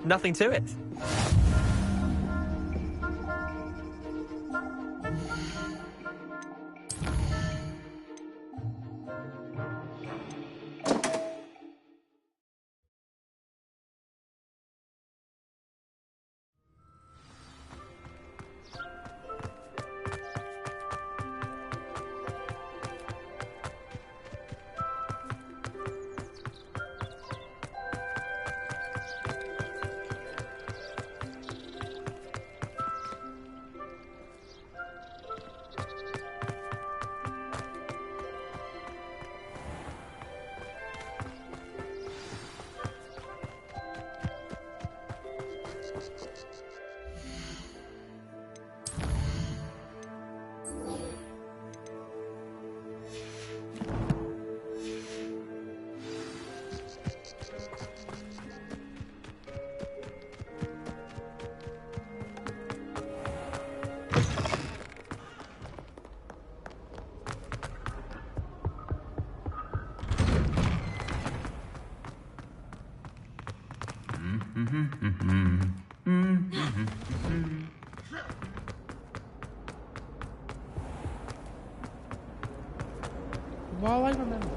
Nothing to it. Well, I remember.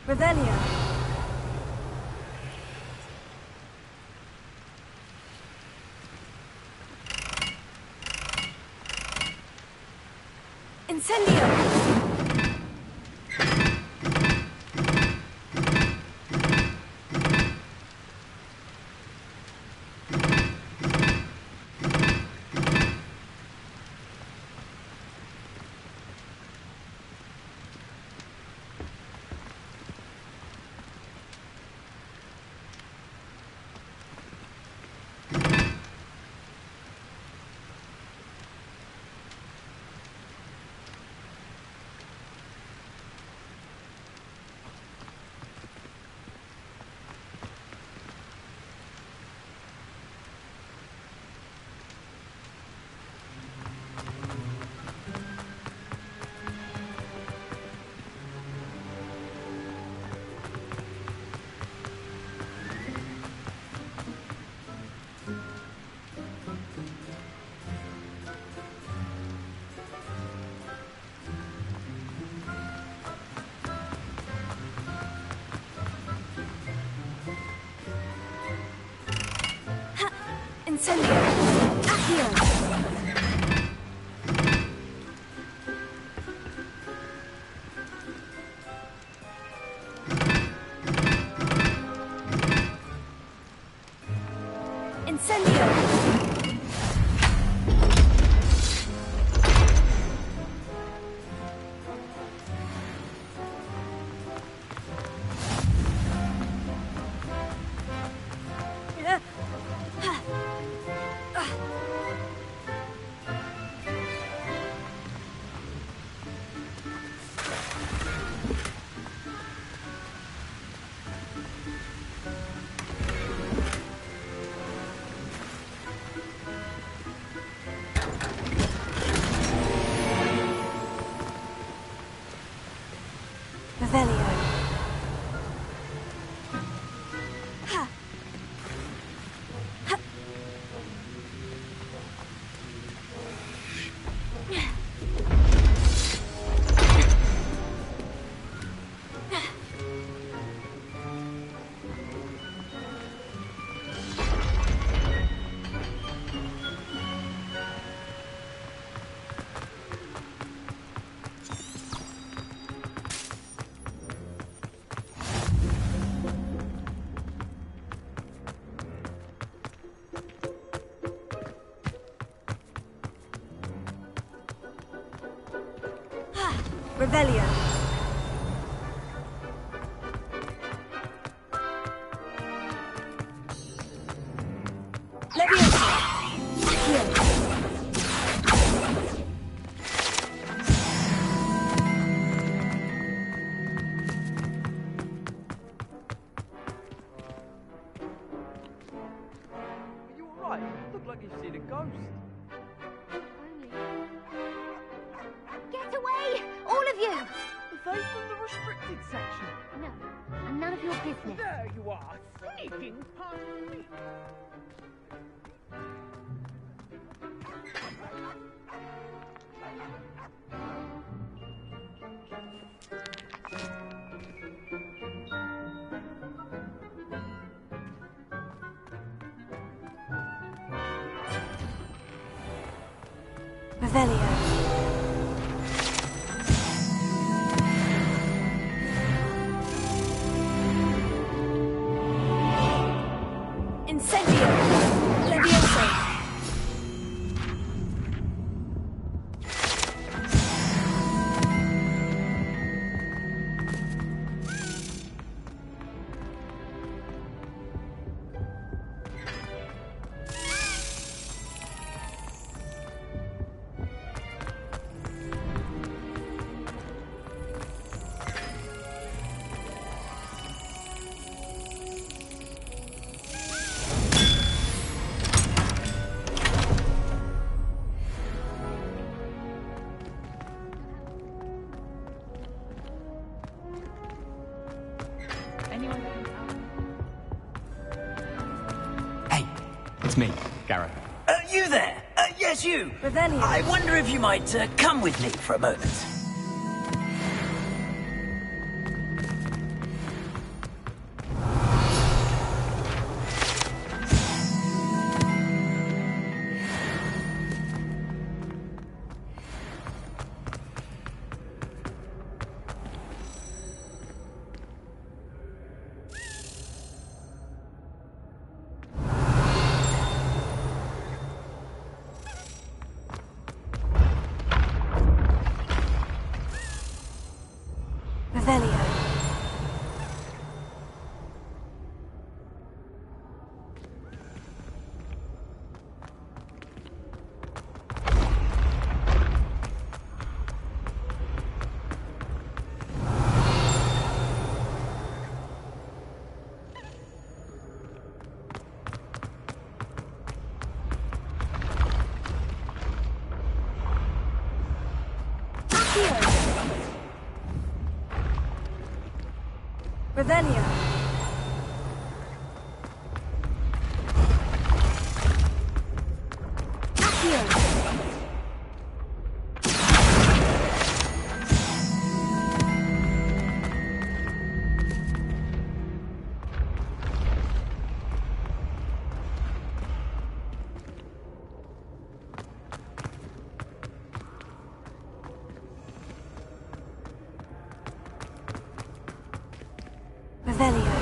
Revelio. Incendio. Incendio. Accio. Incendio. Revelio. Ha. Ha. Revelio. Leviosa. Accio. Are you alright? You look like you've seen a ghost. Get away! All of you! Are they from the restricted section? No, none of your business. There you are, sneaking past me. Revelio. Incendio. Leviosa. Gareth. You there? Yes, you. Revelio. I wonder if you might come with me for a moment. Revelio. Revelio. Accio. Revelio.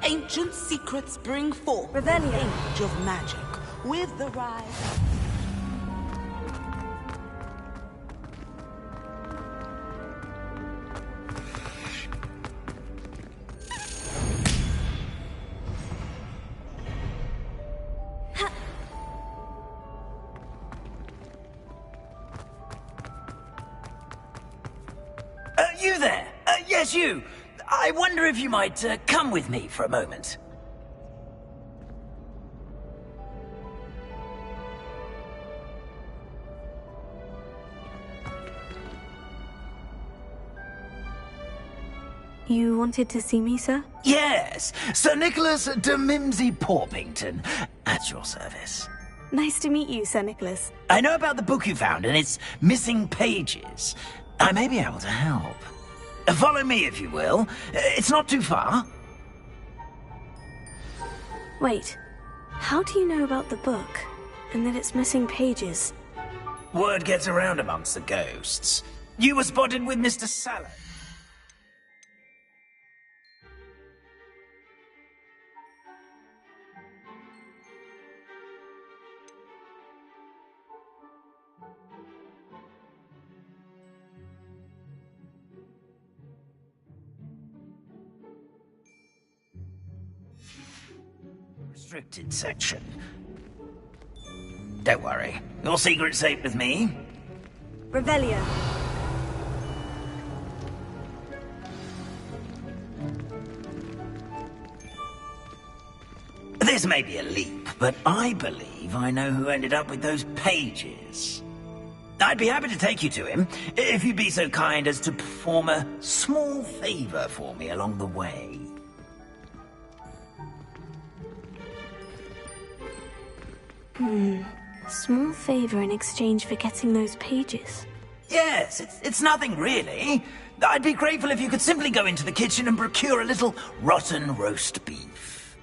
Ancient secrets bring forth Revelio. the age of magic with the rise. You there? Yes, you. I wonder if you might come with me for a moment. You wanted to see me, sir? Yes, Sir Nicholas de Mimsy Porpington, at your service. Nice to meet you, Sir Nicholas. I know about the book you found and its missing pages. I may be able to help. Follow me, if you will. It's not too far. Wait, how do you know about the book? And that it's missing pages? Word gets around amongst the ghosts. You were spotted with Mr. Salad. Restricted section. Don't worry. Your secret's safe with me. Revelio. This may be a leap, but I believe I know who ended up with those pages. I'd be happy to take you to him, if you'd be so kind as to perform a small favor for me along the way. Small favor in exchange for getting those pages. Yes, it's nothing really. I'd be grateful if you could simply go into the kitchen and procure a little rotten roast beef.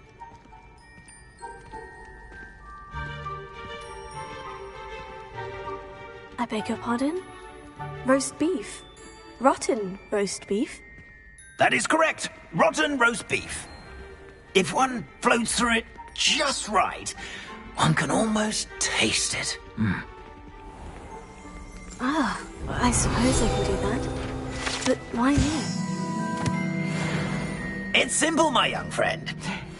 I beg your pardon? Roast beef. Rotten roast beef. That is correct. Rotten roast beef. If one floats through it just right, one can almost taste it. Ah, I suppose I can do that. But why me? It's simple, my young friend.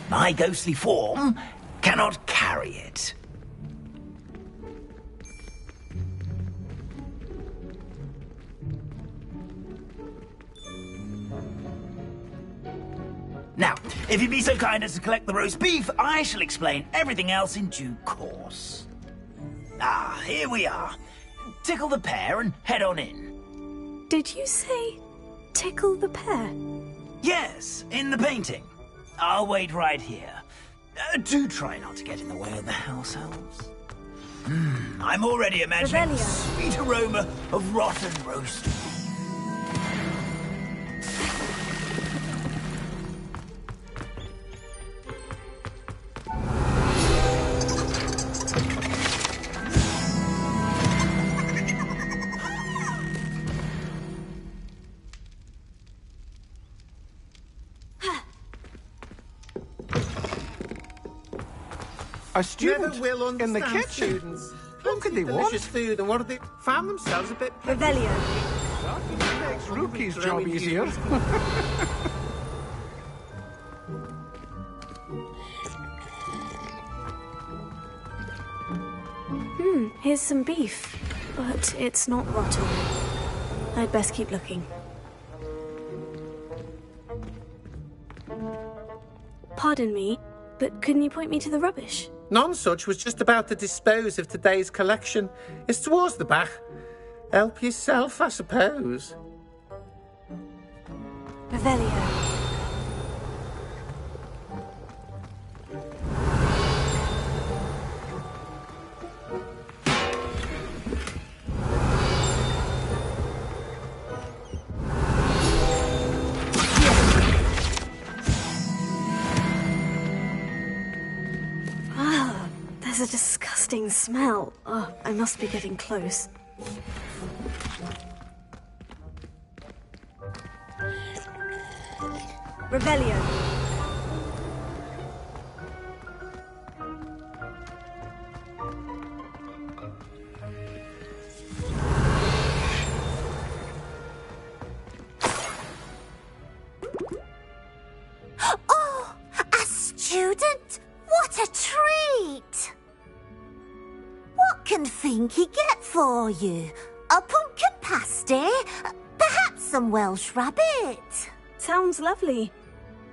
My ghostly form cannot carry it. Now, if you'd be so kind as to collect the roast beef, I shall explain everything else in due course. Ah, here we are. Tickle the pear and head on in. Did you say tickle the pear? Yes, in the painting. I'll wait right here. Do try not to get in the way of the house elves. I'm already imagining the sweet aroma of rotten roast beef. A student will in the understand kitchen? students. What could they want? Delicious food, and what do they found themselves a bit Revelio. Makes Rookie's job easier. Here's some beef, but it's not rotten. I'd best keep looking. Pardon me, but couldn't you point me to the rubbish? Nonsuch was just about to dispose of today's collection. It's towards the back. Help yourself, I suppose. Revelio. There's a disgusting smell. Oh, I must be getting close. Revelio. Oh, a student? What a treat! What can Finky get for you? A pumpkin pasty? Perhaps some Welsh rabbit? Sounds lovely.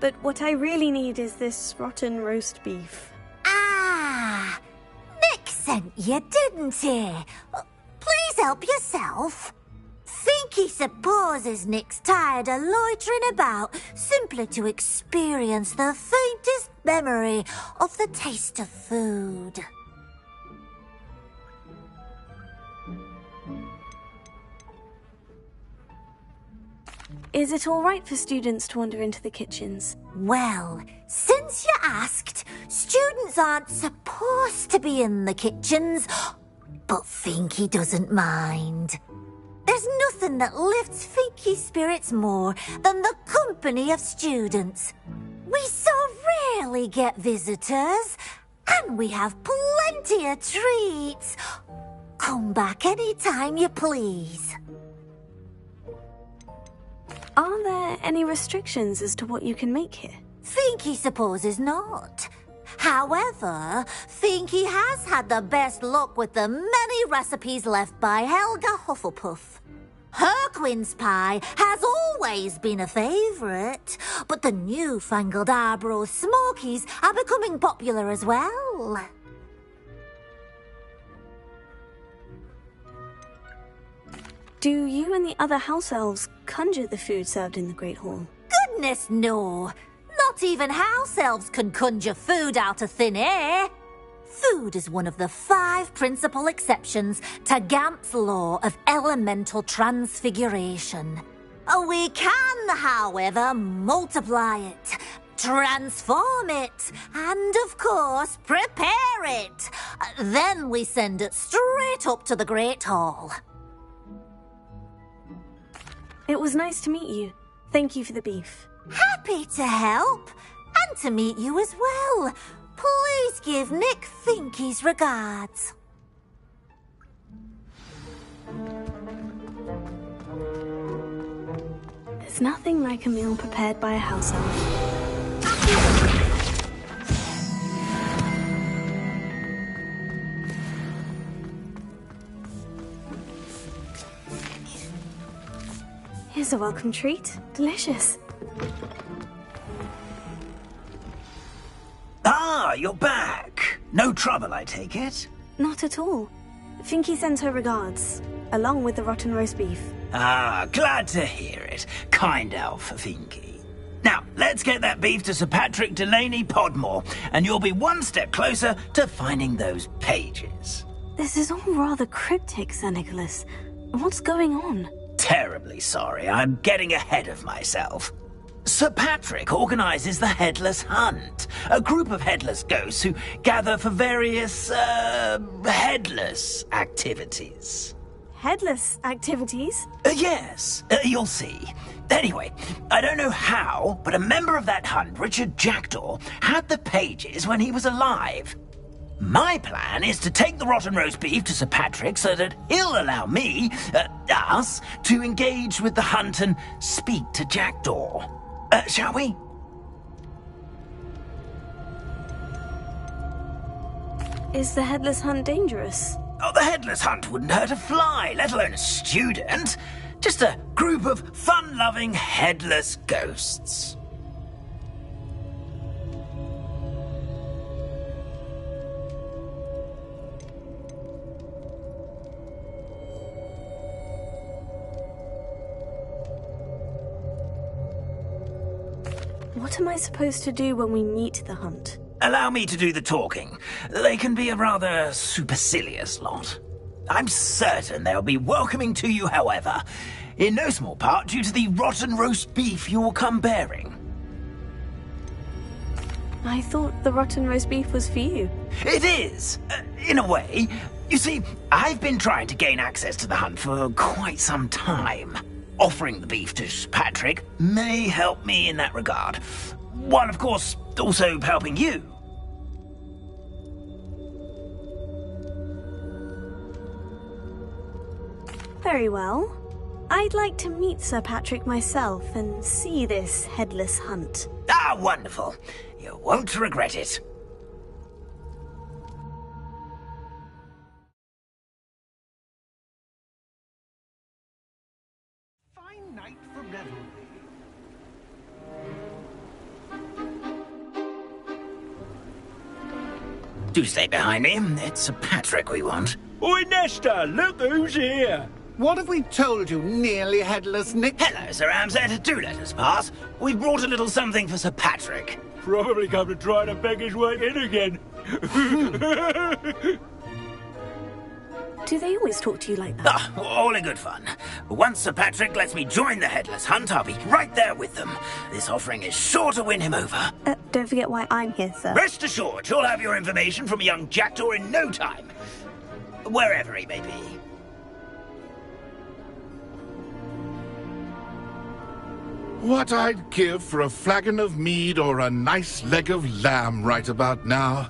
But what I really need is this rotten roast beef. Ah, Nick sent you, didn't he? Please help yourself. Finky supposes Nick's tired of loitering about simply to experience the faintest memory of the taste of food. Is it all right for students to wander into the kitchens? Well, since you asked, students aren't supposed to be in the kitchens, but Finky doesn't mind. There's nothing that lifts Finky's spirits more than the company of students. We so rarely get visitors, and we have plenty of treats. Come back any time you please. Are there any restrictions as to what you can make here? Finky supposes not. However, Finky has had the best luck with the many recipes left by Helga Hufflepuff. Her quince pie has always been a favourite, but the newfangled Arbroath Smokies are becoming popular as well. Do you and the other house elves conjure the food served in the Great Hall? Goodness, no. Not even house elves can conjure food out of thin air. Food is one of the 5 principal exceptions to Gamp's law of elemental transfiguration. We can, however, multiply it, transform it, and, of course, prepare it. Then we send it straight up to the Great Hall. It was nice to meet you. Thank you for the beef. Happy to help. And to meet you as well. Please give Nick Finky's regards. There's nothing like a meal prepared by a house elf. Here's a welcome treat. Delicious. Ah, you're back. No trouble, I take it? Not at all. Finky sends her regards, along with the rotten roast beef. Ah, glad to hear it. Kind elf, Finky. Now, let's get that beef to Sir Patrick Delaney Podmore, and you'll be one step closer to finding those pages. This is all rather cryptic, Sir Nicholas. What's going on? Terribly sorry, I'm getting ahead of myself. Sir Patrick organises the Headless Hunt, a group of headless ghosts who gather for various, headless activities. Headless activities? Yes, you'll see. Anyway, I don't know how, but a member of that hunt, Richard Jackdaw, had the pages when he was alive. My plan is to take the rotten roast beef to Sir Patrick so that he'll allow me, us, to engage with the hunt and speak to Jackdaw. Shall we? Is the Headless Hunt dangerous? Oh, the Headless Hunt wouldn't hurt a fly, let alone a student. Just a group of fun-loving headless ghosts. What am I supposed to do when we meet the hunt? Allow me to do the talking. They can be a rather supercilious lot. I'm certain they'll be welcoming to you, however, in no small part due to the rotten roast beef you'll come bearing. I thought the rotten roast beef was for you. It is, in a way. You see, I've been trying to gain access to the hunt for quite some time. Offering the beef to Patrick may help me in that regard, while of course also helping you. Very well. I'd like to meet Sir Patrick myself and see this headless hunt. Ah, wonderful. You won't regret it. Fine night for revelry. Do stay behind me. It's Sir Patrick we want. Oi, Nesta, look who's here. What have we told you, nearly headless Nick? Hello, Sir Ramsed. Do let us pass. We've brought a little something for Sir Patrick. Probably come to try to beg his way in again. Do they always talk to you like that? Ah, all in good fun. Once Sir Patrick lets me join the Headless Hunt, I'll be right there with them. This offering is sure to win him over. Don't forget why I'm here, sir. Rest assured, you'll have your information from a young Jackdaw in no time. Wherever he may be. What I'd give for a flagon of mead or a nice leg of lamb right about now.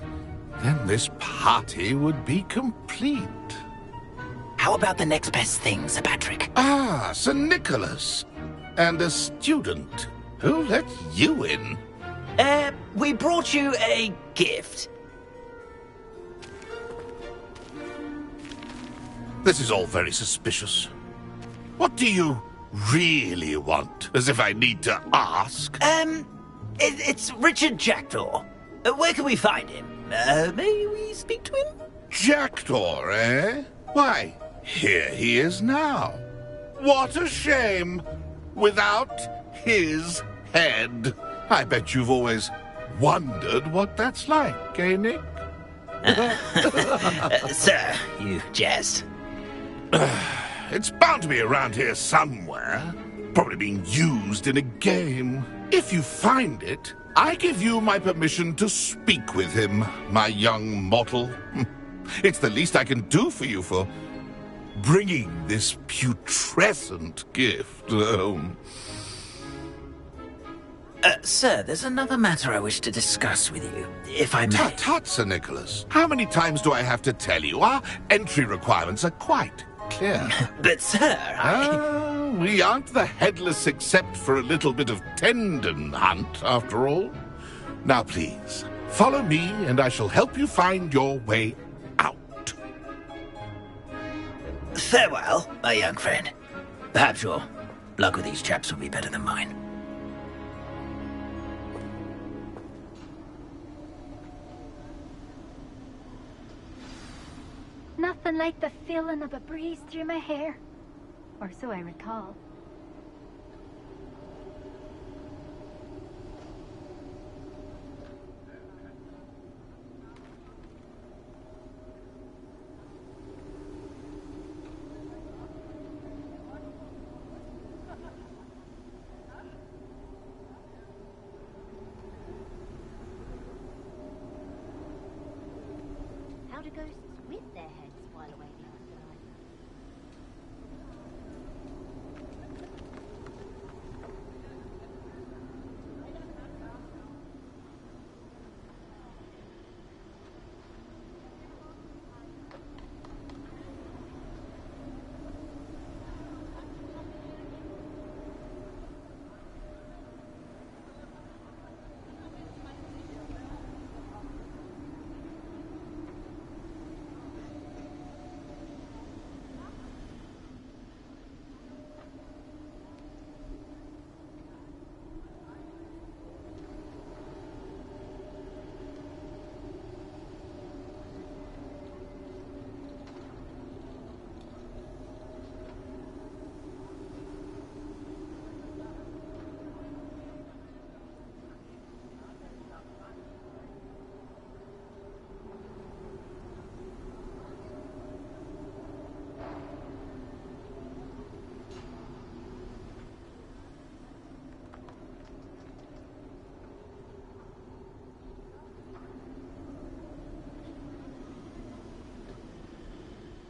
Then this party would be complete. How about the next best thing, Sir Patrick? Ah, Sir Nicholas. And a student. Who let you in? We brought you a gift. This is all very suspicious. What do you really want? As if I need to ask. It's Richard Jackdaw. Where can we find him? May we speak to him? Jackdaw, eh? Why, here he is now. What a shame. Without his head. I bet you've always wondered what that's like, eh, Nick? Sir, you jest. It's bound to be around here somewhere. Probably being used in a game. If you find it, I give you my permission to speak with him, my young mortal. It's the least I can do for you for bringing this putrescent gift home. Sir, there's another matter I wish to discuss with you, if I may. Tut, tut, Sir Nicholas. How many times do I have to tell you? Our entry requirements are quite clear. But, sir, we aren't the headless except for a little bit of tendon hunt, after all. Now, please, follow me, and I shall help you find your way out. Farewell, my young friend. Perhaps your luck with these chaps will be better than mine. Nothing like the feeling of a breeze through my hair. Or so I recall. How do ghosts with their heads while away the afterlife?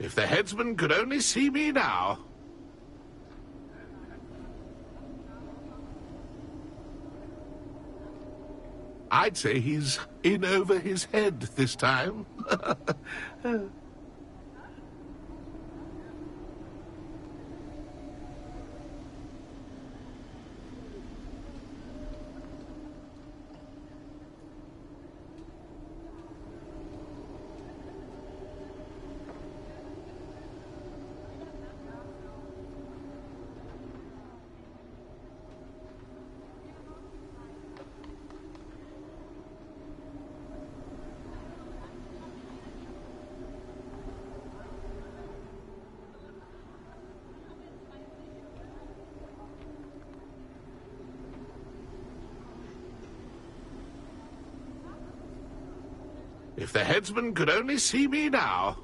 If the headsman could only see me now. I'd say he's in over his head this time. If the headsman could only see me now.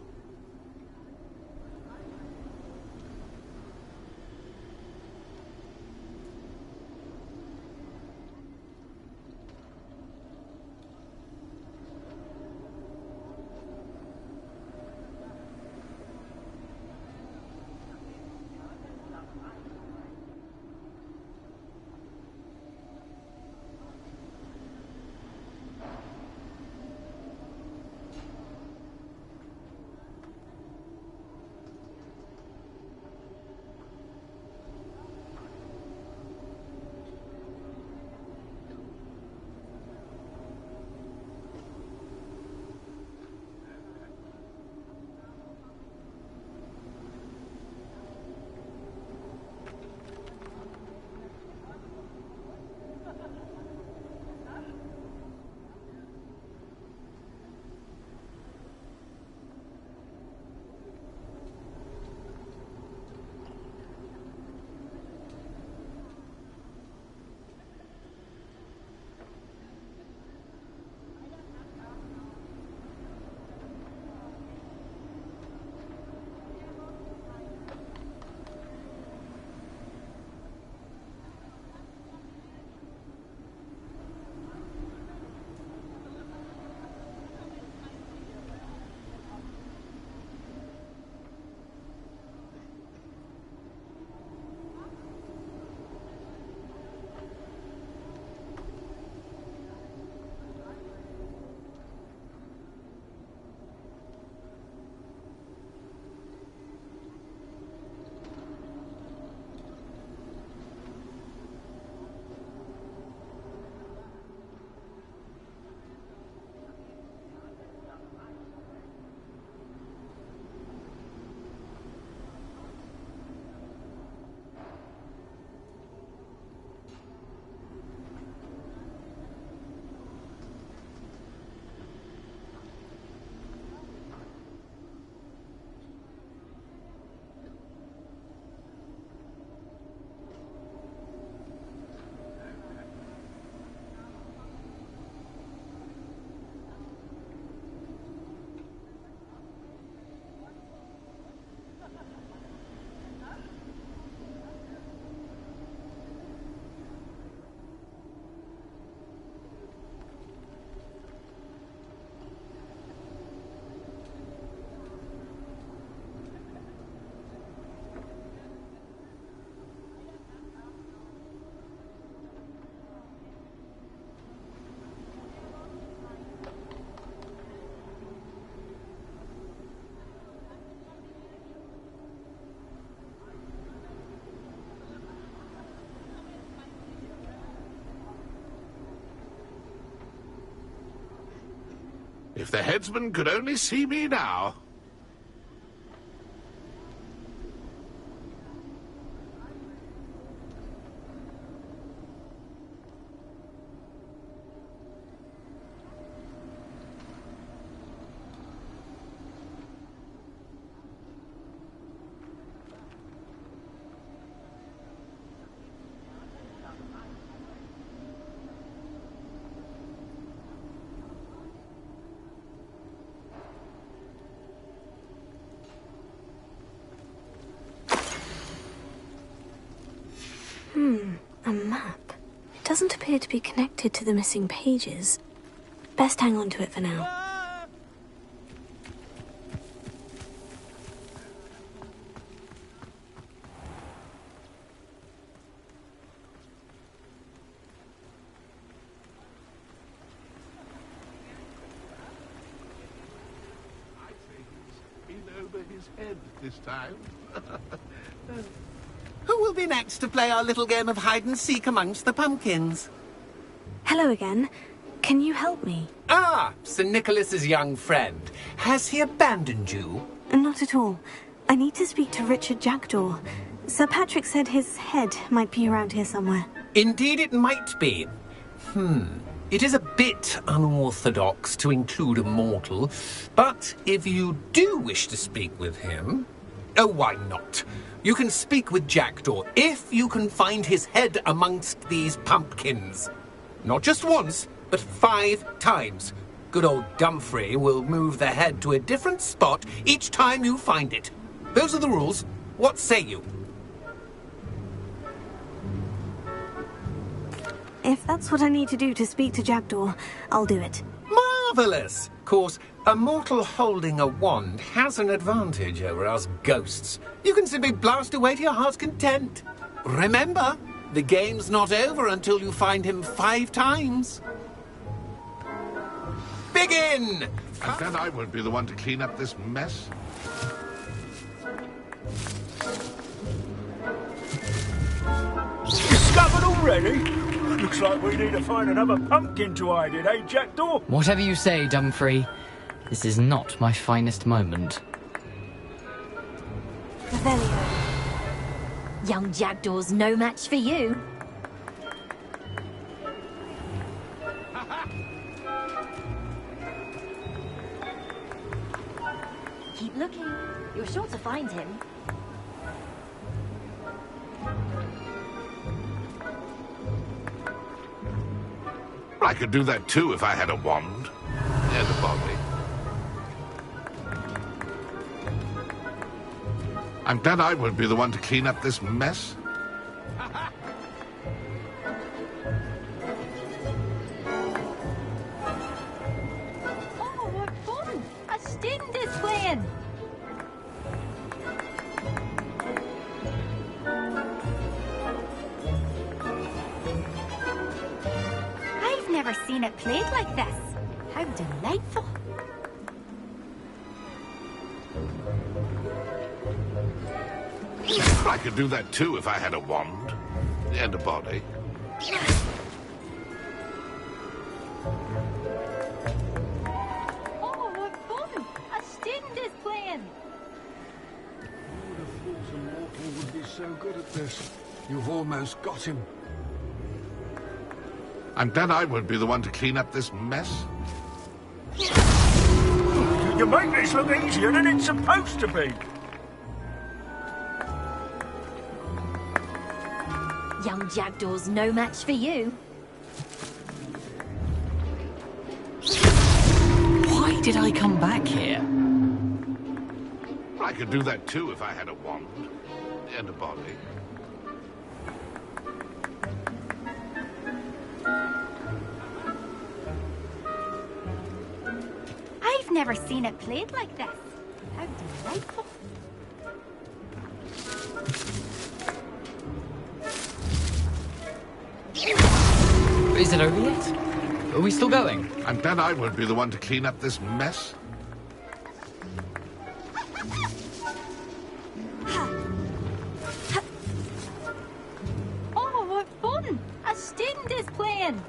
If the headsman could only see me now. A map. It doesn't appear to be connected to the missing pages. Best hang on to it for now. I think he's in over his head this time. Who will be next to play our little game of hide-and-seek amongst the pumpkins? Hello again. Can you help me? Ah, Sir Nicholas's young friend. Has he abandoned you? Not at all. I need to speak to Richard Jackdaw. Sir Patrick said his head might be around here somewhere. Indeed it might be. It is a bit unorthodox to include a mortal, but if you do wish to speak with him... Oh, why not? You can speak with Jackdaw if you can find his head amongst these pumpkins. Not just once, but 5 times. Good old Dumfrey will move the head to a different spot each time you find it. Those are the rules. What say you? If that's what I need to do to speak to Jackdaw, I'll do it. Marvellous! Of course, a mortal holding a wand has an advantage over us ghosts. You can simply blast away to your heart's content. Remember, the game's not over until you find him 5 times. Begin! I'm glad I won't be the one to clean up this mess. Discovered already? Looks like we need to find another pumpkin to hide in, eh, Jackdaw? Whatever you say, Dumfrey. This is not my finest moment. Revelio. Young Jackdaw's no match for you. Keep looking. You're sure to find him. I could do that too if I had a wand and a body. I'm glad I won't be the one to clean up this mess. Oh, what fun! A student is playing! I've never seen it played like this. How delightful! I could do that too if I had a wand and a body. Oh, what fun! A student is playing! Who would have thought a mortal would be so good at this? You've almost got him. I'm glad I won't be the one to clean up this mess. You make this look easier than it's supposed to be. Young Jackdaw's no match for you. Why did I come back here? I could do that too if I had a wand and a body. I've never seen it played like this. How delightful. Is it over yet? Are we still going? I'm glad I won't be the one to clean up this mess. Oh, what fun! A student is playing!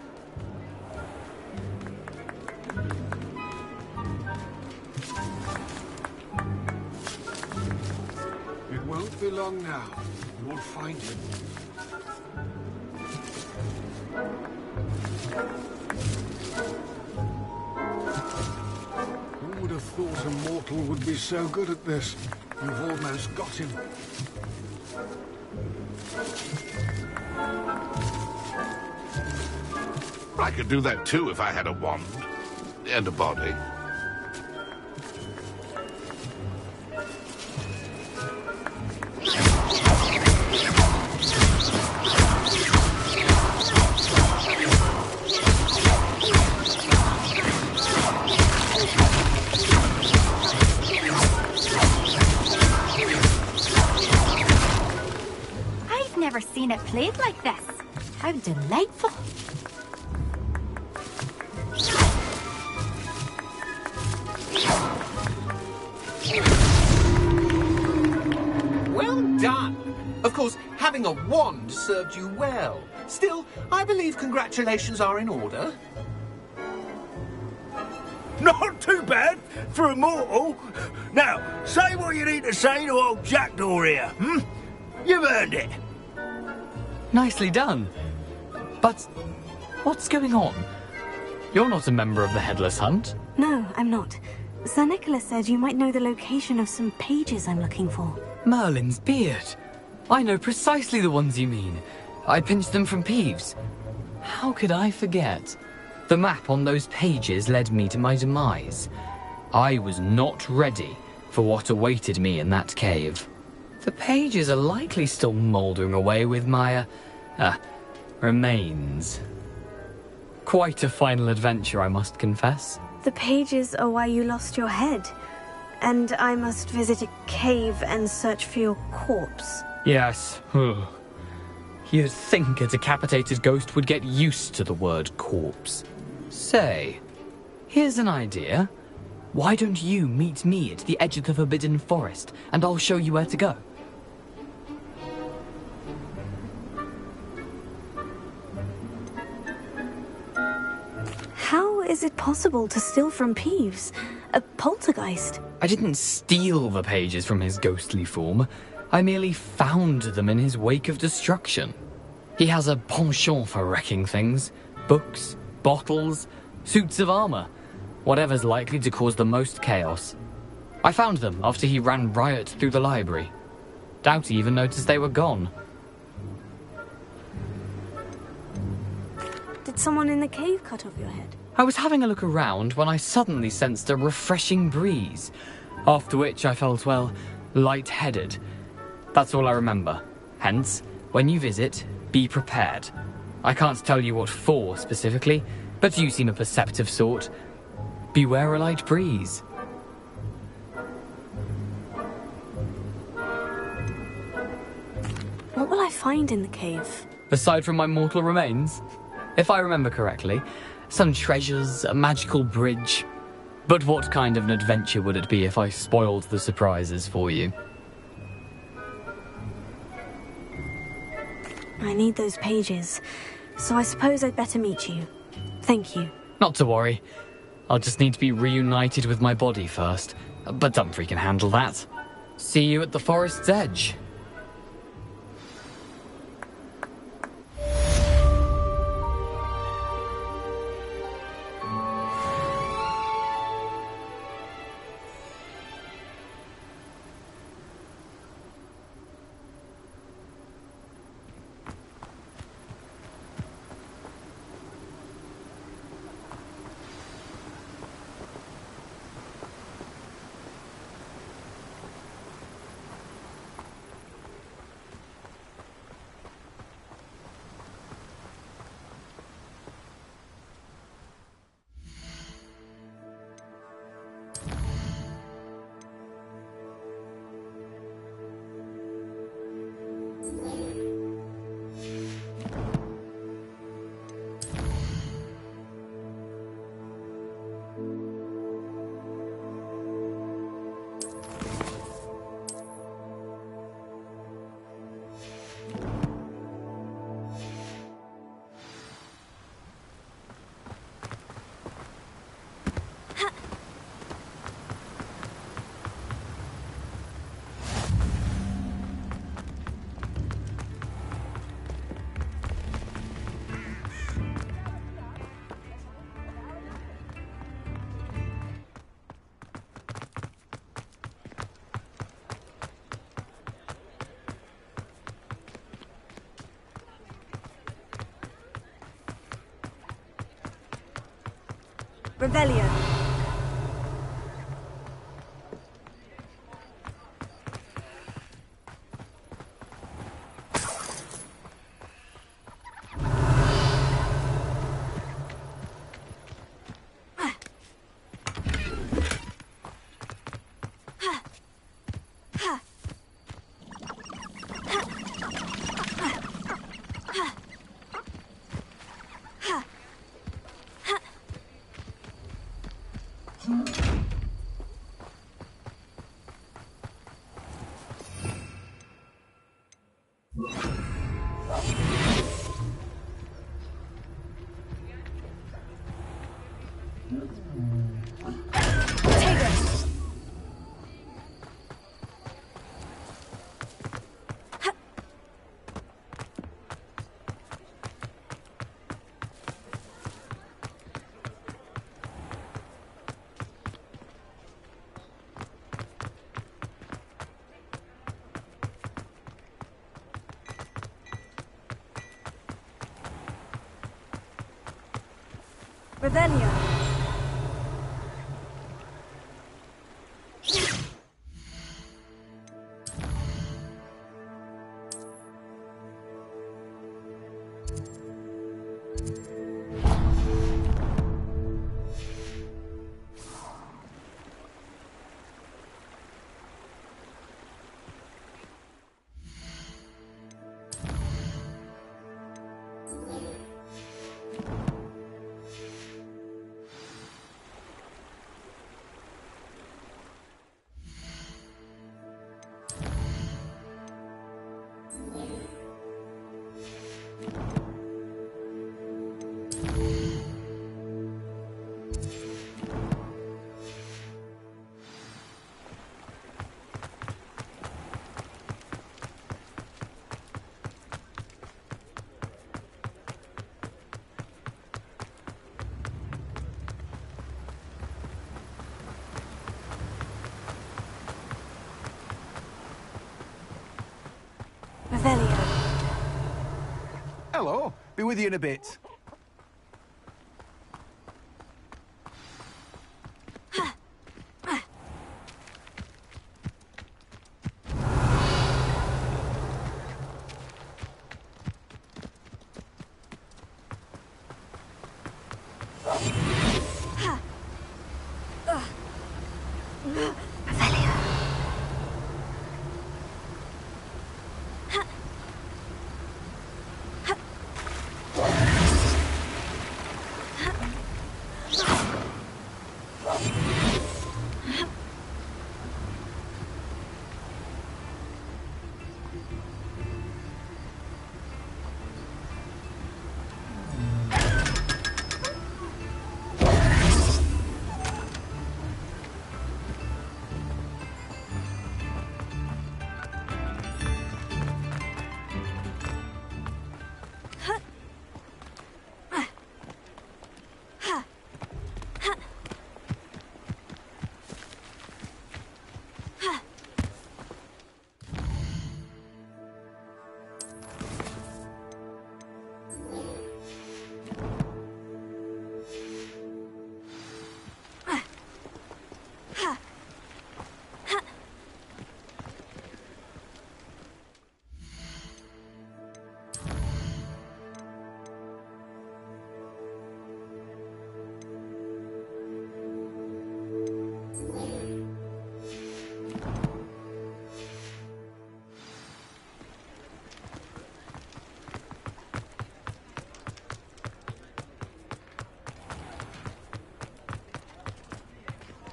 won't be long now. You'll find him. Who would have thought a mortal would be so good at this? You've almost got him. I could do that too if I had a wand. And a body. I've never seen it played like this. How delightful. Well done. Of course, having a wand served you well. Still, I believe congratulations are in order. Not too bad for a mortal. Now, say what you need to say to old Jackdaw here, hmm? You've earned it. Nicely done. But what's going on? You're not a member of the Headless Hunt. No, I'm not. Sir Nicholas said you might know the location of some pages I'm looking for. Merlin's beard. I know precisely the ones you mean. I pinched them from Peeves. How could I forget? The map on those pages led me to my demise. I was not ready for what awaited me in that cave. The pages are likely still mouldering away with my, remains. Quite a final adventure, I must confess. The pages are why you lost your head. And I must visit a cave and search for your corpse. Yes. You'd think a decapitated ghost would get used to the word corpse. Say, here's an idea. Why don't you meet me at the edge of the Forbidden Forest, and I'll show you where to go? How is it possible to steal from Peeves? A poltergeist? I didn't steal the pages from his ghostly form. I merely found them in his wake of destruction. He has a penchant for wrecking things. Books, bottles, suits of armor. Whatever's likely to cause the most chaos. I found them after he ran riot through the library. Doubt he even noticed they were gone. Did someone in the cave cut off your head? I was having a look around when I suddenly sensed a refreshing breeze, after which I felt, well, lightheaded. That's all I remember. Hence, when you visit, be prepared. I can't tell you what for specifically, but you seem a perceptive sort. Beware a light breeze. What will I find in the cave? Aside from my mortal remains, if I remember correctly, some treasures, a magical bridge. But what kind of an adventure would it be if I spoiled the surprises for you? I need those pages, so I suppose I'd better meet you. Thank you. Not to worry. I'll just need to be reunited with my body first. But Dumfries can handle that. See you at the forest's edge. Revelio. Revelio. Revelio. Hello. Be with you in a bit.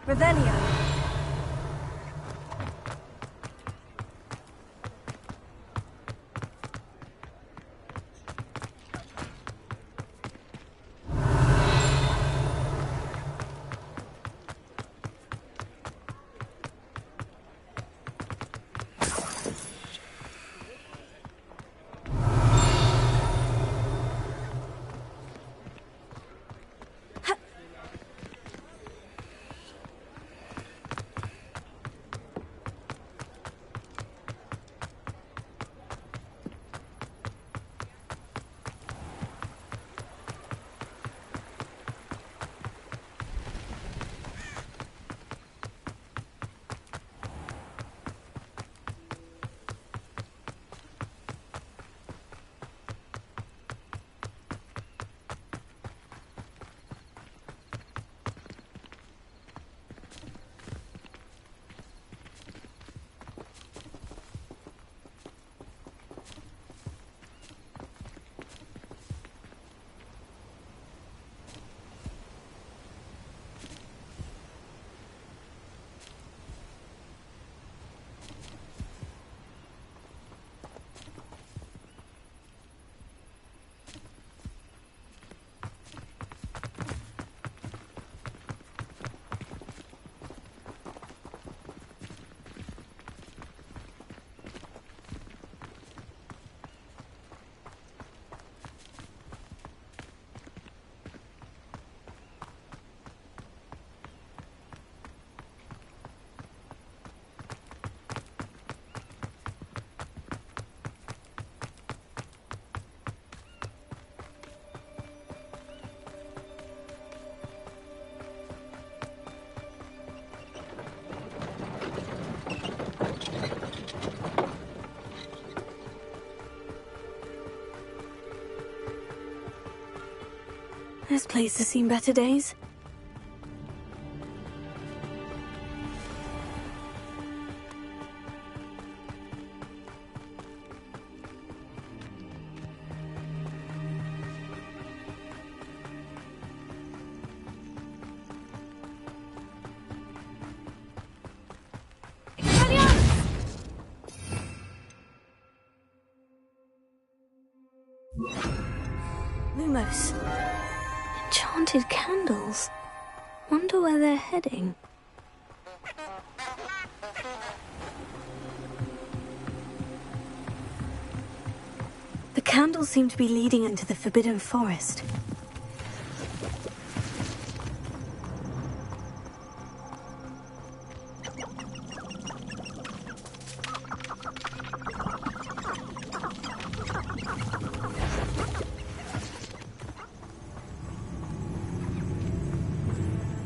Revelio. This place has seen better days. Lumos. Enchanted candles. Wonder where they're heading. The candles seem to be leading into the Forbidden Forest.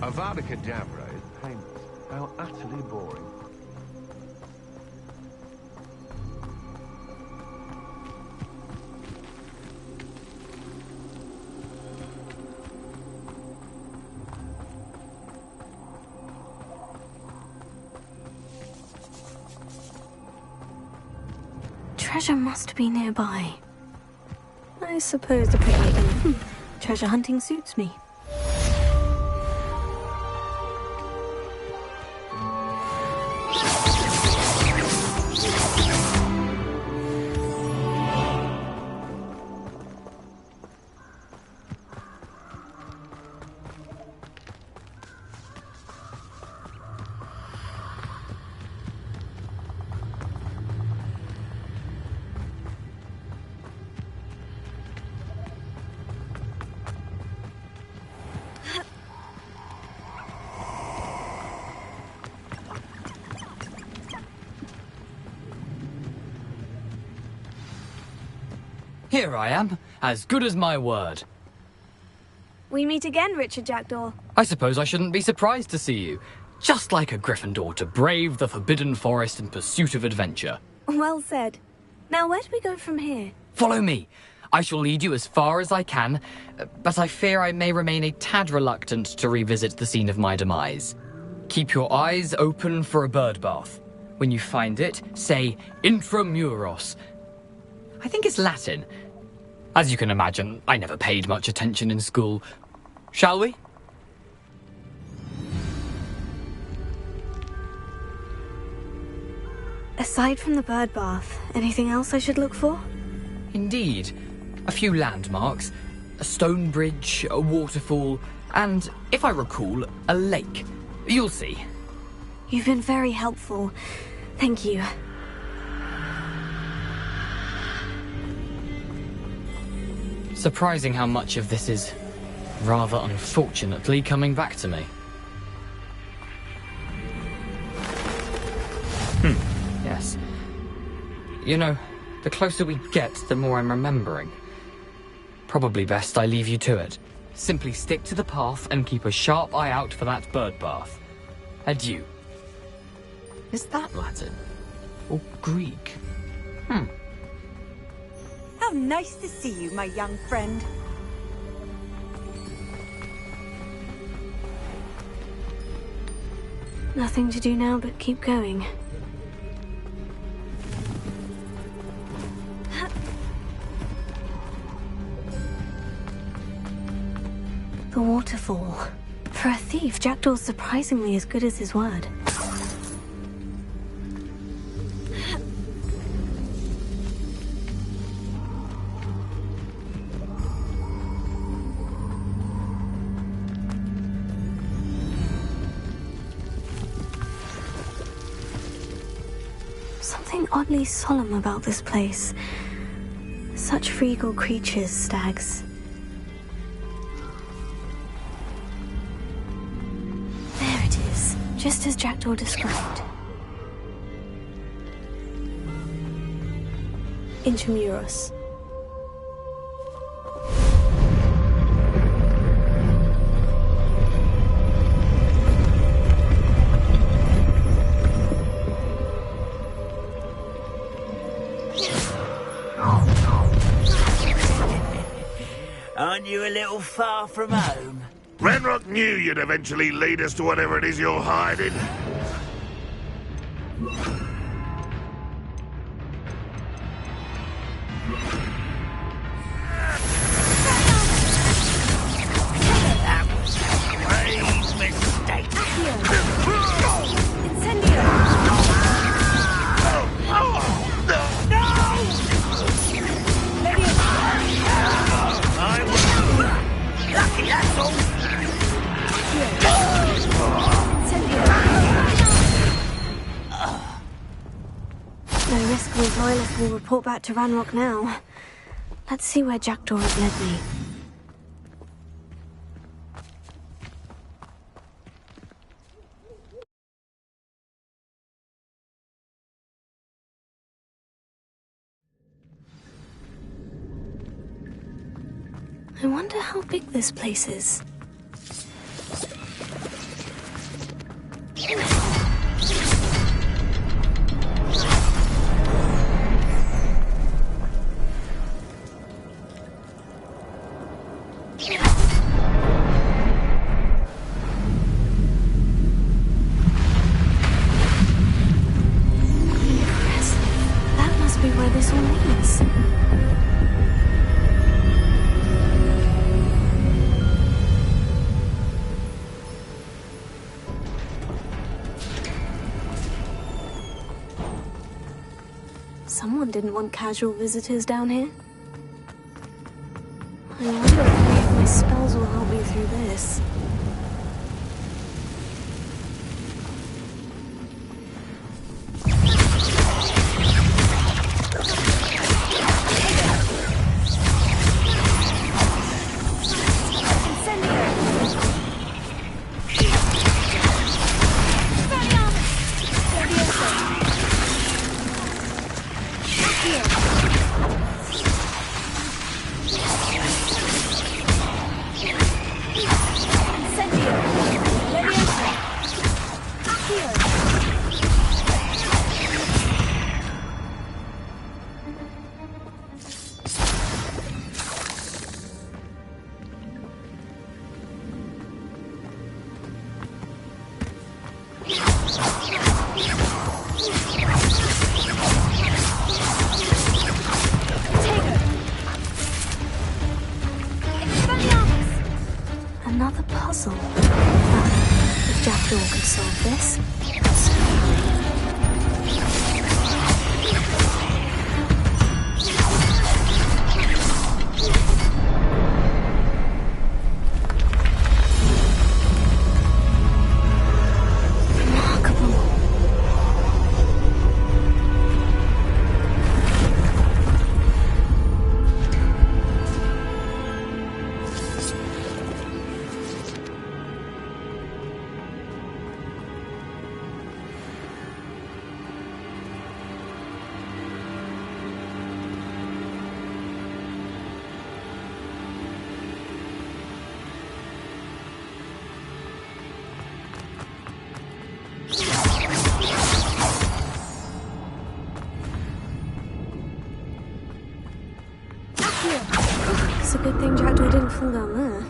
Avada Kedavra is painless. How utterly boring. Treasure must be nearby. I suppose the picnic and treasure hunting suits me. Here I am, as good as my word. We meet again, Richard Jackdaw. I suppose I shouldn't be surprised to see you. Just like a Gryffindor to brave the Forbidden Forest in pursuit of adventure. Well said. Now where do we go from here? Follow me. I shall lead you as far as I can, but I fear I may remain a tad reluctant to revisit the scene of my demise. Keep your eyes open for a bird bath. When you find it, say Intramuros. I think it's Latin. As you can imagine, I never paid much attention in school. Shall we? Aside from the bird bath, anything else I should look for? Indeed. A few landmarks, a stone bridge, a waterfall, and, if I recall, a lake. You'll see. You've been very helpful. Thank you. Surprising how much of this is, rather unfortunately, coming back to me. Yes. You know, the closer we get, the more I'm remembering. Probably best I leave you to it. Simply stick to the path and keep a sharp eye out for that bird bath. Adieu. Is that Latin? Or Greek? How nice to see you, my young friend. Nothing to do now but keep going. The waterfall. For a thief, Jackdaw's surprisingly as good as his word. Something oddly solemn about this place. Such regal creatures, stags. There it is, just as Jackdaw described. Intramuros. Aren't you a little far from home? Ranrock knew you'd eventually lead us to whatever it is you're hiding. That was a grave mistake. Incendio! I was lucky, that's all. No risk these loyalists will report back to Ranrock now. Let's see where Jackdaw has led me. I wonder how big this place is. That must be where this all leads. Someone didn't want casual visitors down here. I wonder if any of my spells will help me through this. Another puzzle. If Jackdaw could solve this. It's a good thing Jackdaw didn't fall down there.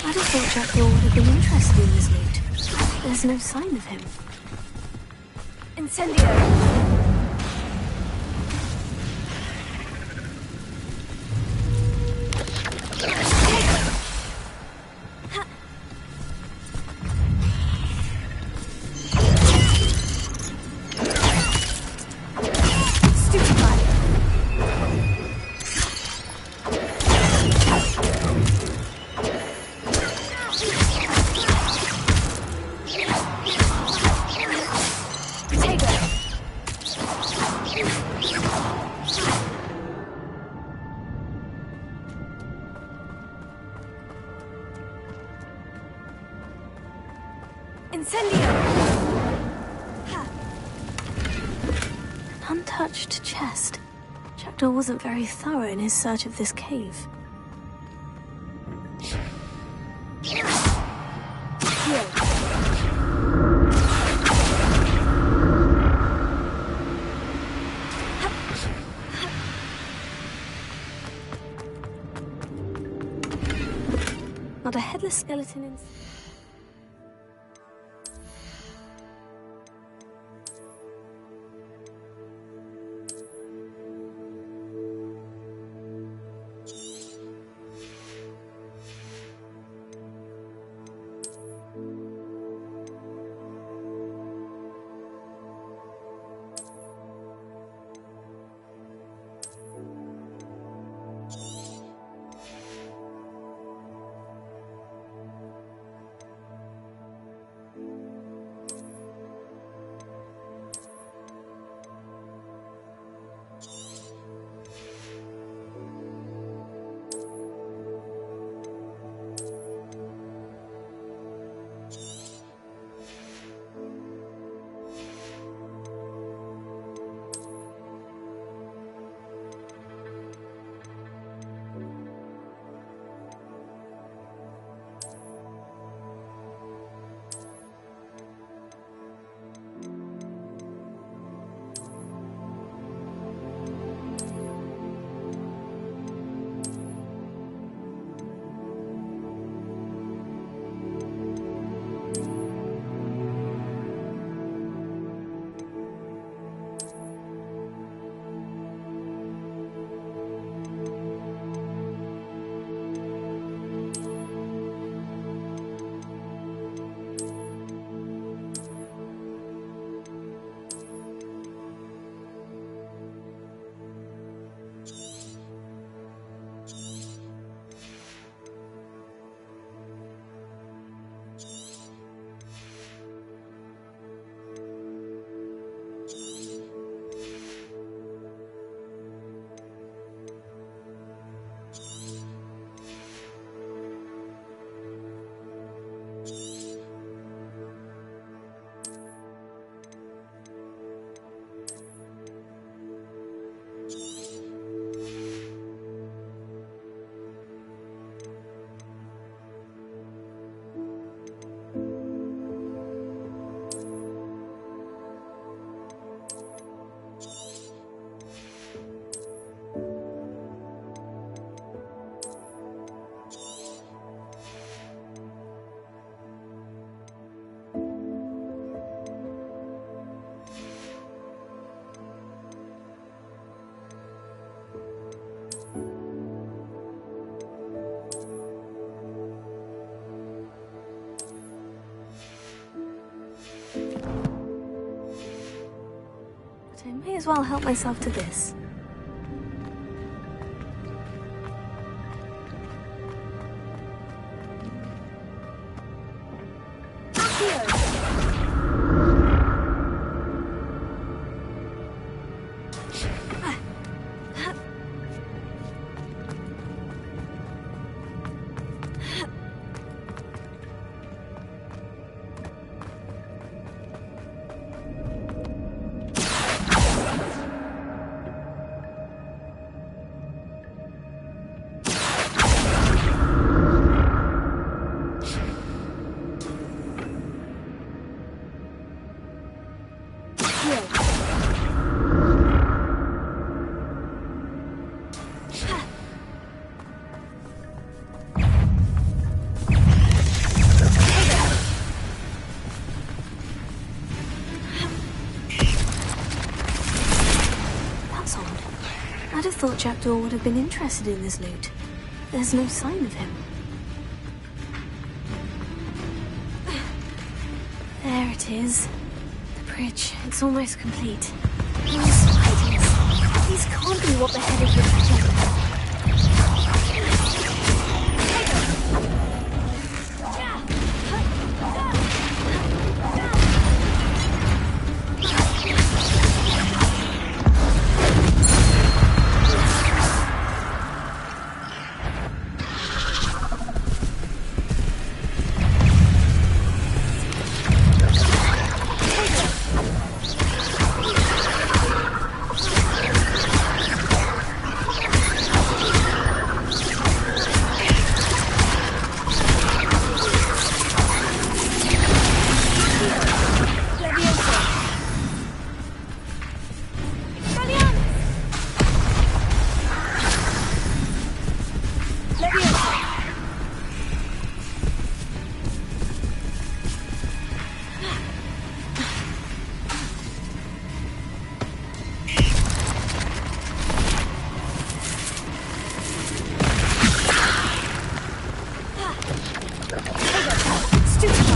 I'd have thought Jackdaw would have been interested in this loot. There's no sign of him. Incendio! Incendio! An untouched chest. Jackdaw wasn't very thorough in his search of this cave. Not a headless skeleton in... I may as well help myself to this. I'd have thought Jackdaw would have been interested in this loot. There's no sign of him. There it is. The bridge. It's almost complete. More spiders. These can't be what the head of the... Stupefy.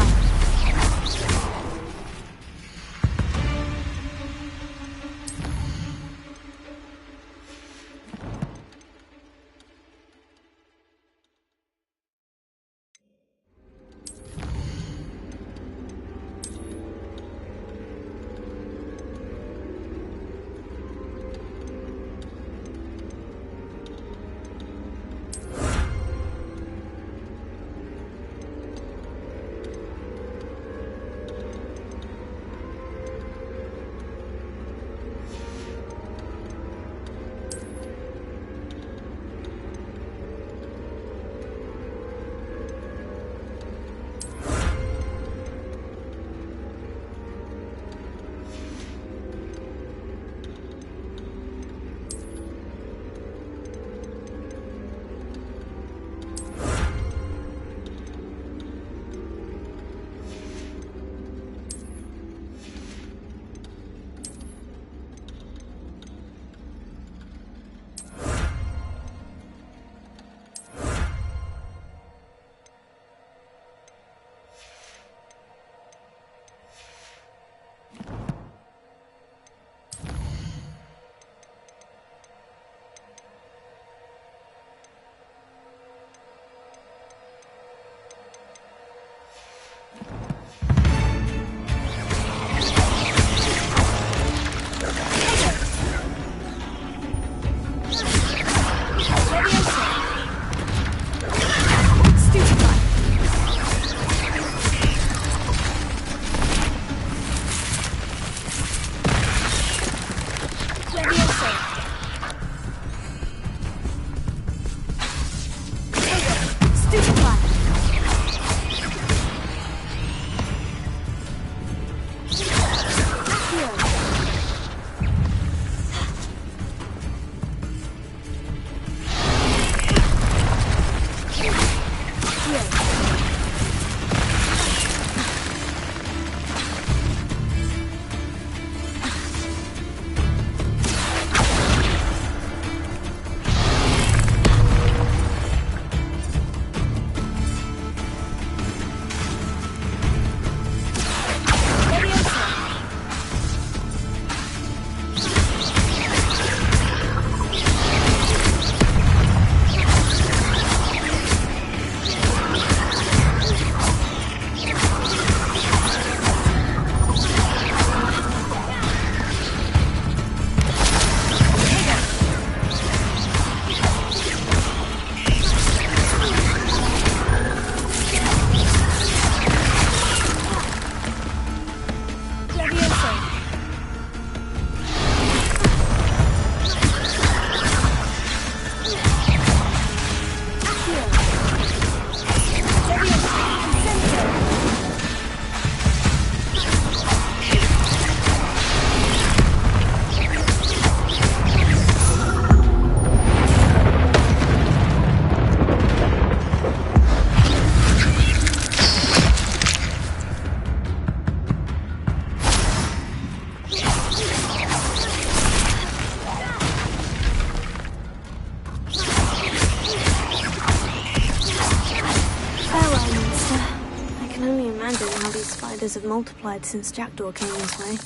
Have multiplied since Jackdaw came this way.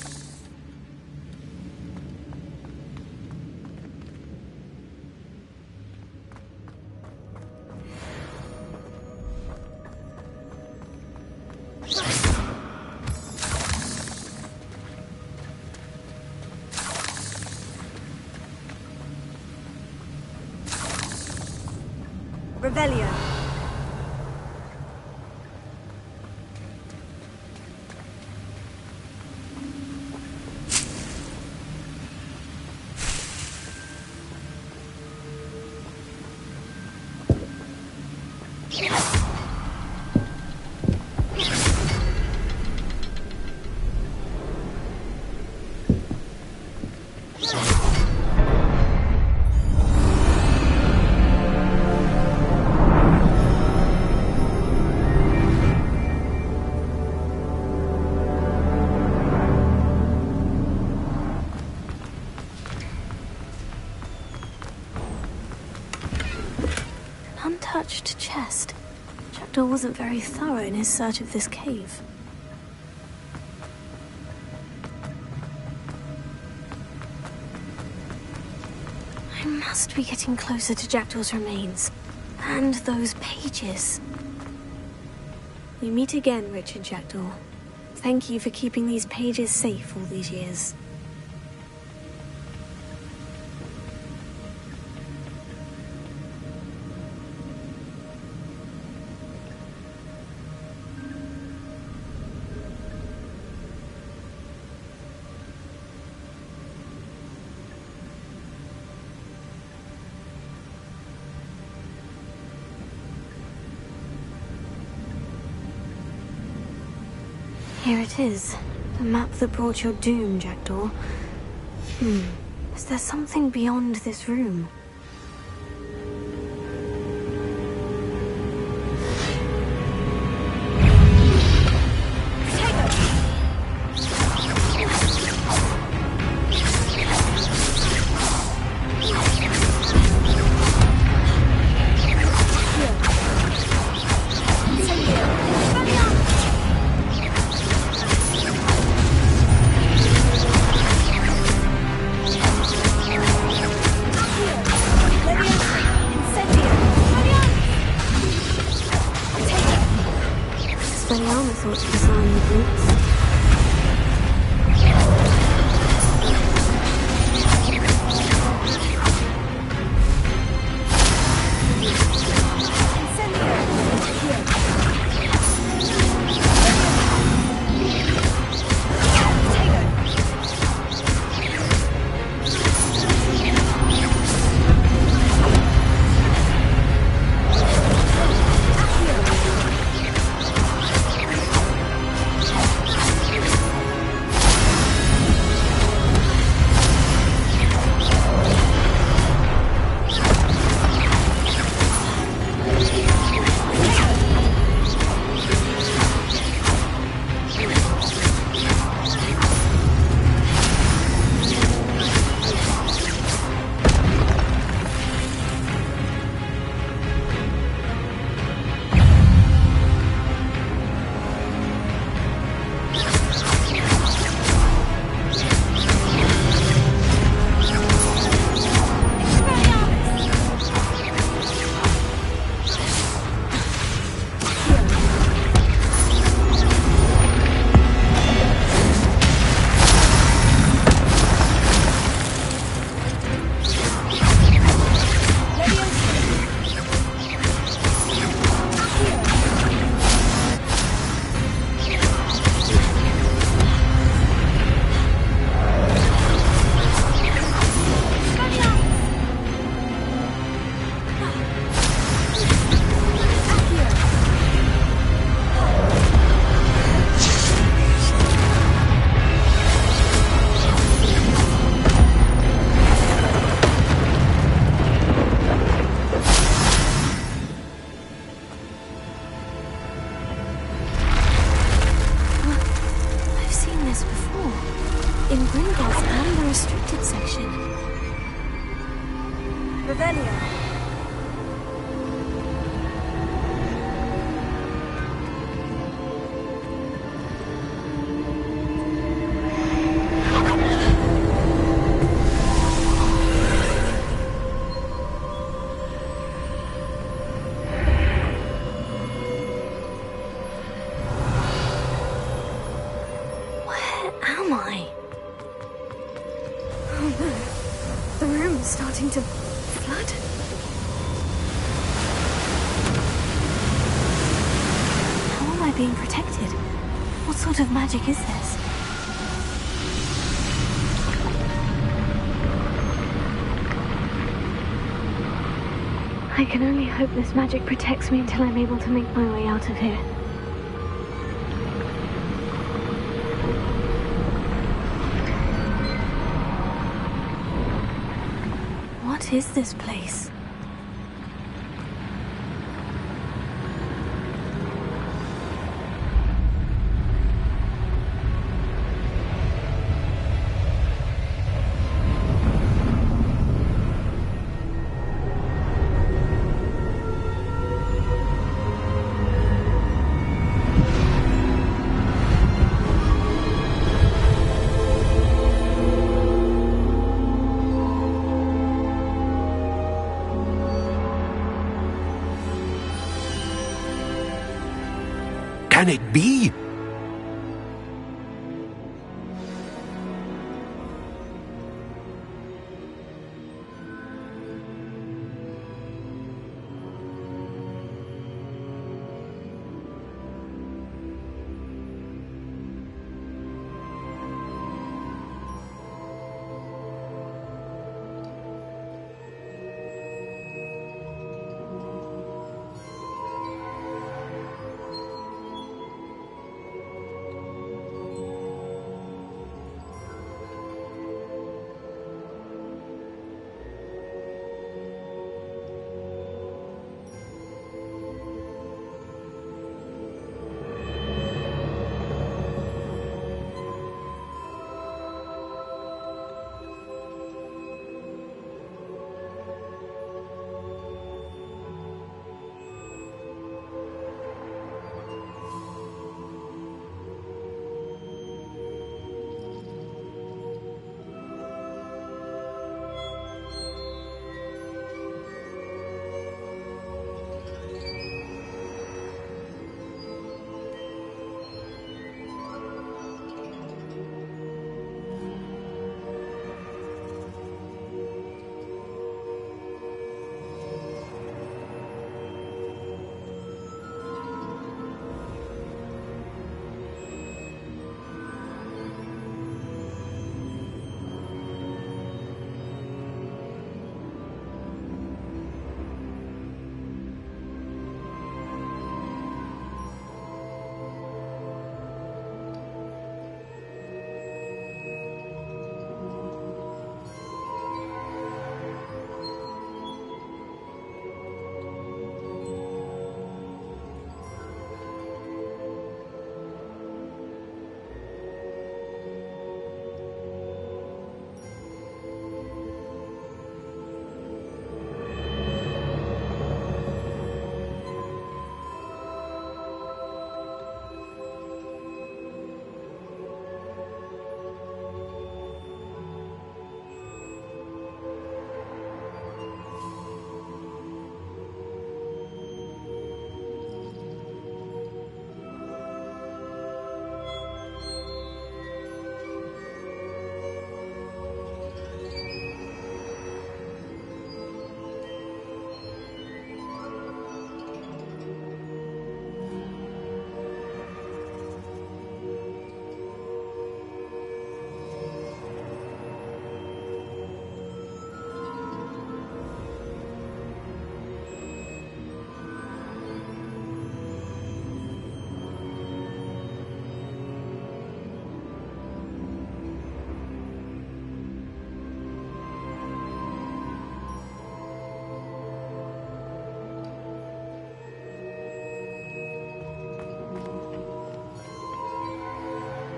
Revelio. Jackdaw wasn't very thorough in his search of this cave. I must be getting closer to Jackdaw's remains. And those pages. We meet again, Richard Jackdaw. Thank you for keeping these pages safe all these years. Here it is. The map that brought your doom, Jackdaw. Is there something beyond this room? What sort of magic is this? I can only hope this magic protects me until I'm able to make my way out of here. What is this place? can it be?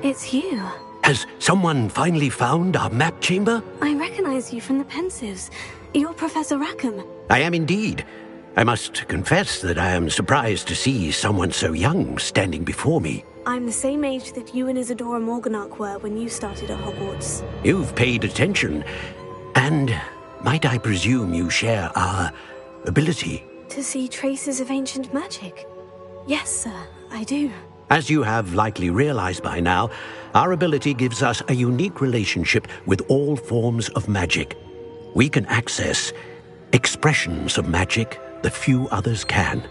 It's you. Has someone finally found our map chamber? I recognize you from the Pensives. You're Professor Rackham. I am indeed. I must confess that I am surprised to see someone so young standing before me. I'm the same age that you and Isadora Morganach were when you started at Hogwarts. You've paid attention. And might I presume you share our ability? To see traces of ancient magic? Yes, sir, I do. As you have likely realized by now, our ability gives us a unique relationship with all forms of magic. We can access expressions of magic that few others can.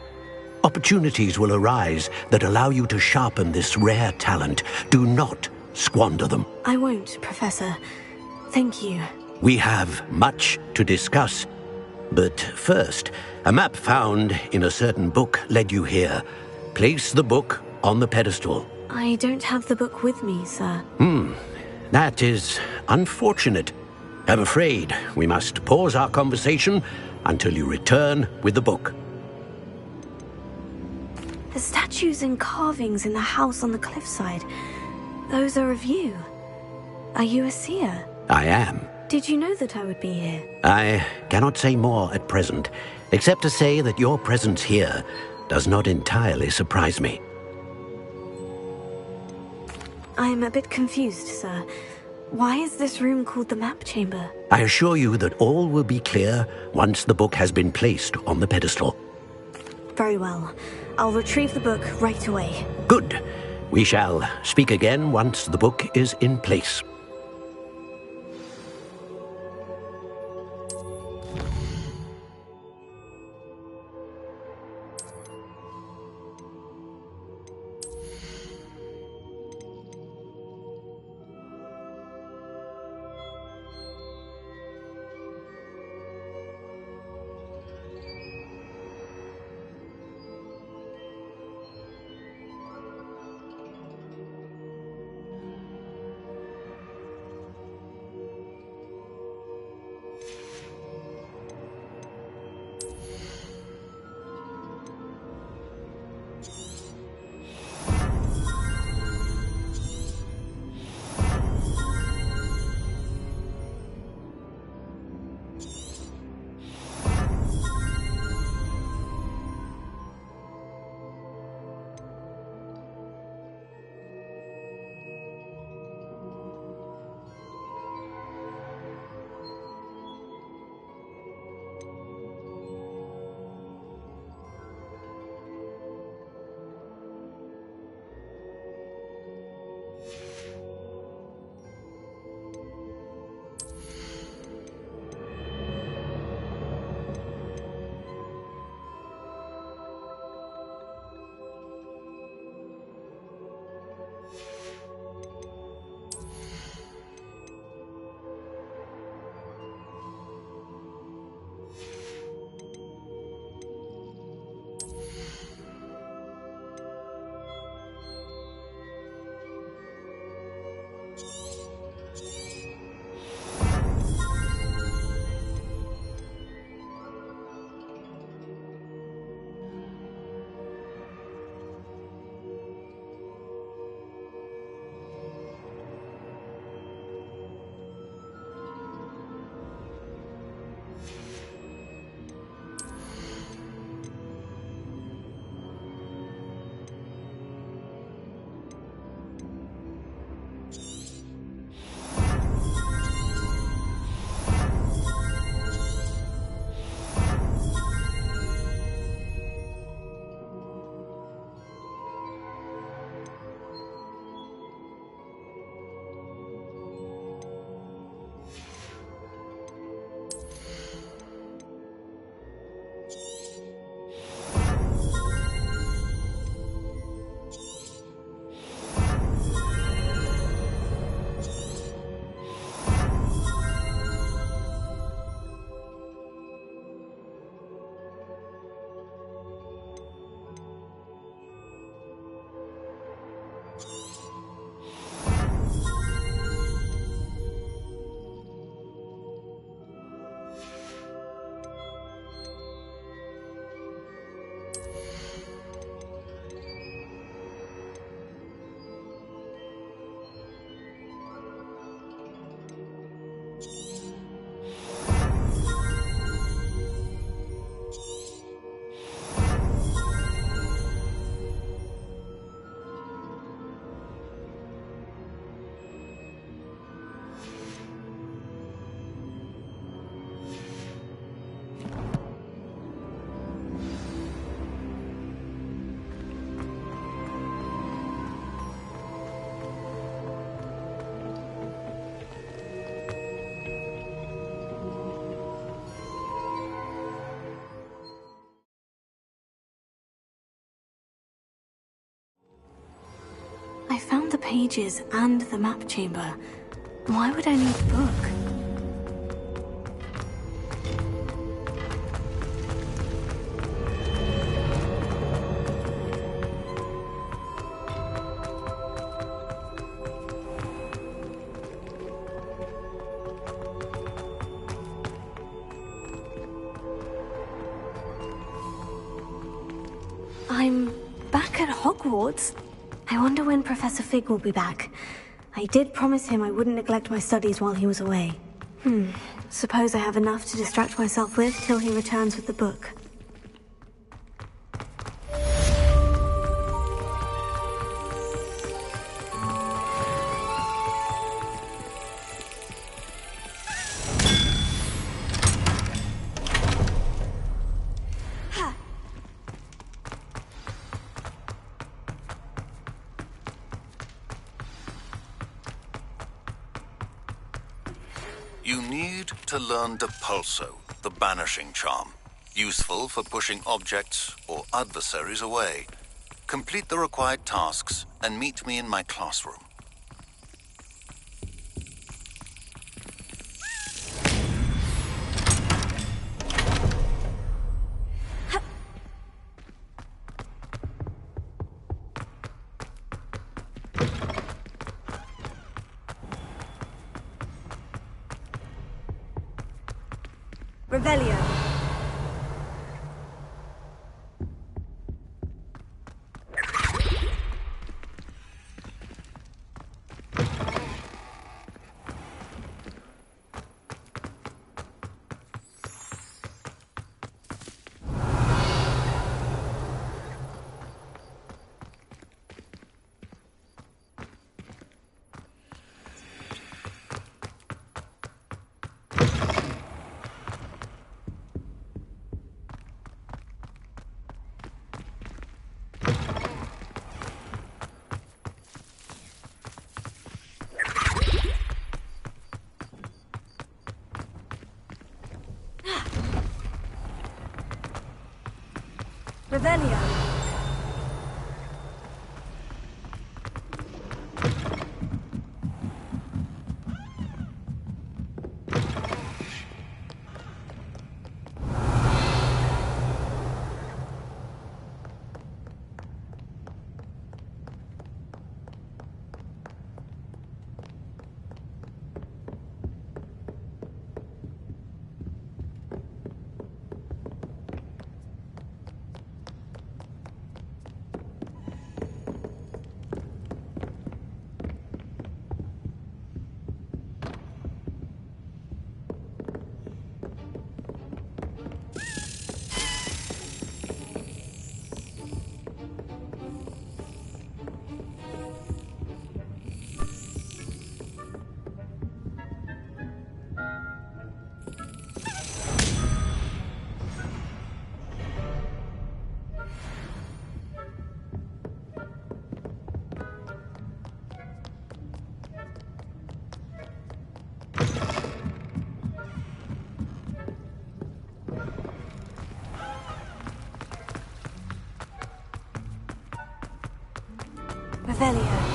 Opportunities will arise that allow you to sharpen this rare talent. Do not squander them. I won't, Professor. Thank you. We have much to discuss. But first, a map found in a certain book led you here. Place the book on the pedestal. I don't have the book with me, sir. That is unfortunate. I'm afraid we must pause our conversation until you return with the book. The statues and carvings in the house on the cliffside, those are of you. Are you a seer? I am. Did you know that I would be here? I cannot say more at present, except to say that your presence here does not entirely surprise me. I'm a bit confused, sir. Why is this room called the map chamber? I assure you that all will be clear once the book has been placed on the pedestal. Very well. I'll retrieve the book right away. Good. Good. We shall speak again once the book is in place. I found the pages and the map chamber. Why would I need the book? I'm back at Hogwarts. I wonder when Professor Fig will be back. I did promise him I wouldn't neglect my studies while he was away. Suppose I have enough to distract myself with till he returns with the book. You need to learn Depulso, the banishing charm. Useful for pushing objects or adversaries away. Complete the required tasks and meet me in my classroom. Revelio. Revelio. Revelio.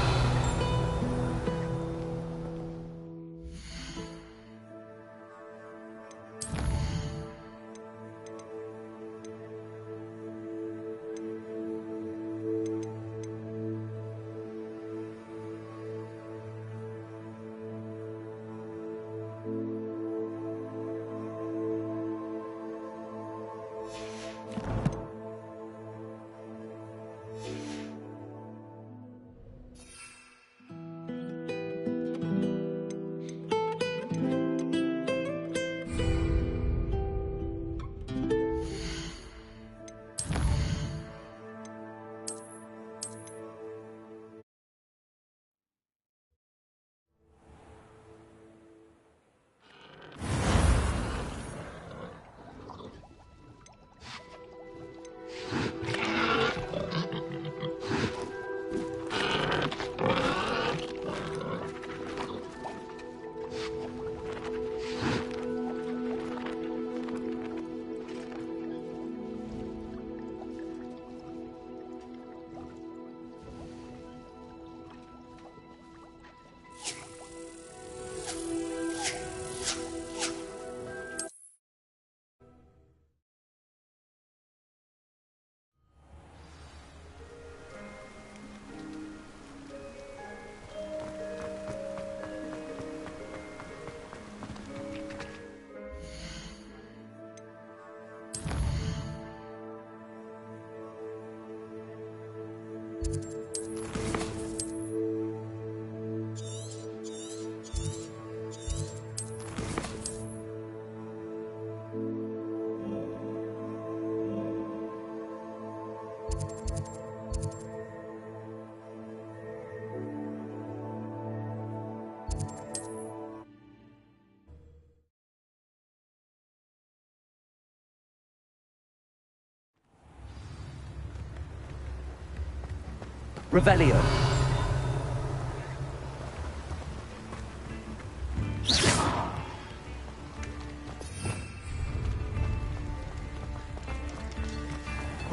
Revelio.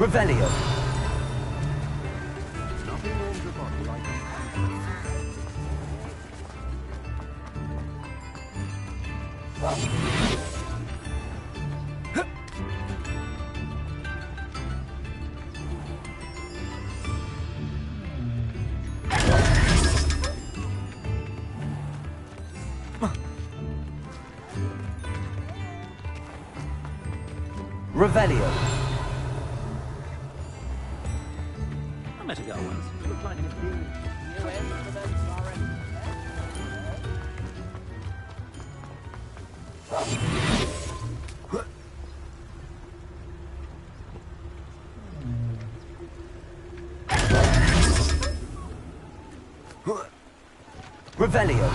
Revelio. Nothing warms the body like Revelio. I met a girl once. She looked like Revelio.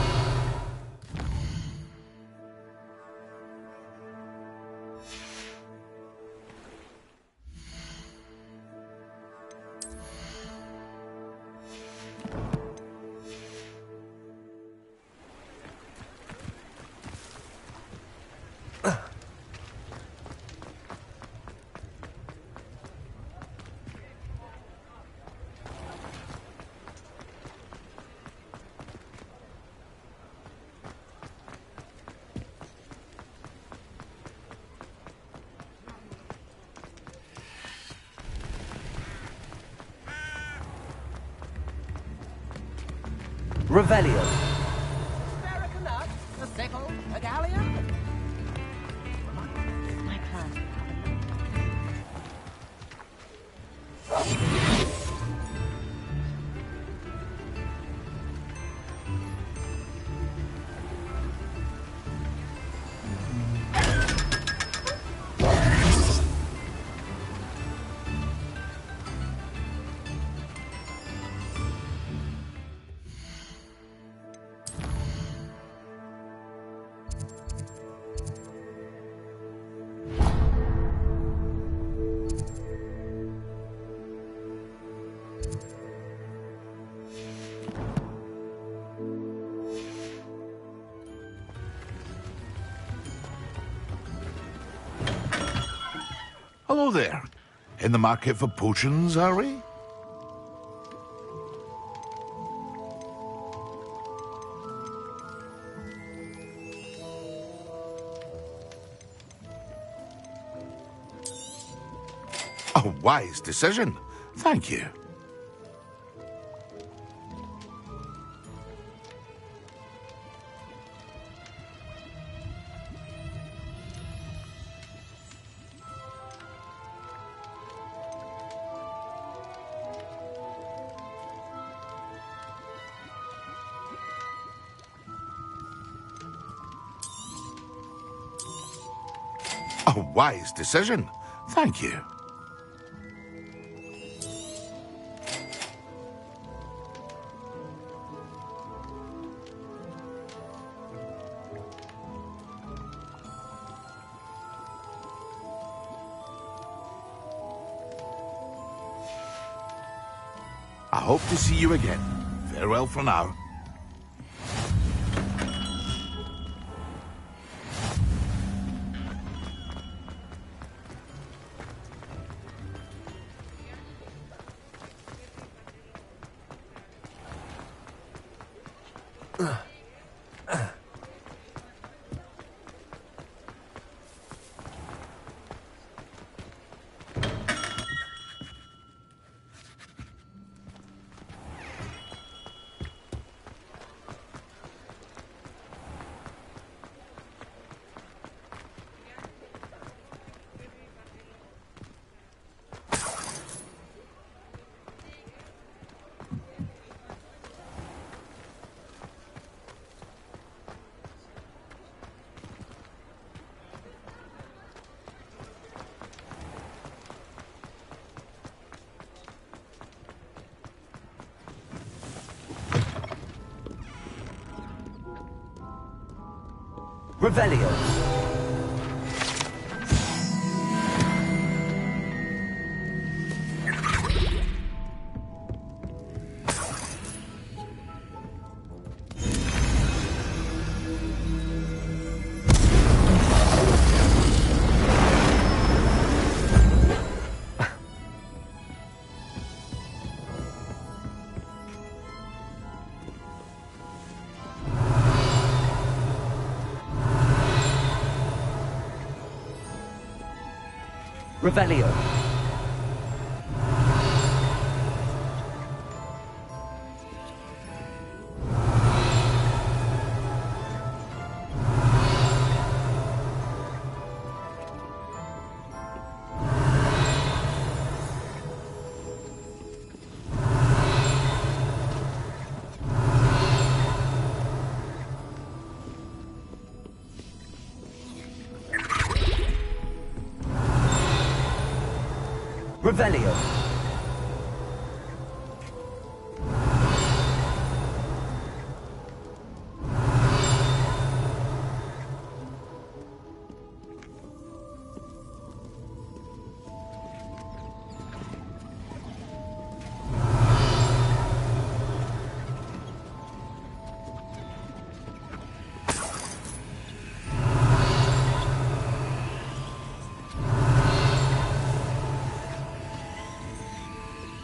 Revelio. A nut, a sickle, a galleon. My plan. Hello there. In the market for potions, are we? A wise decision. Thank you. A wise decision. Thank you. I hope to see you again. Farewell for now. Revelio. Revelio. Revelio.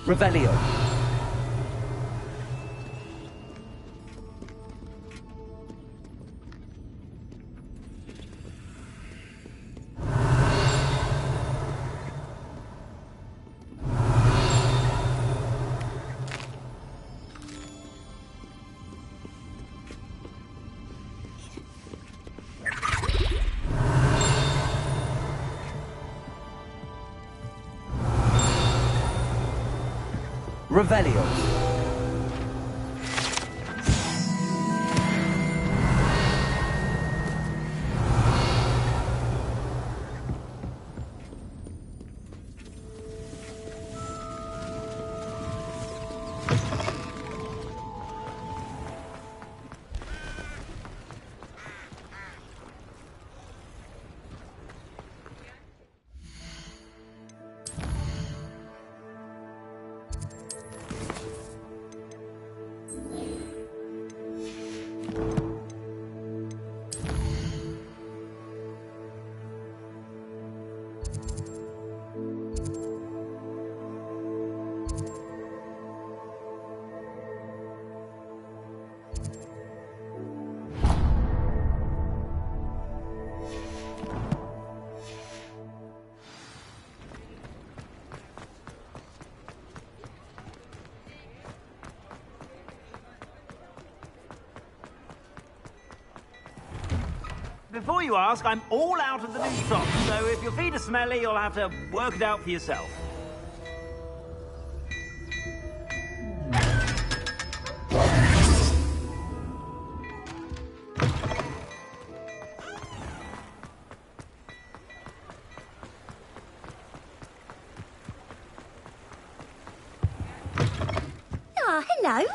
Revelio. Revelio. Before you ask, I'm all out of the new socks, so if your feet are smelly, you'll have to work it out for yourself. Ah, hello.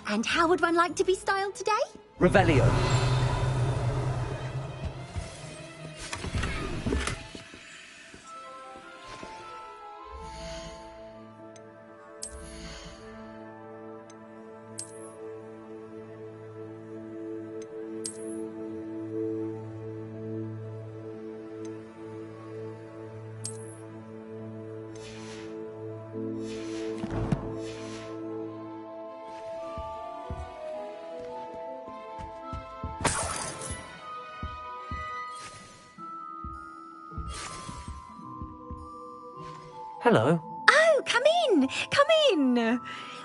And how would one like to be styled today? Revelio. Hello. Oh, come in. Come in.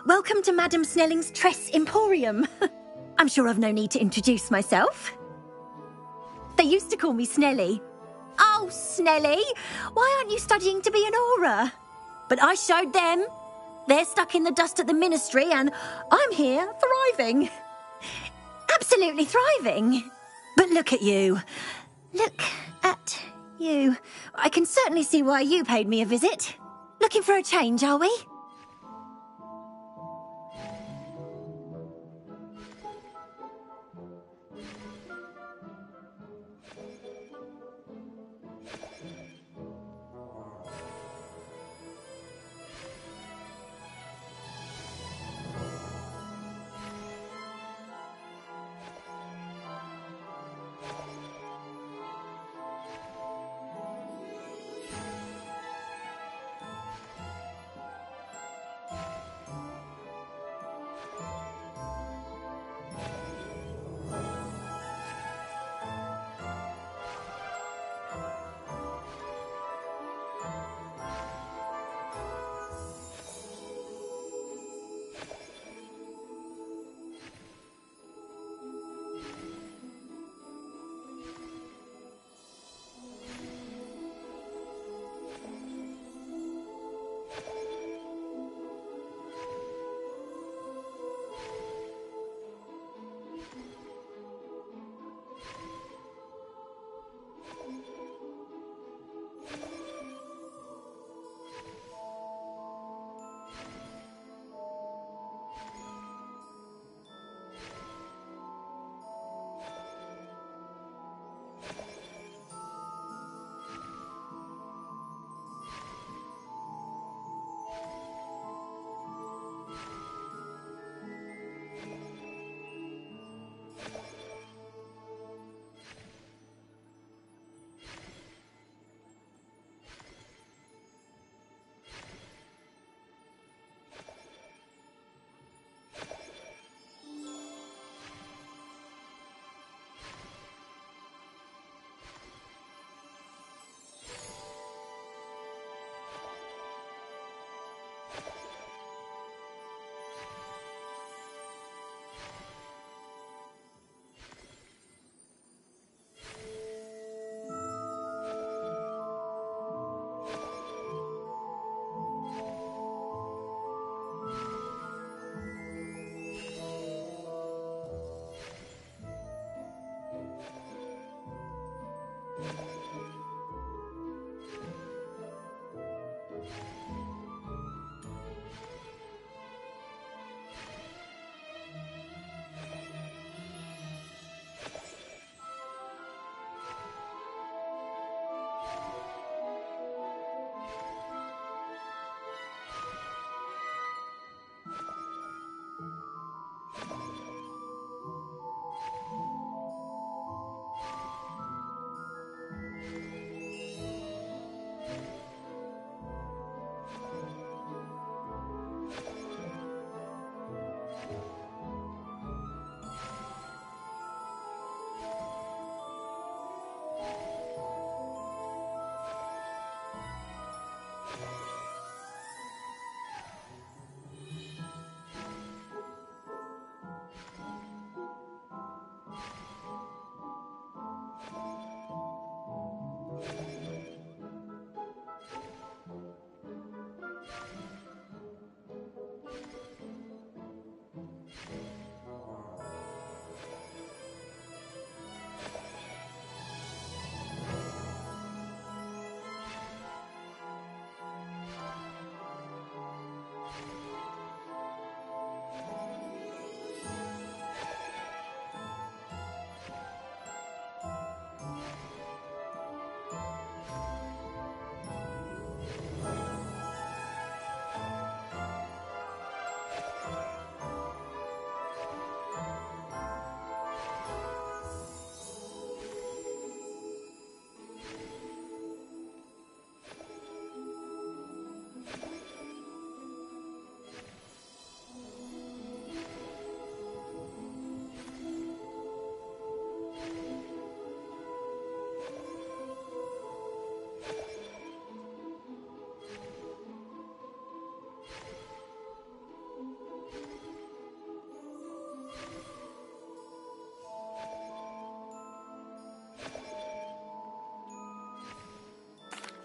Welcome to Madame Snelling's Tress Emporium. I'm sure I've no need to introduce myself. They used to call me Snelly. Oh, Snelly, why aren't you studying to be an aura? But I showed them. They're stuck in the dust at the ministry and I'm here thriving. Absolutely thriving. But look at you. Look at you. I can certainly see why you paid me a visit. Looking for a change, are we?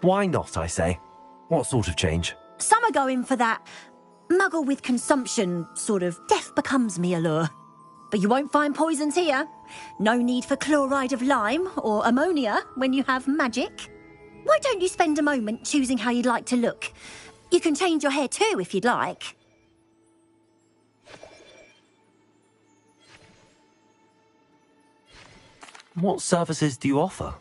Why not, I say? What sort of change? Some are going for that muggle with consumption, sort of death becomes me allure. But you won't find poisons here. No need for chloride of lime or ammonia when you have magic. Why don't you spend a moment choosing how you'd like to look? You can change your hair too if you'd like. What services do you offer?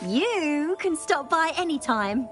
You can stop by any time.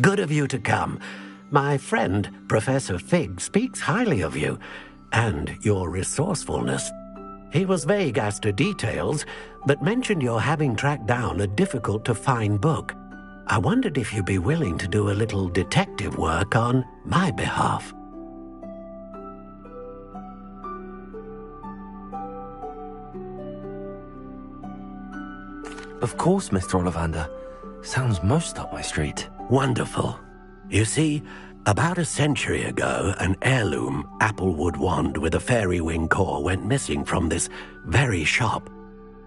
Good of you to come. My friend, Professor Fig, speaks highly of you and your resourcefulness. He was vague as to details, but mentioned your having tracked down a difficult-to-find book. I wondered if you'd be willing to do a little detective work on my behalf. Of course, Mr. Ollivander. Sounds most up my street. Wonderful. You see, about a century ago, an heirloom applewood wand with a fairy wing core went missing from this very shop.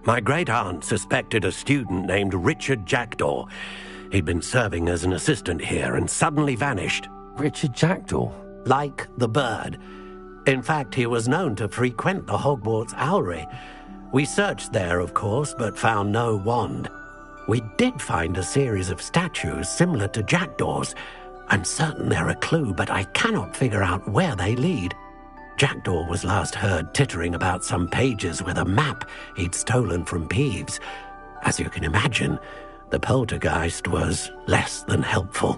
My great-aunt suspected a student named Richard Jackdaw. He'd been serving as an assistant here and suddenly vanished. Richard Jackdaw? Like the bird. In fact, he was known to frequent the Hogwarts Owlery. We searched there, of course, but found no wand. We did find a series of statues similar to Jackdaw's. I'm certain they're a clue, but I cannot figure out where they lead. Jackdaw was last heard tittering about some pages with a map he'd stolen from Peeves. As you can imagine, the poltergeist was less than helpful.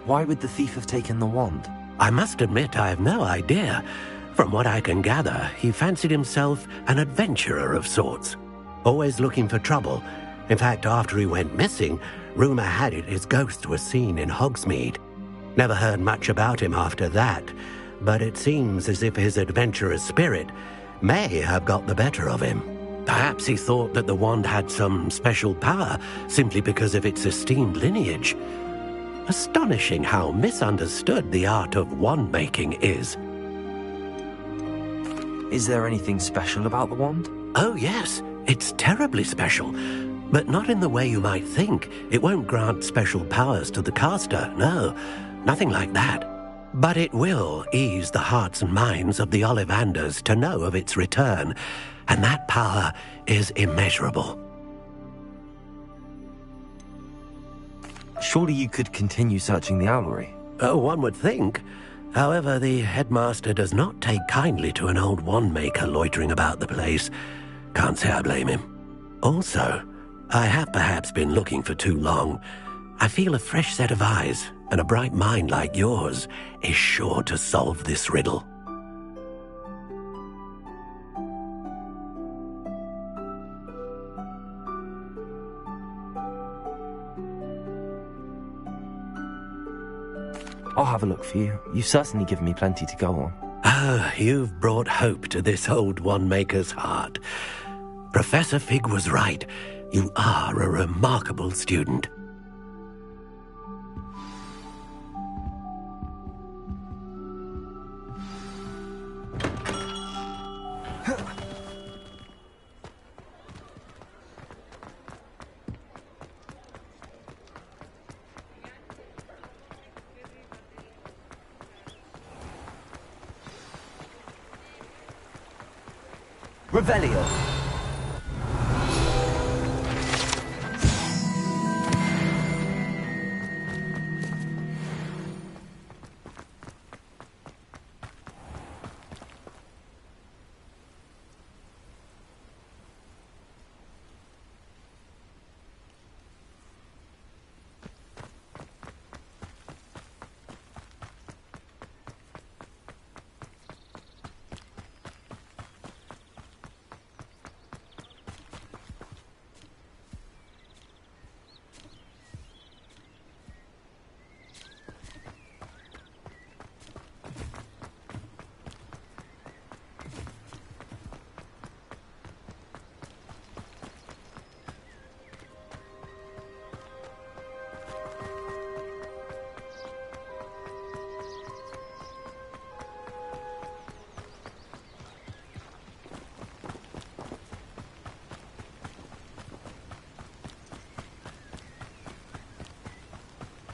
Why would the thief have taken the wand? I must admit I have no idea. From what I can gather, he fancied himself an adventurer of sorts, always looking for trouble. In fact, after he went missing, rumour had it his ghost was seen in Hogsmeade. Never heard much about him after that, but it seems as if his adventurous spirit may have got the better of him. Perhaps he thought that the wand had some special power simply because of its esteemed lineage. Astonishing how misunderstood the art of wand-making is. Is there anything special about the wand? Oh yes, it's terribly special. But not in the way you might think. It won't grant special powers to the caster, no, nothing like that. But it will ease the hearts and minds of the Ollivanders to know of its return, and that power is immeasurable. Surely you could continue searching the owlery. Oh, one would think. However, the headmaster does not take kindly to an old wand-maker loitering about the place. Can't say I blame him. Also, I have perhaps been looking for too long. I feel a fresh set of eyes, and a bright mind like yours is sure to solve this riddle. I'll have a look for you. You've certainly given me plenty to go on. Ah, you've brought hope to this old wand-maker's heart. Professor Fig was right. You are a remarkable student. Revelio.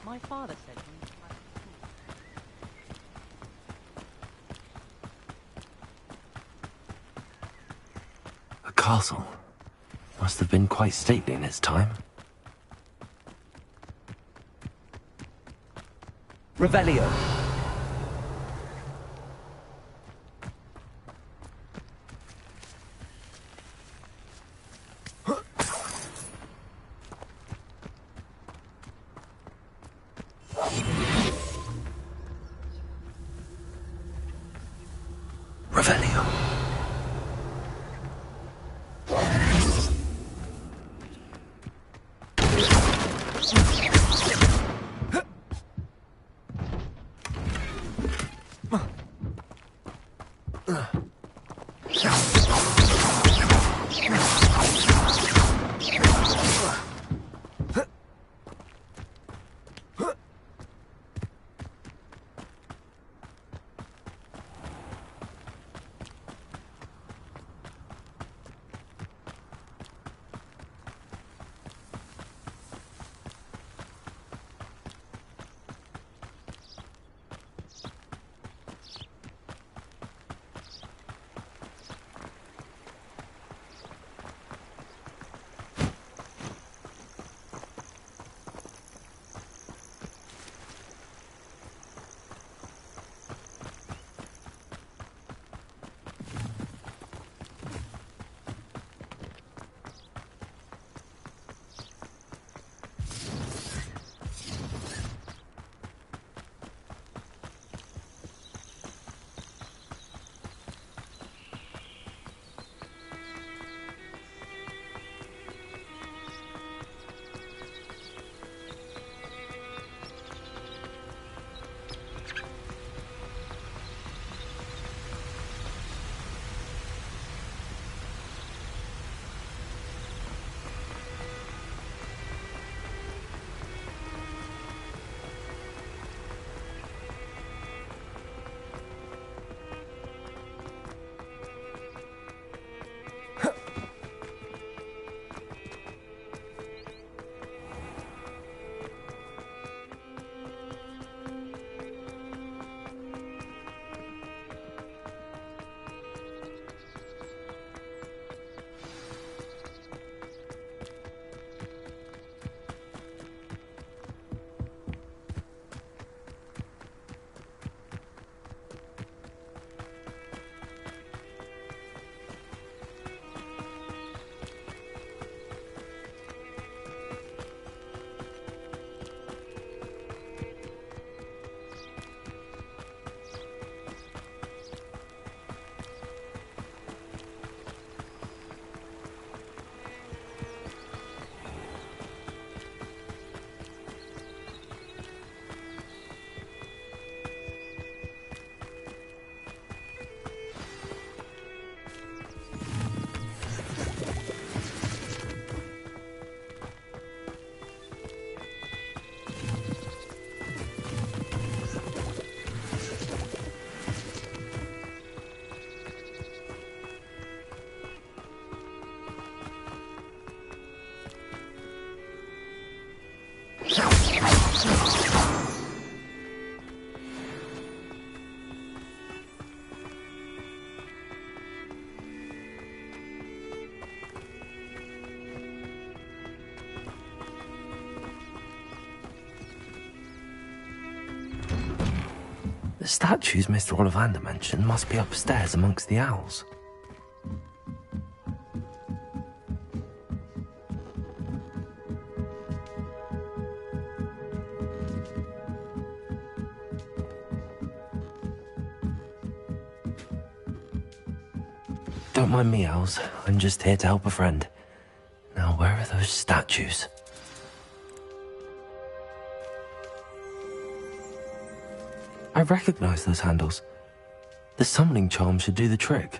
My father said A castle. Must have been quite stately in its time. Revelio. The statues Mr. Ollivander mentioned must be upstairs amongst the owls. Don't mind me, owls. I'm just here to help a friend. Now, where are those statues? I recognize those handles. The summoning charm should do the trick.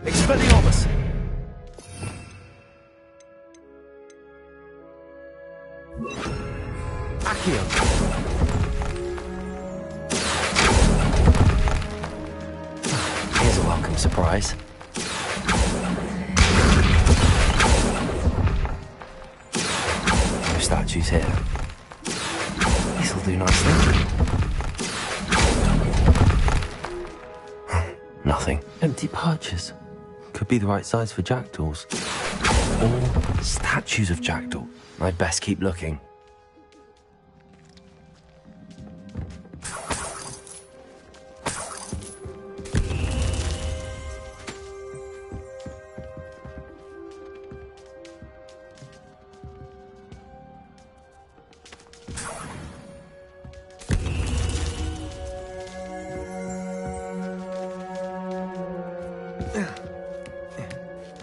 Expelliarmus! Accio! Here's a welcome surprise. statues here. This'll do nicely. Nothing. Empty perches. Could be the right size for jackdaws. Or statues of jackdaw. I'd best keep looking.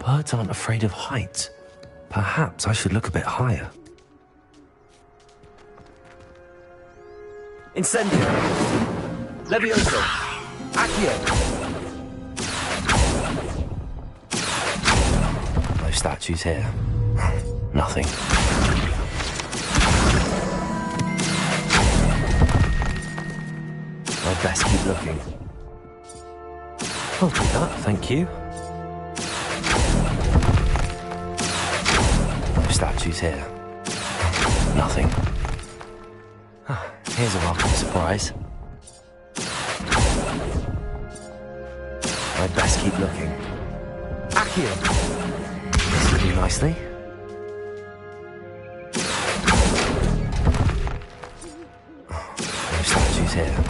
Birds aren't afraid of heights. Perhaps I should look a bit higher. Incendio! Levioso! Accio! No statues here. Nothing. I'd best keep looking. I'll do that, thank you. No statues here. Nothing. Here's a welcome surprise. I'd best keep looking. Accio! This will do nicely. No statues here.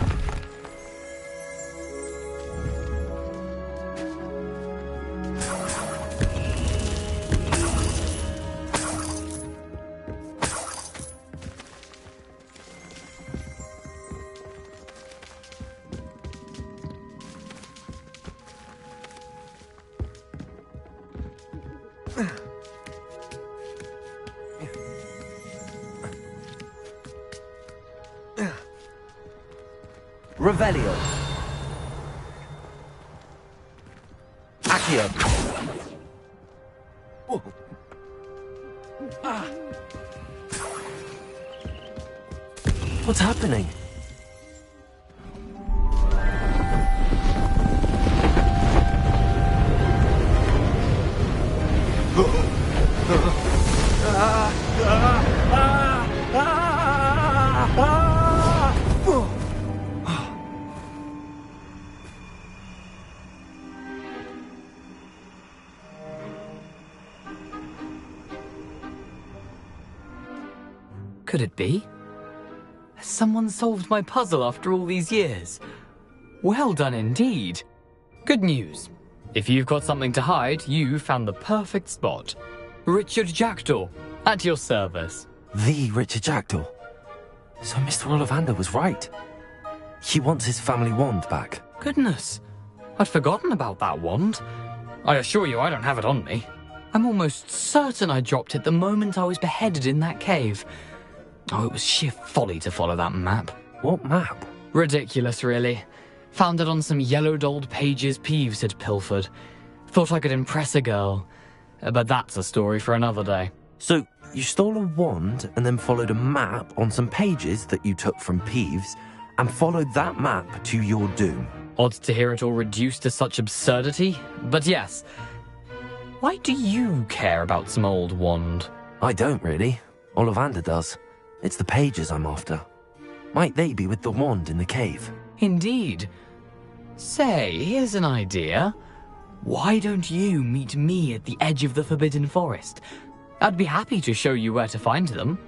Revelio. Accio. Oh. Ah. What's happening? Could it be? Has someone solved my puzzle after all these years? Well done indeed. Good news. If you've got something to hide, you found the perfect spot. Richard Jackdaw, at your service. The Richard Jackdaw. So Mr. Ollivander was right. He wants his family wand back. Goodness, I'd forgotten about that wand. I assure you I don't have it on me. I'm almost certain I dropped it the moment I was beheaded in that cave. Oh, it was sheer folly to follow that map. What map? Ridiculous, really. Found it on some yellowed old pages Peeves had pilfered. Thought I could impress a girl. But that's a story for another day. So, you stole a wand and then followed a map on some pages that you took from Peeves and followed that map to your doom. Odd to hear it all reduced to such absurdity, but yes. Why do you care about some old wand? I don't, really. Ollivander does. It's the pages I'm after. Might they be with the wand in the cave? Indeed. Say, here's an idea. Why don't you meet me at the edge of the Forbidden Forest? I'd be happy to show you where to find them.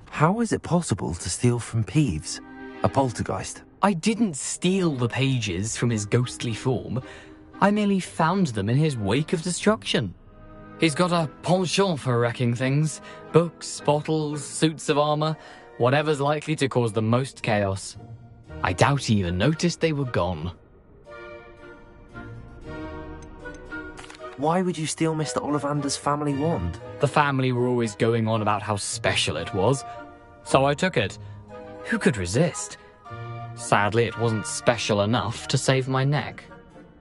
How is it possible to steal from Peeves, a poltergeist? I didn't steal the pages from his ghostly form. I merely found them in his wake of destruction. He's got a penchant for wrecking things. Books, bottles, suits of armor, whatever's likely to cause the most chaos. I doubt he even noticed they were gone. Why would you steal Mr. Ollivander's family wand? The family were always going on about how special it was, so I took it. Who could resist? Sadly, it wasn't special enough to save my neck.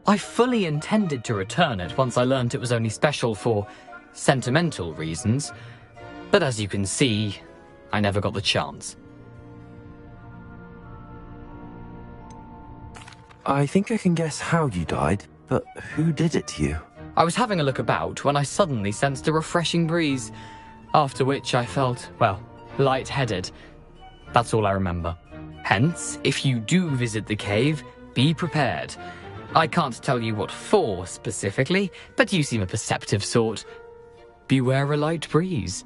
I fully intended to return it once I learned it was only special for sentimental reasons, but as you can see, I never got the chance. I think I can guess how you died, but who did it to you? I was having a look about when I suddenly sensed a refreshing breeze, after which I felt, well, lightheaded. That's all I remember. Hence, if you do visit the cave, be prepared. I can't tell you what for specifically, but you seem a perceptive sort. Beware a light breeze.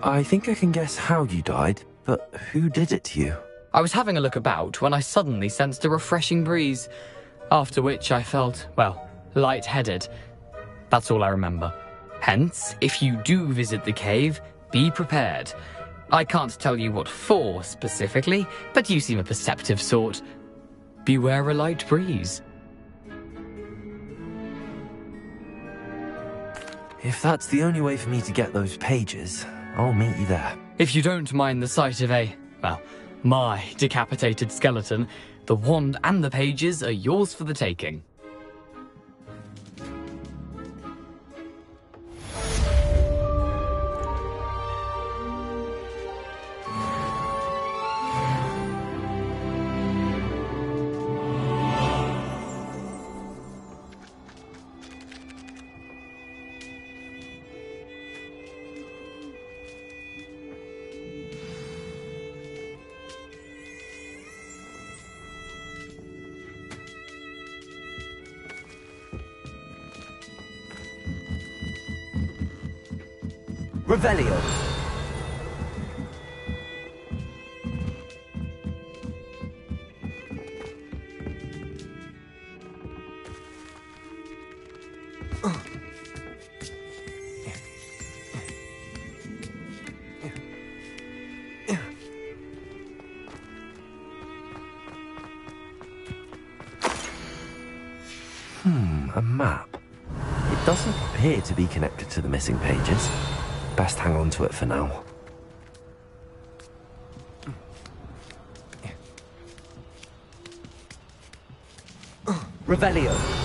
I think I can guess how you died, but who did it to you? I was having a look about when I suddenly sensed a refreshing breeze, after which I felt, well, lightheaded. That's all I remember. Hence, if you do visit the cave, be prepared. I can't tell you what for specifically, but you seem a perceptive sort. Beware a light breeze. If that's the only way for me to get those pages, I'll meet you there. If you don't mind the sight of my decapitated skeleton, the wand and the pages are yours for the taking. Revelio. A map. It doesn't appear to be connected to the missing pages. Best hang on to it for now. Revelio.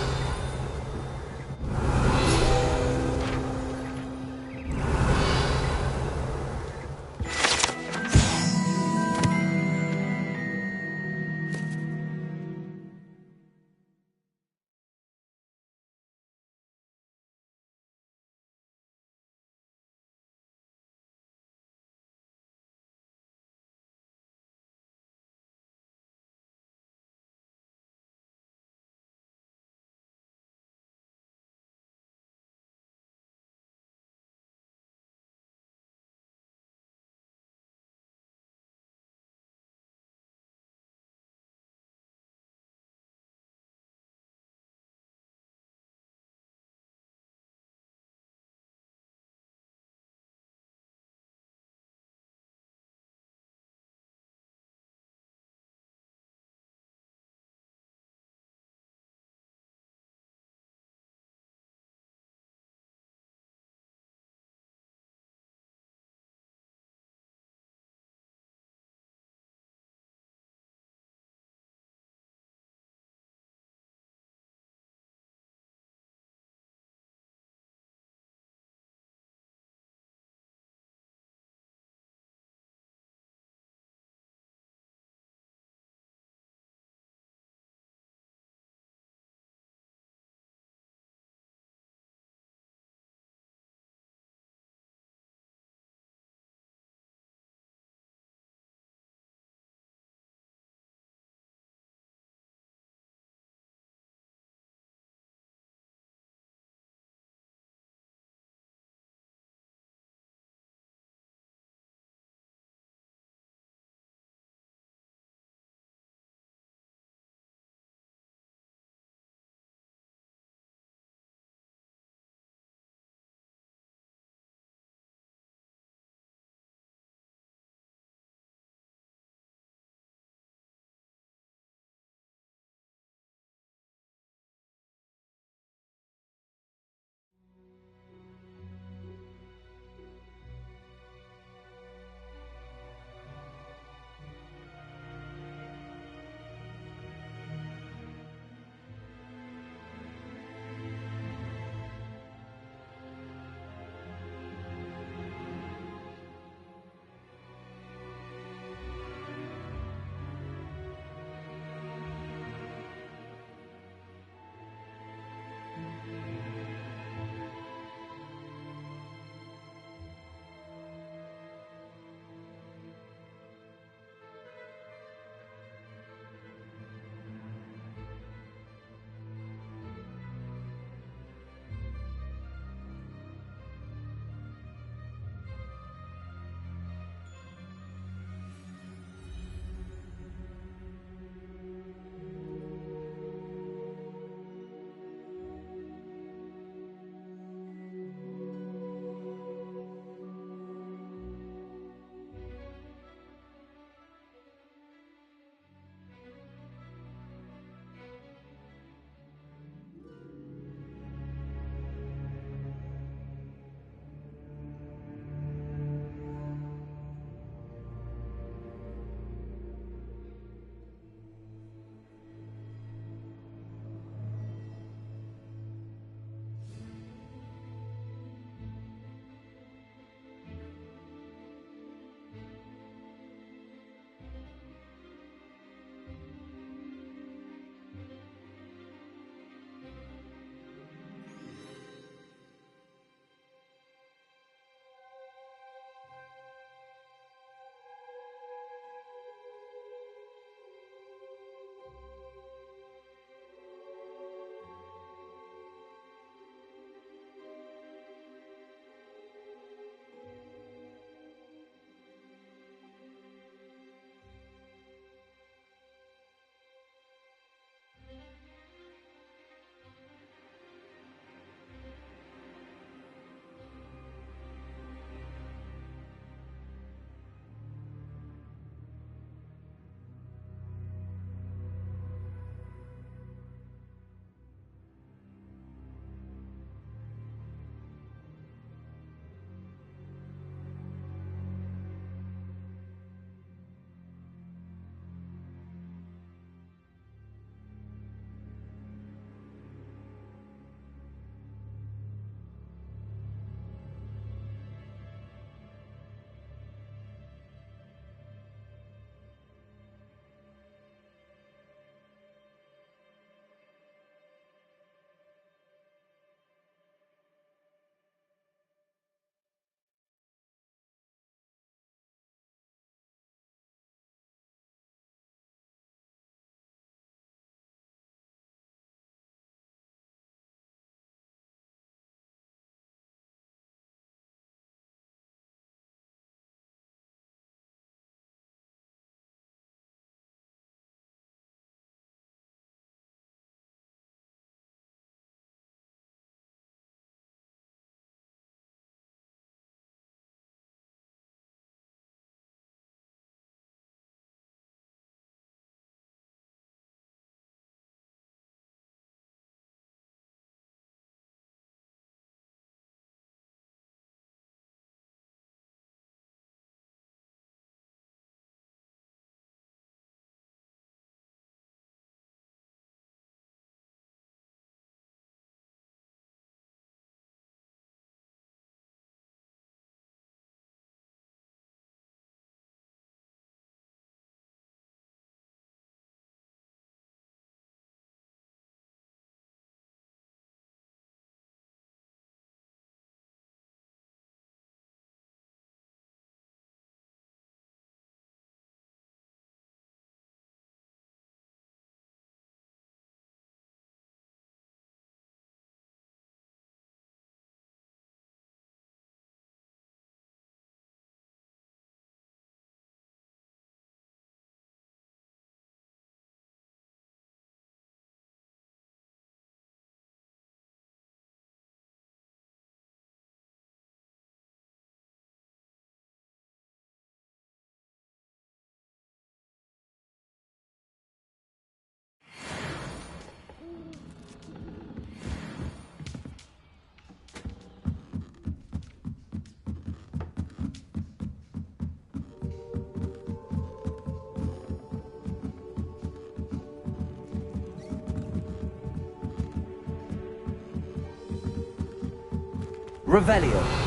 Revelio.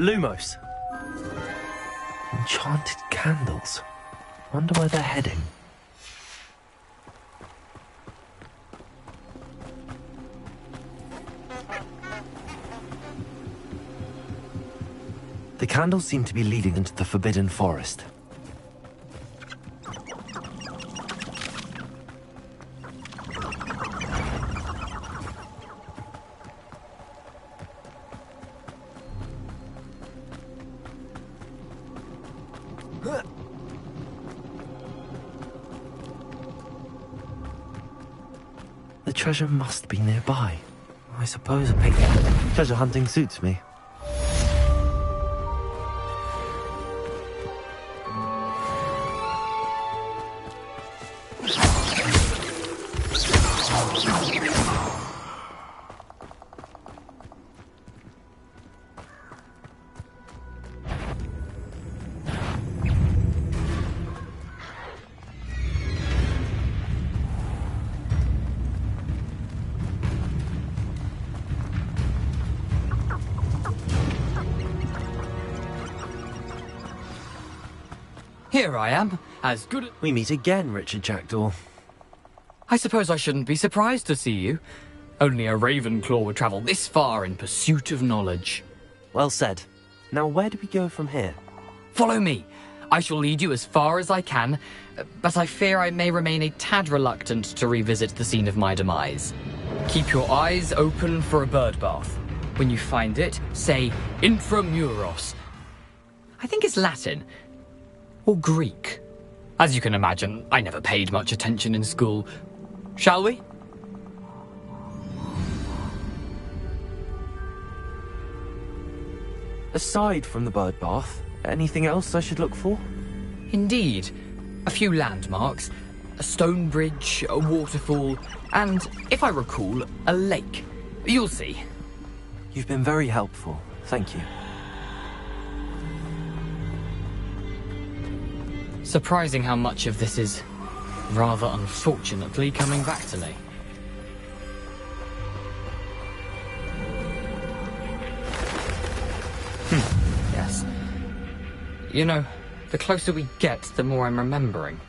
Lumos. Enchanted candles. Wonder where they're heading. The candles seem to be leading into the Forbidden Forest. The treasure must be nearby. I suppose a treasure hunting suits me. Here I am, as good as... We meet again, Richard Jackdaw. I suppose I shouldn't be surprised to see you. Only a Ravenclaw would travel this far in pursuit of knowledge. Well said. Now where do we go from here? Follow me. I shall lead you as far as I can, but I fear I may remain a tad reluctant to revisit the scene of my demise. Keep your eyes open for a bird bath. When you find it, say intramuros. I think it's Latin. Or Greek. As you can imagine, I never paid much attention in school. Shall we? Aside from the bird bath, anything else I should look for? Indeed. A few landmarks, a stone bridge, a waterfall, and, if I recall, a lake. You'll see. You've been very helpful. Thank you. Surprising how much of this is, rather unfortunately, coming back to me. Yes. You know, the closer we get, the more I'm remembering.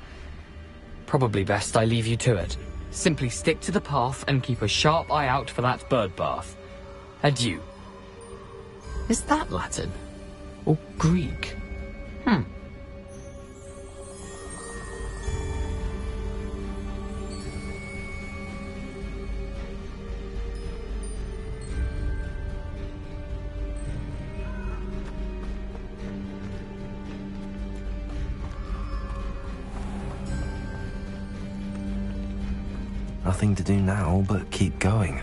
Probably best I leave you to it. Simply stick to the path and keep a sharp eye out for that bird bath. Adieu. Is that Latin? Or Greek? Nothing to do now but keep going.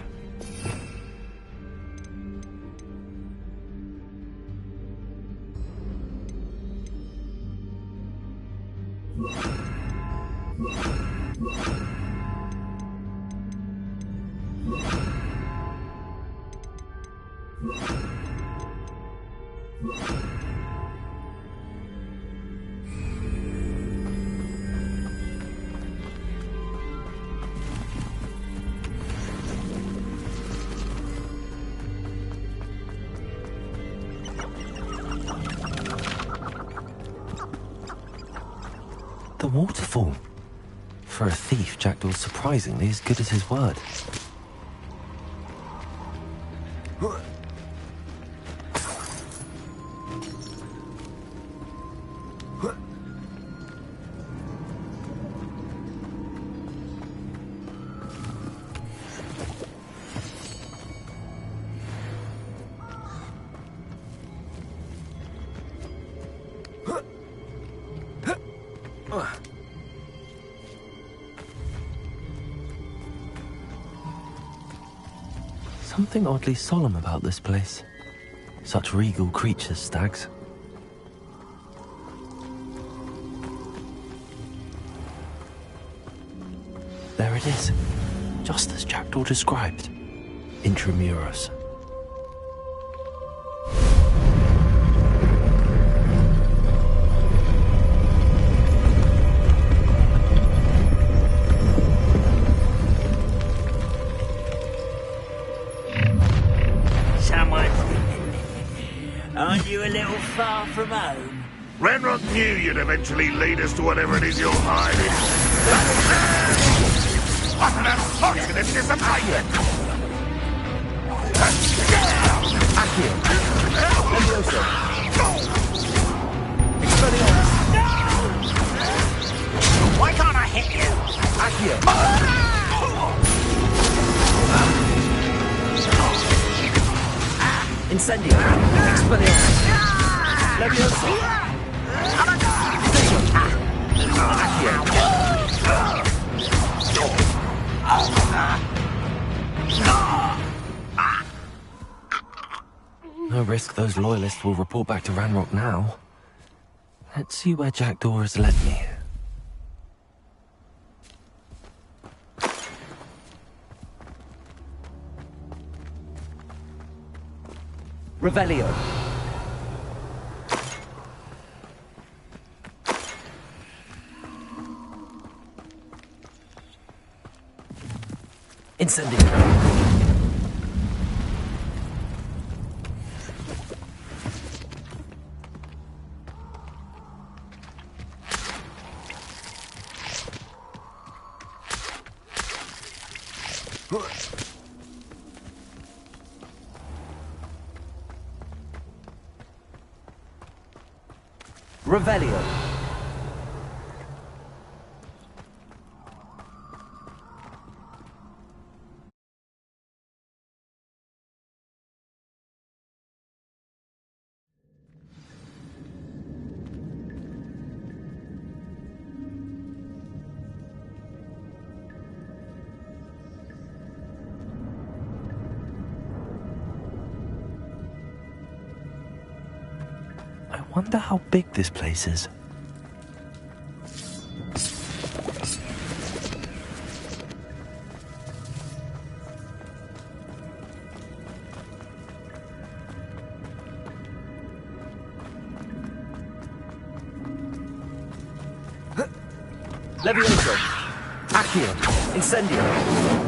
The waterfall. For a thief, Jackdaw's surprisingly as good as his word. Something oddly solemn about this place. Such regal creatures, stags. There it is, just as Jackdaw described. Intramuros. Aren't you a little far from home? Ranrock knew you'd eventually lead us to whatever it is you're hiding. What an unfortunate disappointment! Accio. Levioso. Expelliarmus. Why can't I hit you? Accio. Incendio. Expelliarmus. Levioso. No risk those loyalists will report back to Ranrock now. Let's see where Jackdaw has led me. Revelio. Incendio. Revelio. Wonder how big this place is. Levioso! Accio! Incendio!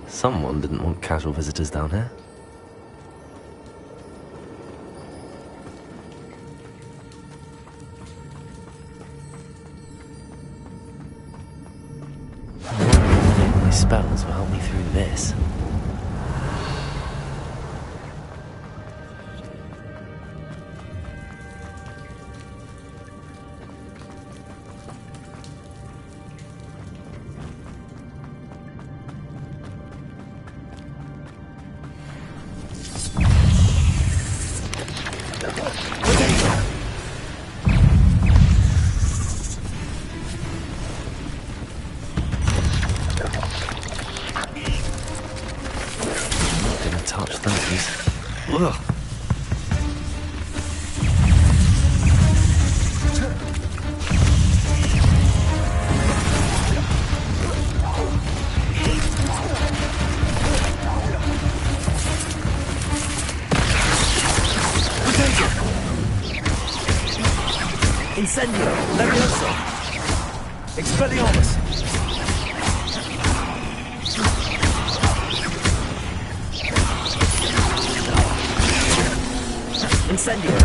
Someone didn't want casual visitors down here. I wonder if my spells will help me through this. Touch those. Ugh. Incendio! Levioso! Expelliarmus! Incendio!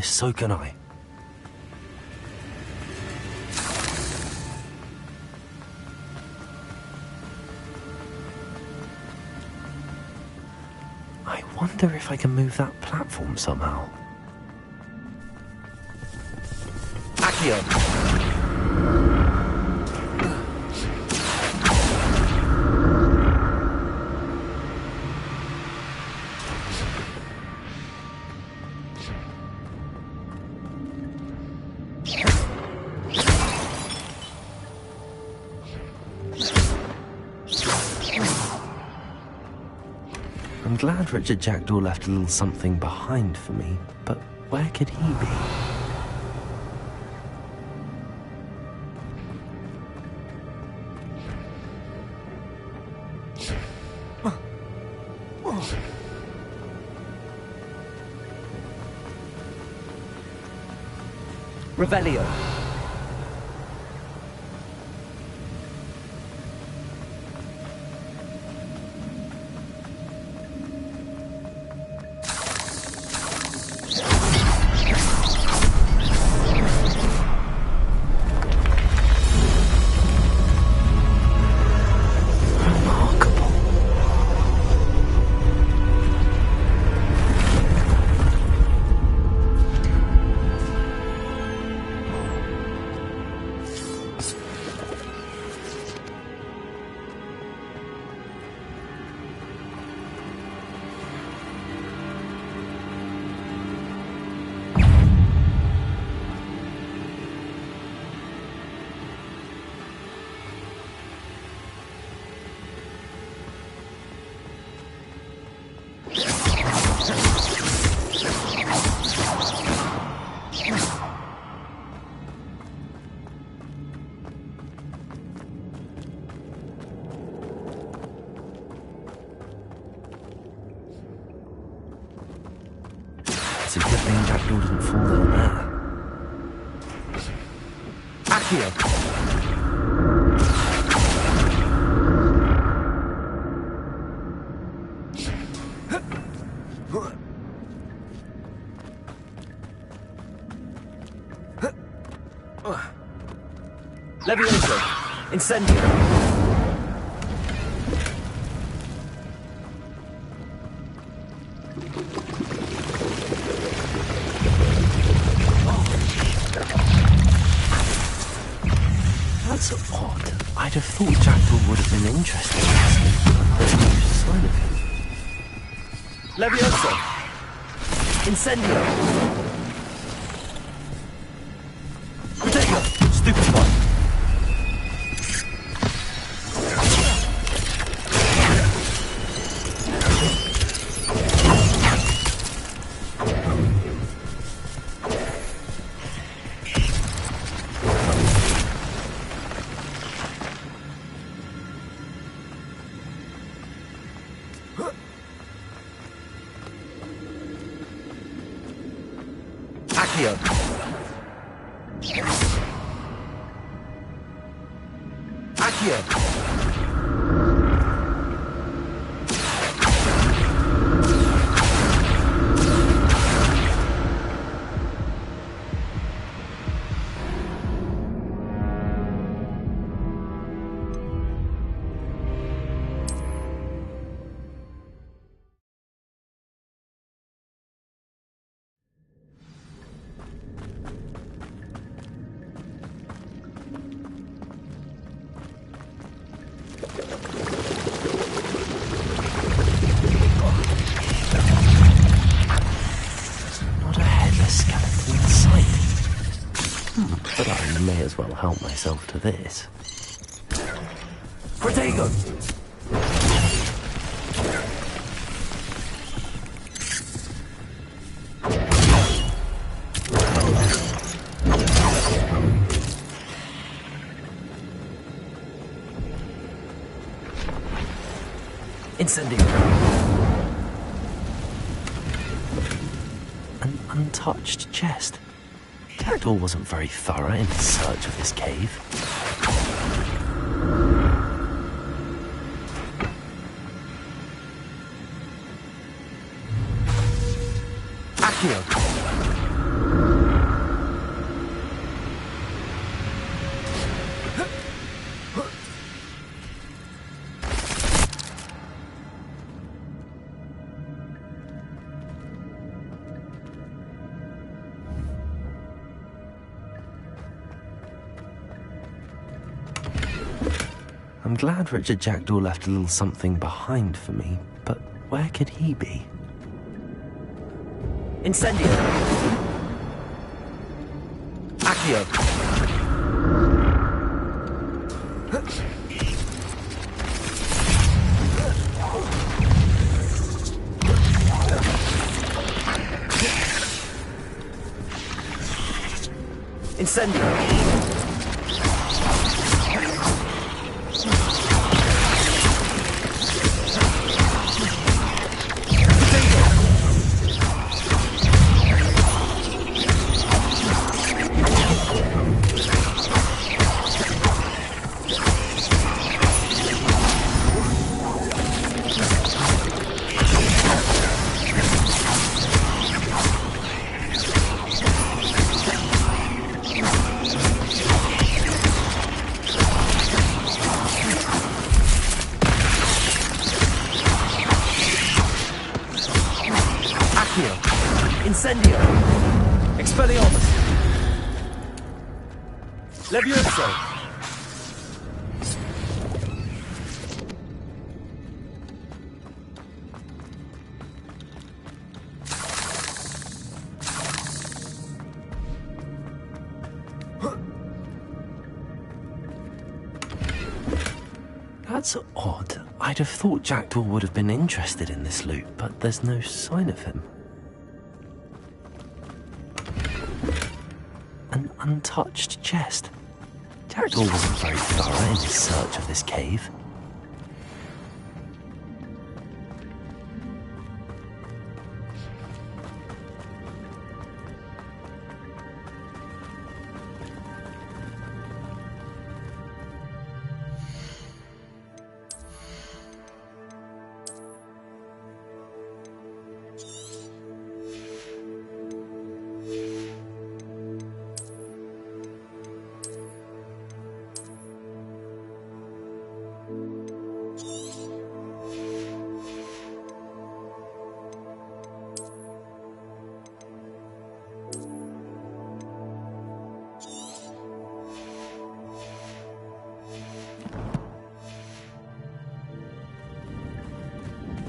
this, so can I. I wonder if I can move that platform somehow. Accio! I'm glad Richard Jackdaw left a little something behind for me, but where could he be? Revelio. It's a good thing Jackdaw doesn't fall down there. Accio! Levioso. Incendio. That's odd. I'd have thought Jackdaw would have been interested in this, but there's no sign of him. Levioso. Incendio. Protego! Stupid one. Accio. Accio. But I may as well help myself to this. Protego! Incendio. An untouched chest. Jackdaw wasn't very thorough in his search of this cave. Accio. I'm glad Richard Jackdaw left a little something behind for me, but where could he be? Incendio! Accio! Incendio! Incendio! Expelliarmus! Levioso! That's odd. I'd have thought Jackdaw would have been interested in this loot, but there's no sign of him. An untouched chest. Jackdaw wasn't very thorough in his search of this cave.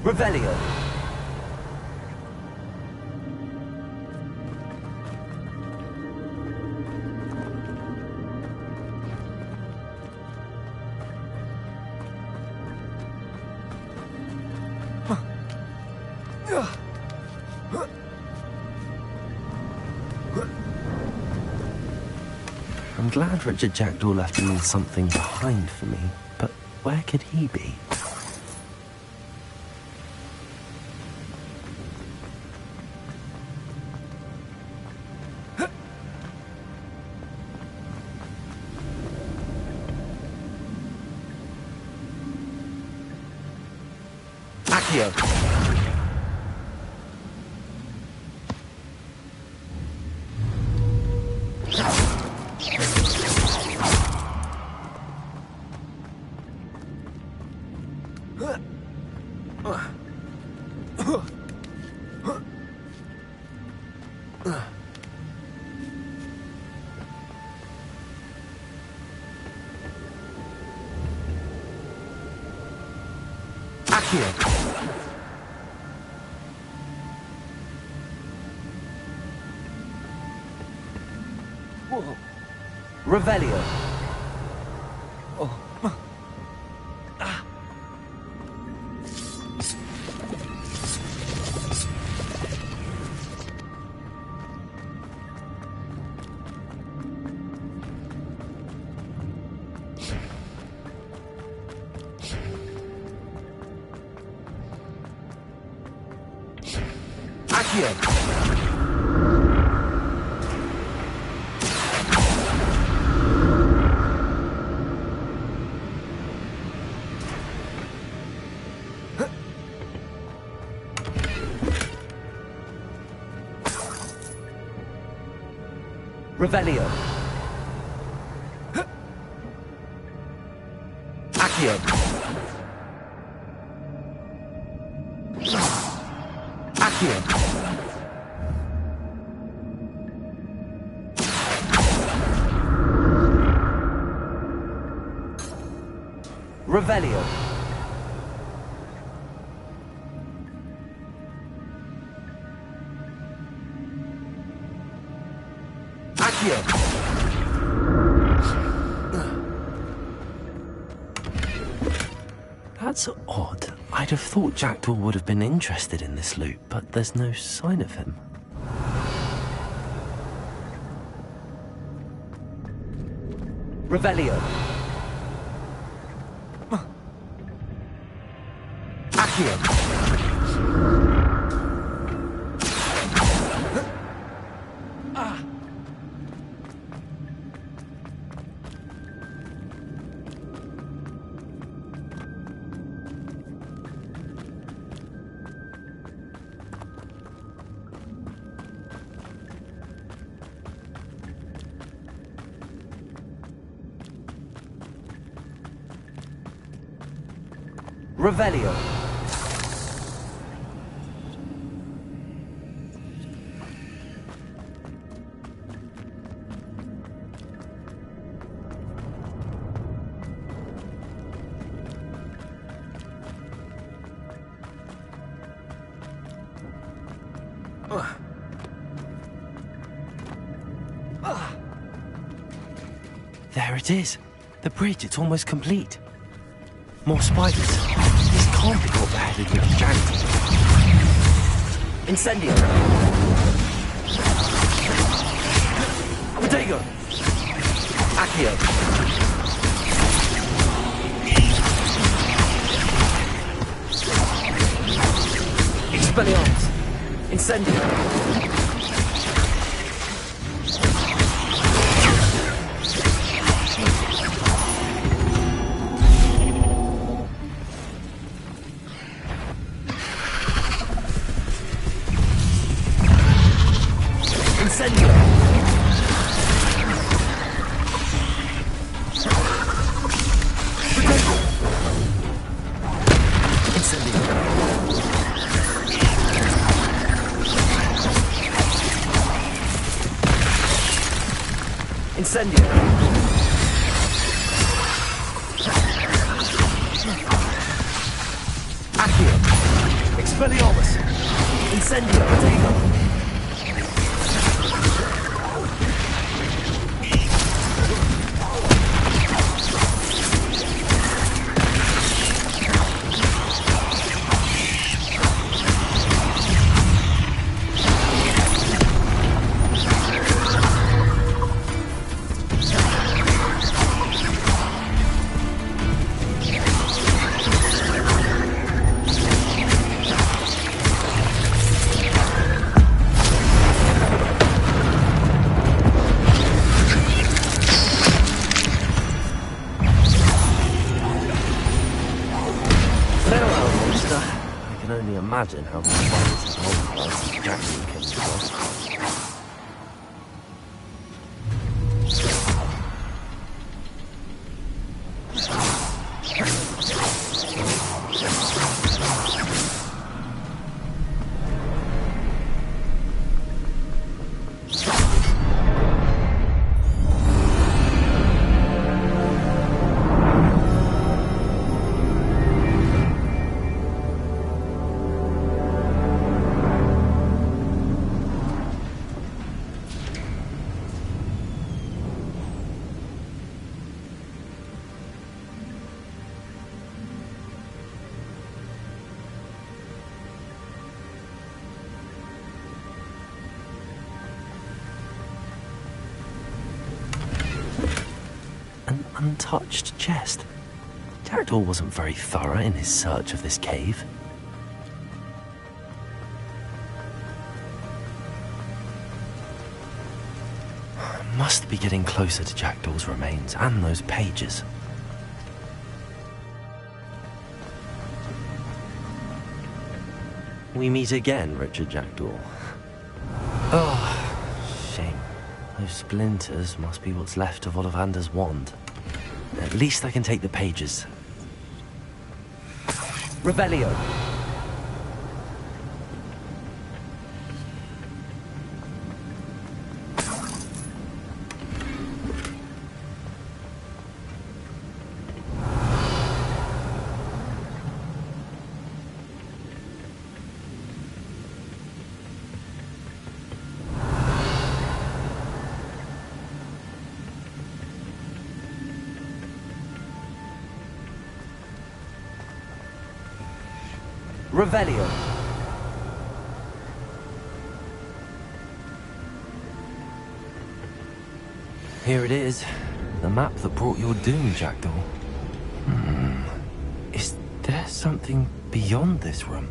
Revelio. I'm glad Richard Jackdaw left a little something behind for me, but where could he be? Revelio. Revelio. Accio. Accio. Revelio. Accio. That's odd. I'd have thought Jackdaw would have been interested in this loot, but there's no sign of him. Revelio. Accio. Revelio. There it is. The bridge, it's almost complete. More spiders. This can't be what beheaded Ricky Jackdaw. Incendio. Protego. Accio. Expelliarmus. Incendio. Incendio. Accio. Expelliarmus. Incendio. Protego. Imagine how the spiders and multipliers Jackson came across. An untouched chest. Jackdaw wasn't very thorough in his search of this cave. Must be getting closer to Jackdaw's remains and those pages. We meet again, Richard Jackdaw. Oh, shame. Those splinters must be what's left of Ollivander's wand. At least I can take the pages. Revelio. Revelio. Here it is. The map that brought your doom, Jackdaw. Is there something beyond this room?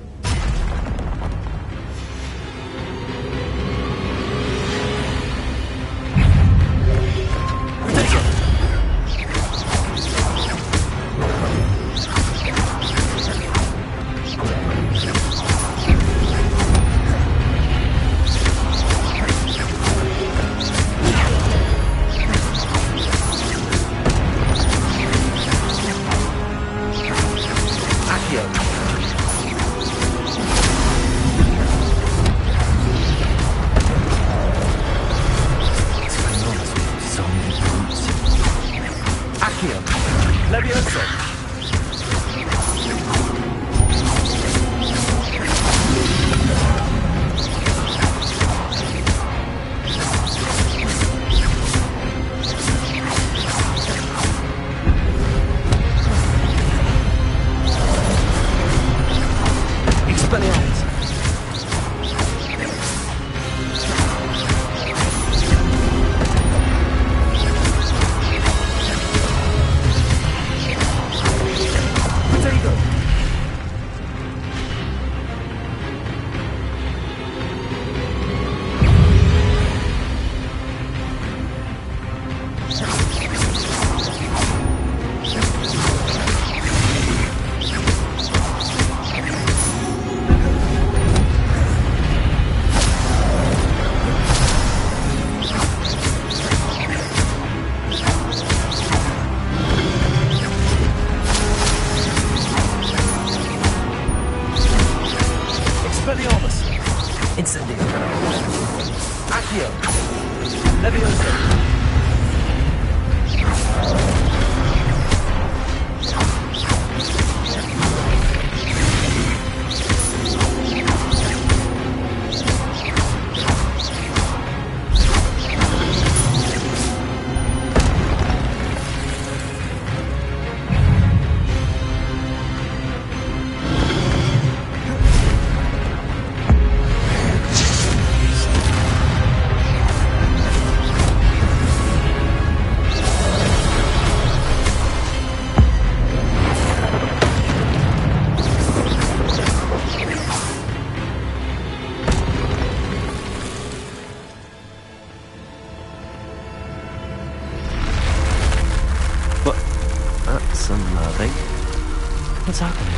What's happening?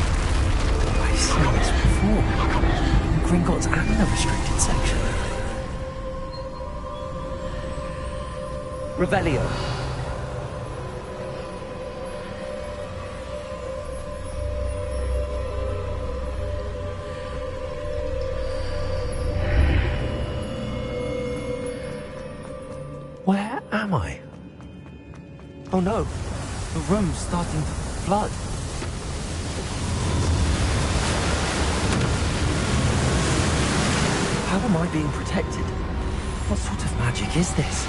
I've seen this before. Gringotts and the restricted section. Revelio. Where am I? Oh no, the room's starting to flood. How am I being protected? What sort of magic is this?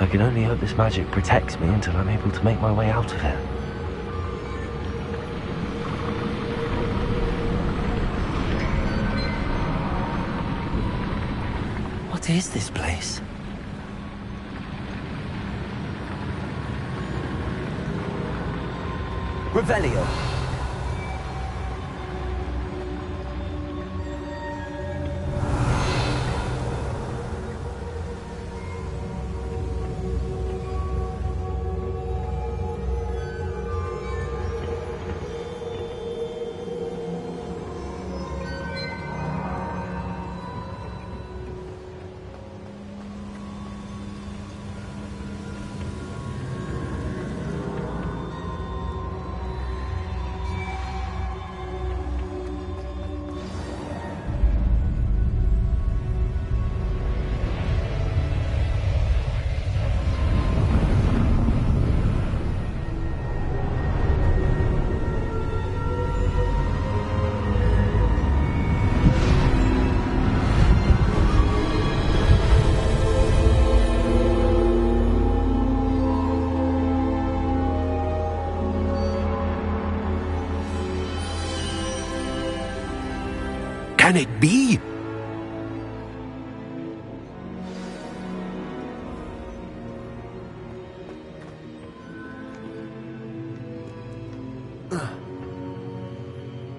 I can only hope this magic protects me until I'm able to make my way out of here. What is this place? Revelio. can it be?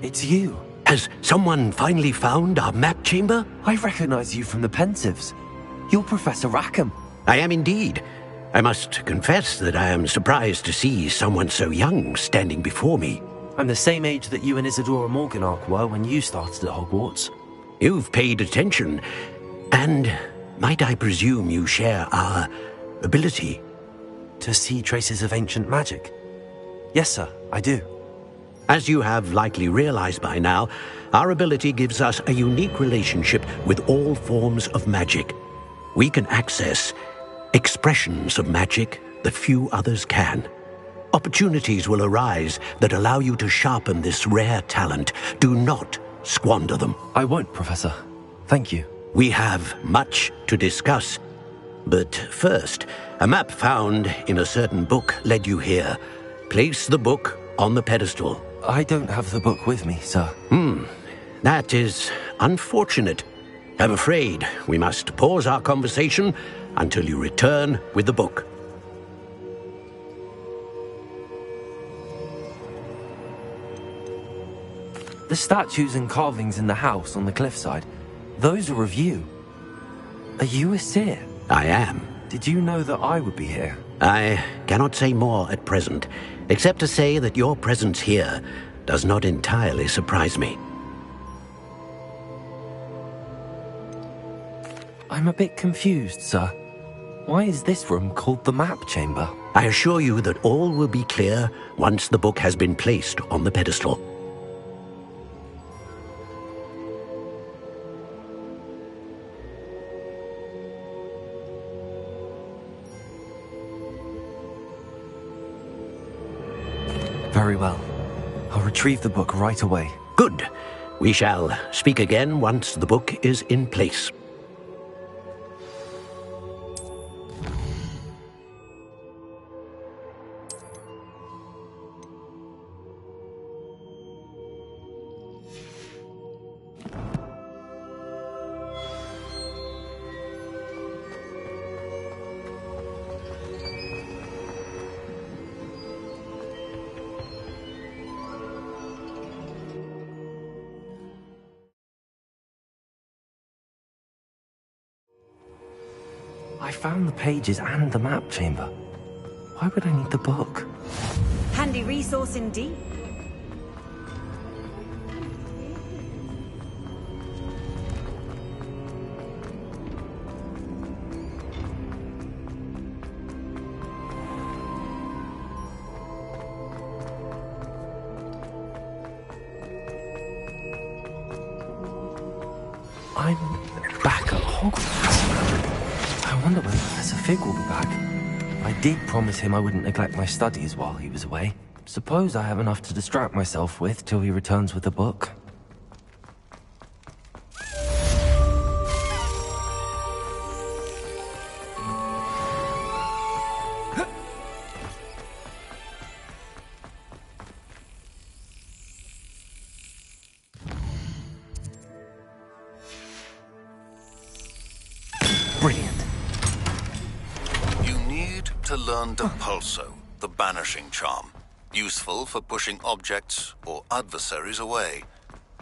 It's you. Has someone finally found our map chamber? I recognize you from the Pensives. You're Professor Rackham. I am indeed. I must confess that I am surprised to see someone so young standing before me. I'm the same age that you and Isadora Morganach were when you started at Hogwarts. You've paid attention, and might I presume you share our ability? To see traces of ancient magic? Yes, sir, I do. As you have likely realized by now, our ability gives us a unique relationship with all forms of magic. We can access expressions of magic that few others can. Opportunities will arise that allow you to sharpen this rare talent. Do not squander them. I won't, Professor. Thank you. We have much to discuss. But first, a map found in a certain book led you here. Place the book on the pedestal. I don't have the book with me, sir. That is unfortunate. I'm afraid we must pause our conversation until you return with the book. The statues and carvings in the house on the cliffside, those are of you. Are you a seer? I am. Did you know that I would be here? I cannot say more at present, except to say that your presence here does not entirely surprise me. I'm a bit confused, sir. Why is this room called the map chamber? I assure you that all will be clear once the book has been placed on the pedestal. Very well. I'll retrieve the book right away. Good. We shall speak again once the book is in place. I found the pages and the map chamber. Why would I need the book? Handy resource indeed. I'm back at Hogwarts. I wonder when Professor Fig will be back. I did promise him I wouldn't neglect my studies while he was away. Suppose I have enough to distract myself with till he returns with the book. Brilliant. You need to learn to Pulso, the banishing charm. Useful for pushing objects or adversaries away.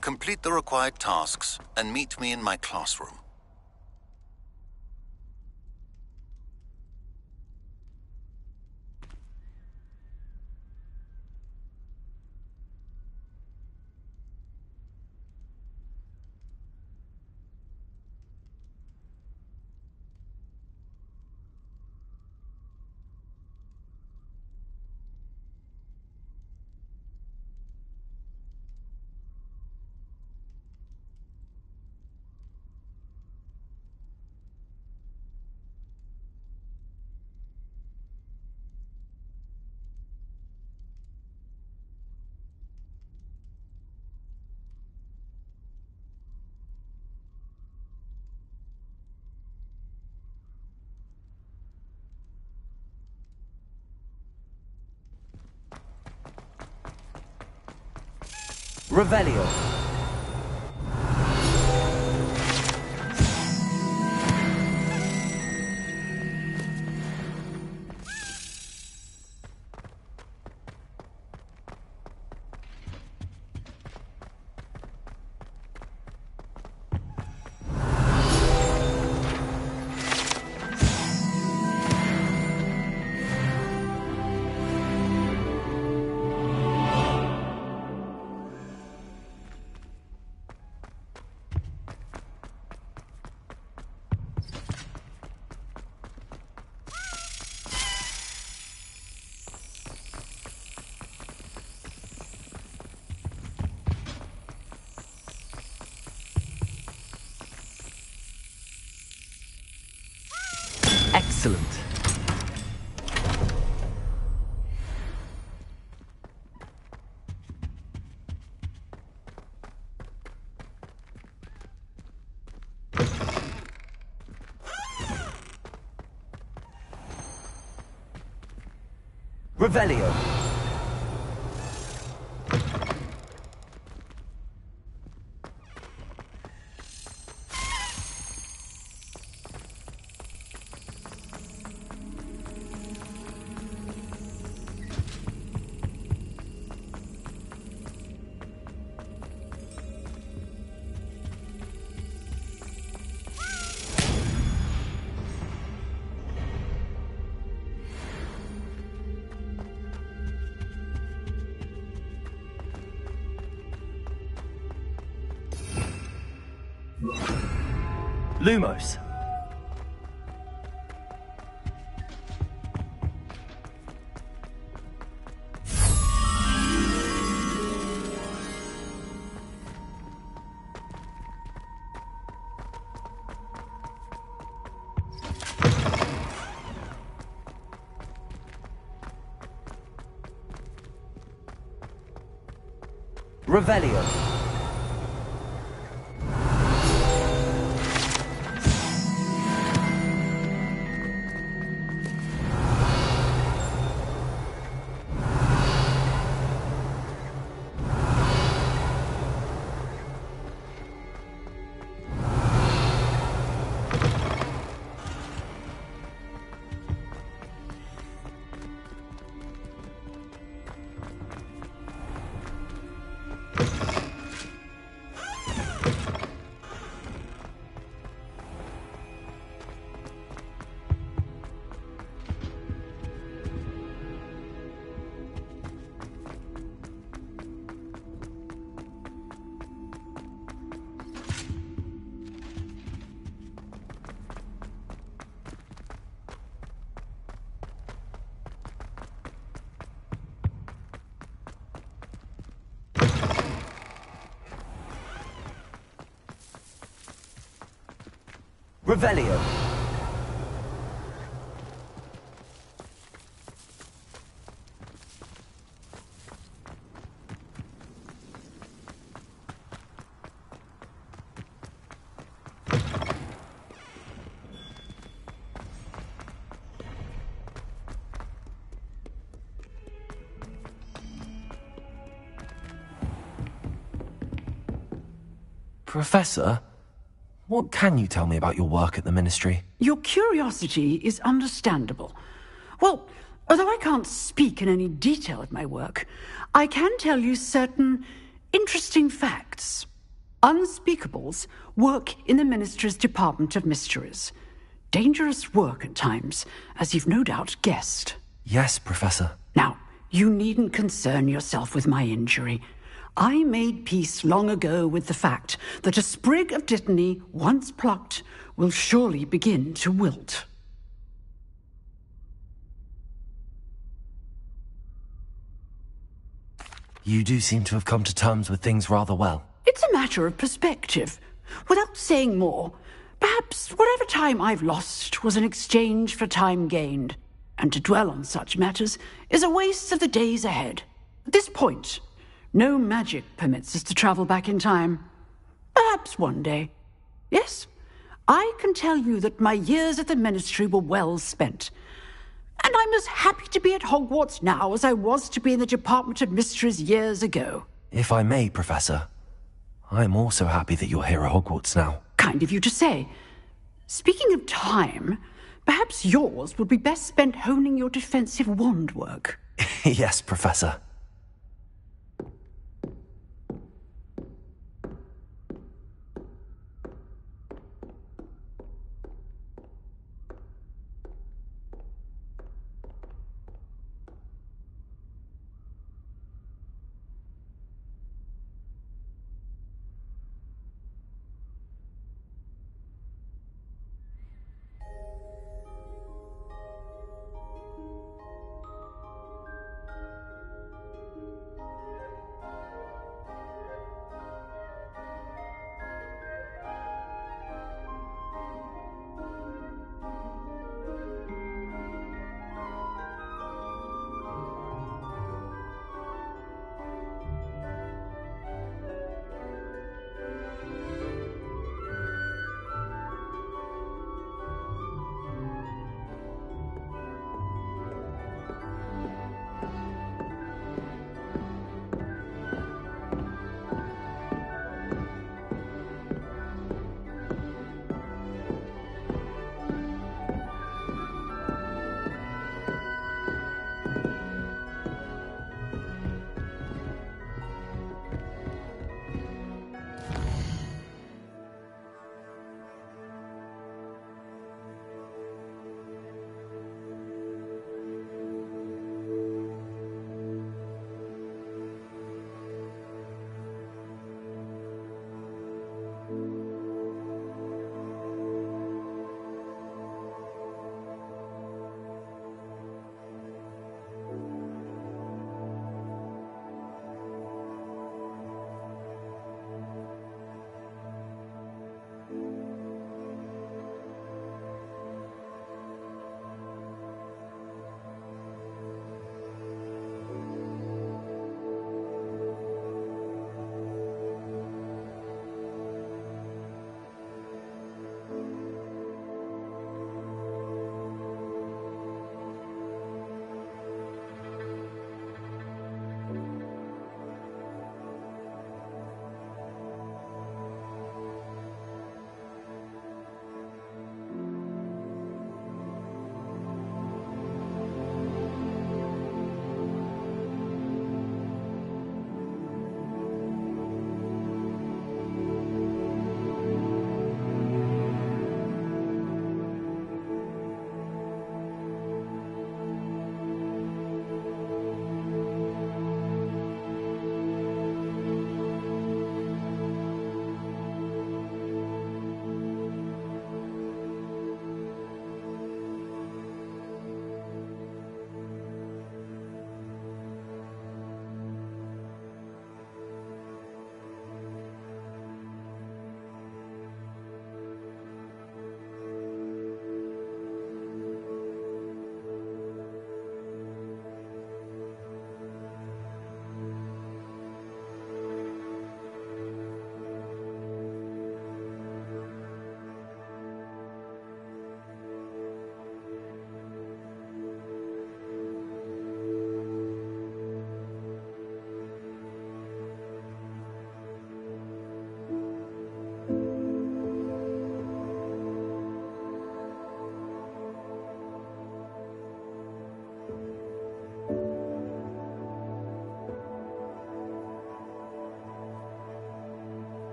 Complete the required tasks and meet me in my classroom. Revelio. Excellent. Revelio. Lumos. Revelio. Revelio. Professor, what can you tell me about your work at the Ministry? Your curiosity is understandable. Well, although I can't speak in any detail of my work, I can tell you certain interesting facts. Unspeakables work in the Ministry's Department of Mysteries. Dangerous work at times, as you've no doubt guessed. Yes, Professor. Now, you needn't concern yourself with my injury. I made peace long ago with the fact that a sprig of dittany, once plucked, will surely begin to wilt. You do seem to have come to terms with things rather well. It's a matter of perspective. Without saying more, perhaps whatever time I've lost was an exchange for time gained, and to dwell on such matters is a waste of the days ahead. At this point, no magic permits us to travel back in time. Perhaps one day. Yes, I can tell you that my years at the Ministry were well spent. And I'm as happy to be at Hogwarts now as I was to be in the Department of Mysteries years ago. If I may, Professor, I'm also happy that you're here at Hogwarts now. Kind of you to say. Speaking of time, perhaps yours would be best spent honing your defensive wand work. Yes, Professor.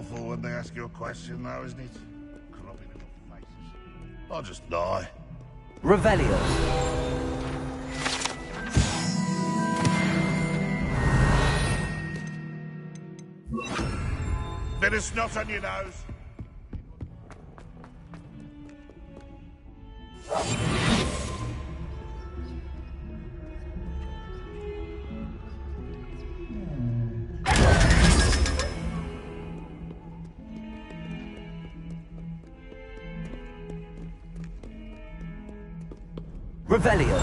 awful when they ask you a question, though, isn't it? Cropping in your faces. I'll just die. Revelio. Bit of snot on your nose. Revelio.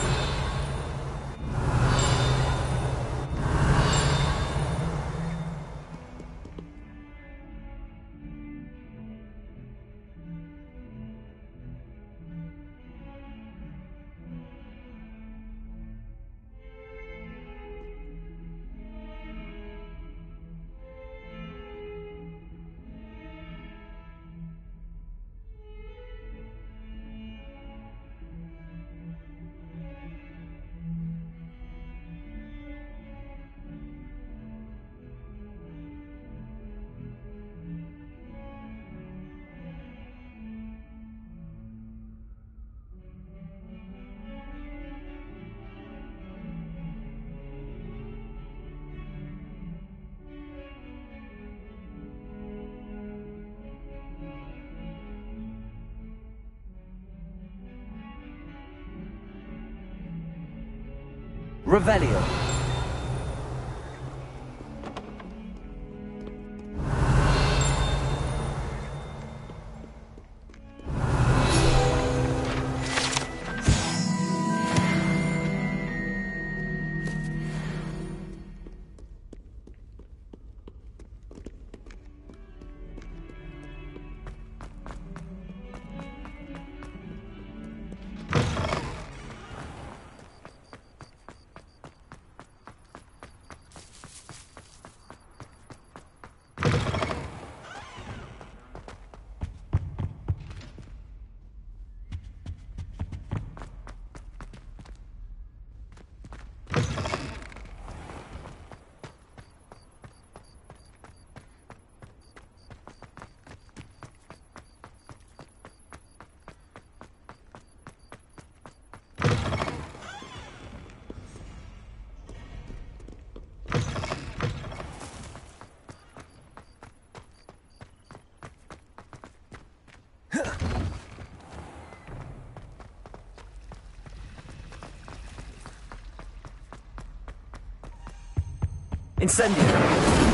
Revelio. Incendio.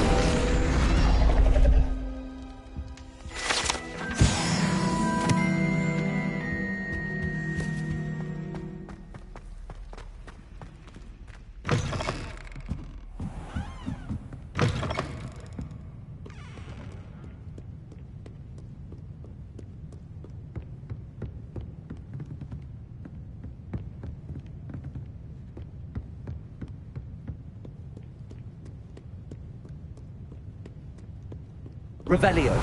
Revelio.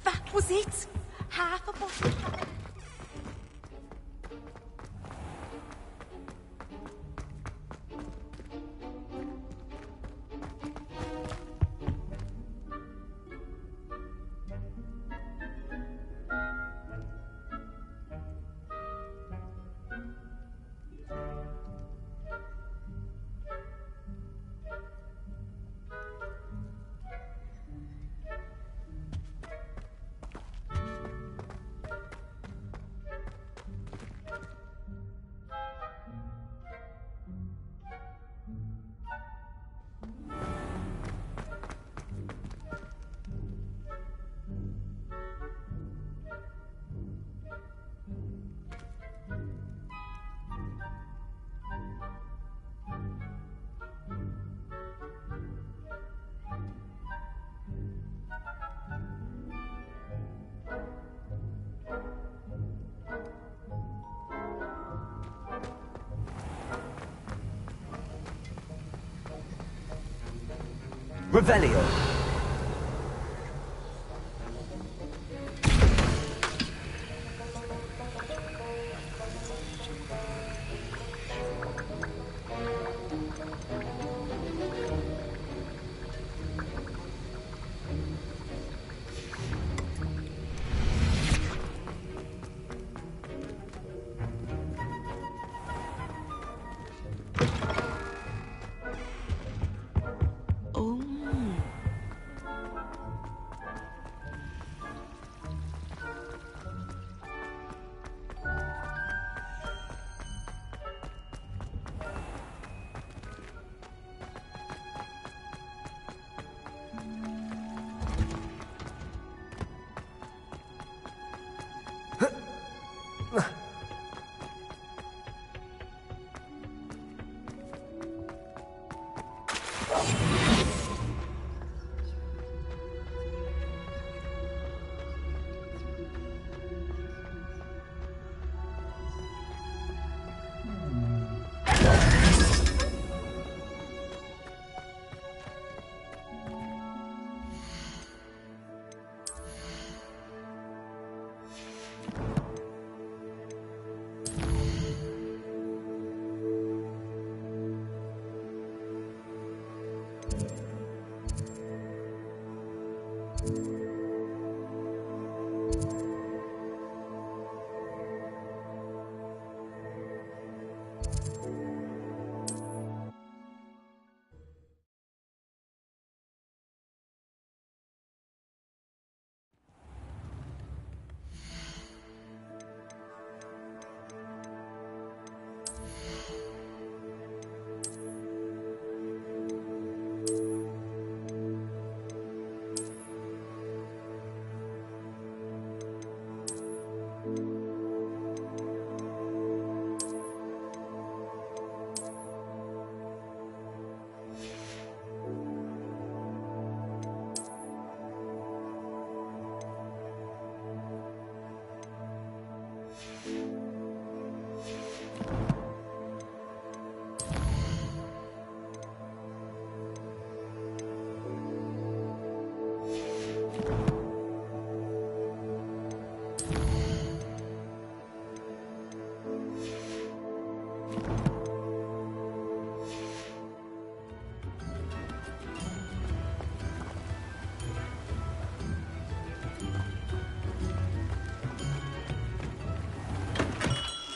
That was it? Half a bottle. Revelio.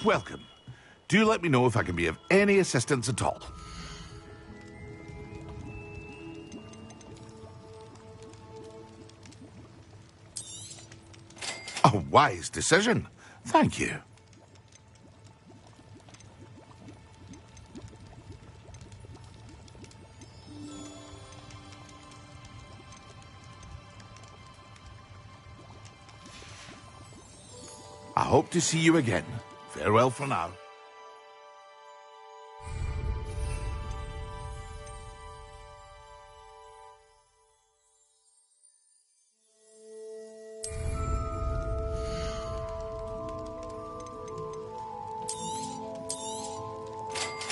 Welcome. Do let me know if I can be of any assistance at all. A wise decision. Thank you. I hope to see you again. Farewell for now.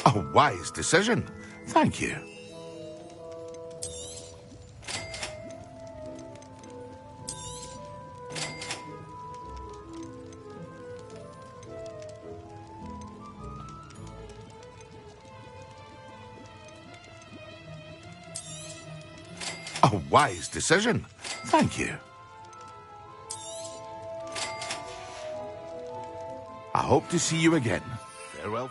A wise decision. Thank you. A wise decision. Thank you. I hope to see you again. Farewell.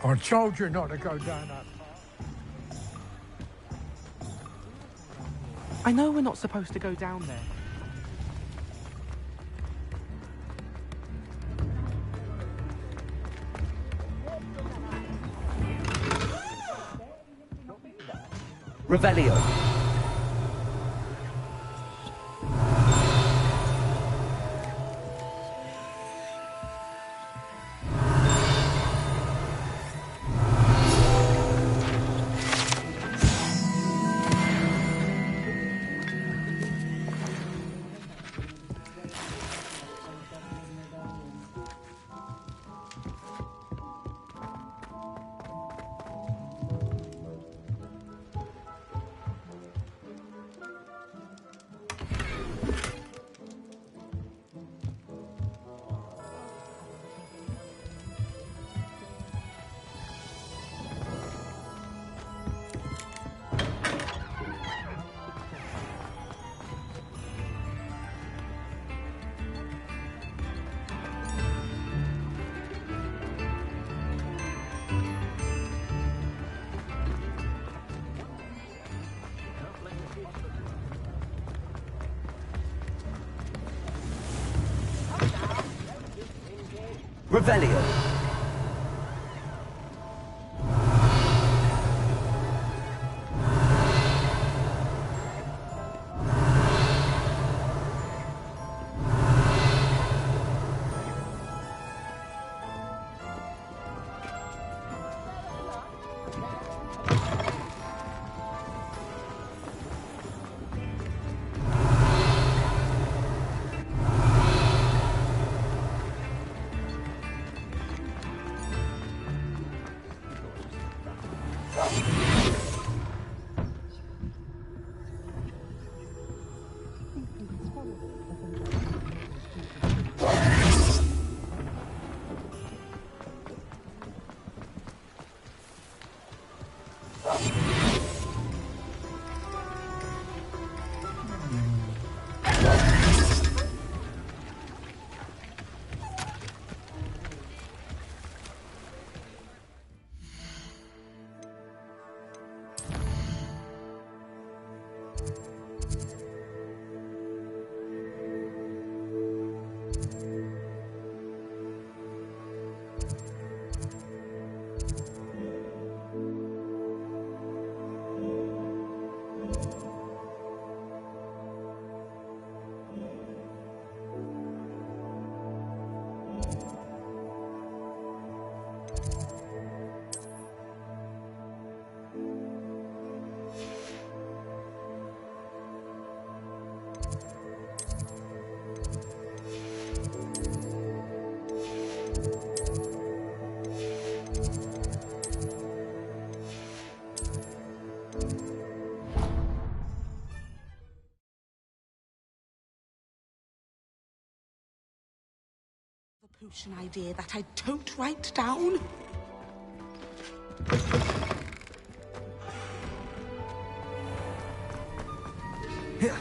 I told you not to go down that I know we're not supposed to go down there. Revelio. Revelio. Potion idea that I don't write down. Here.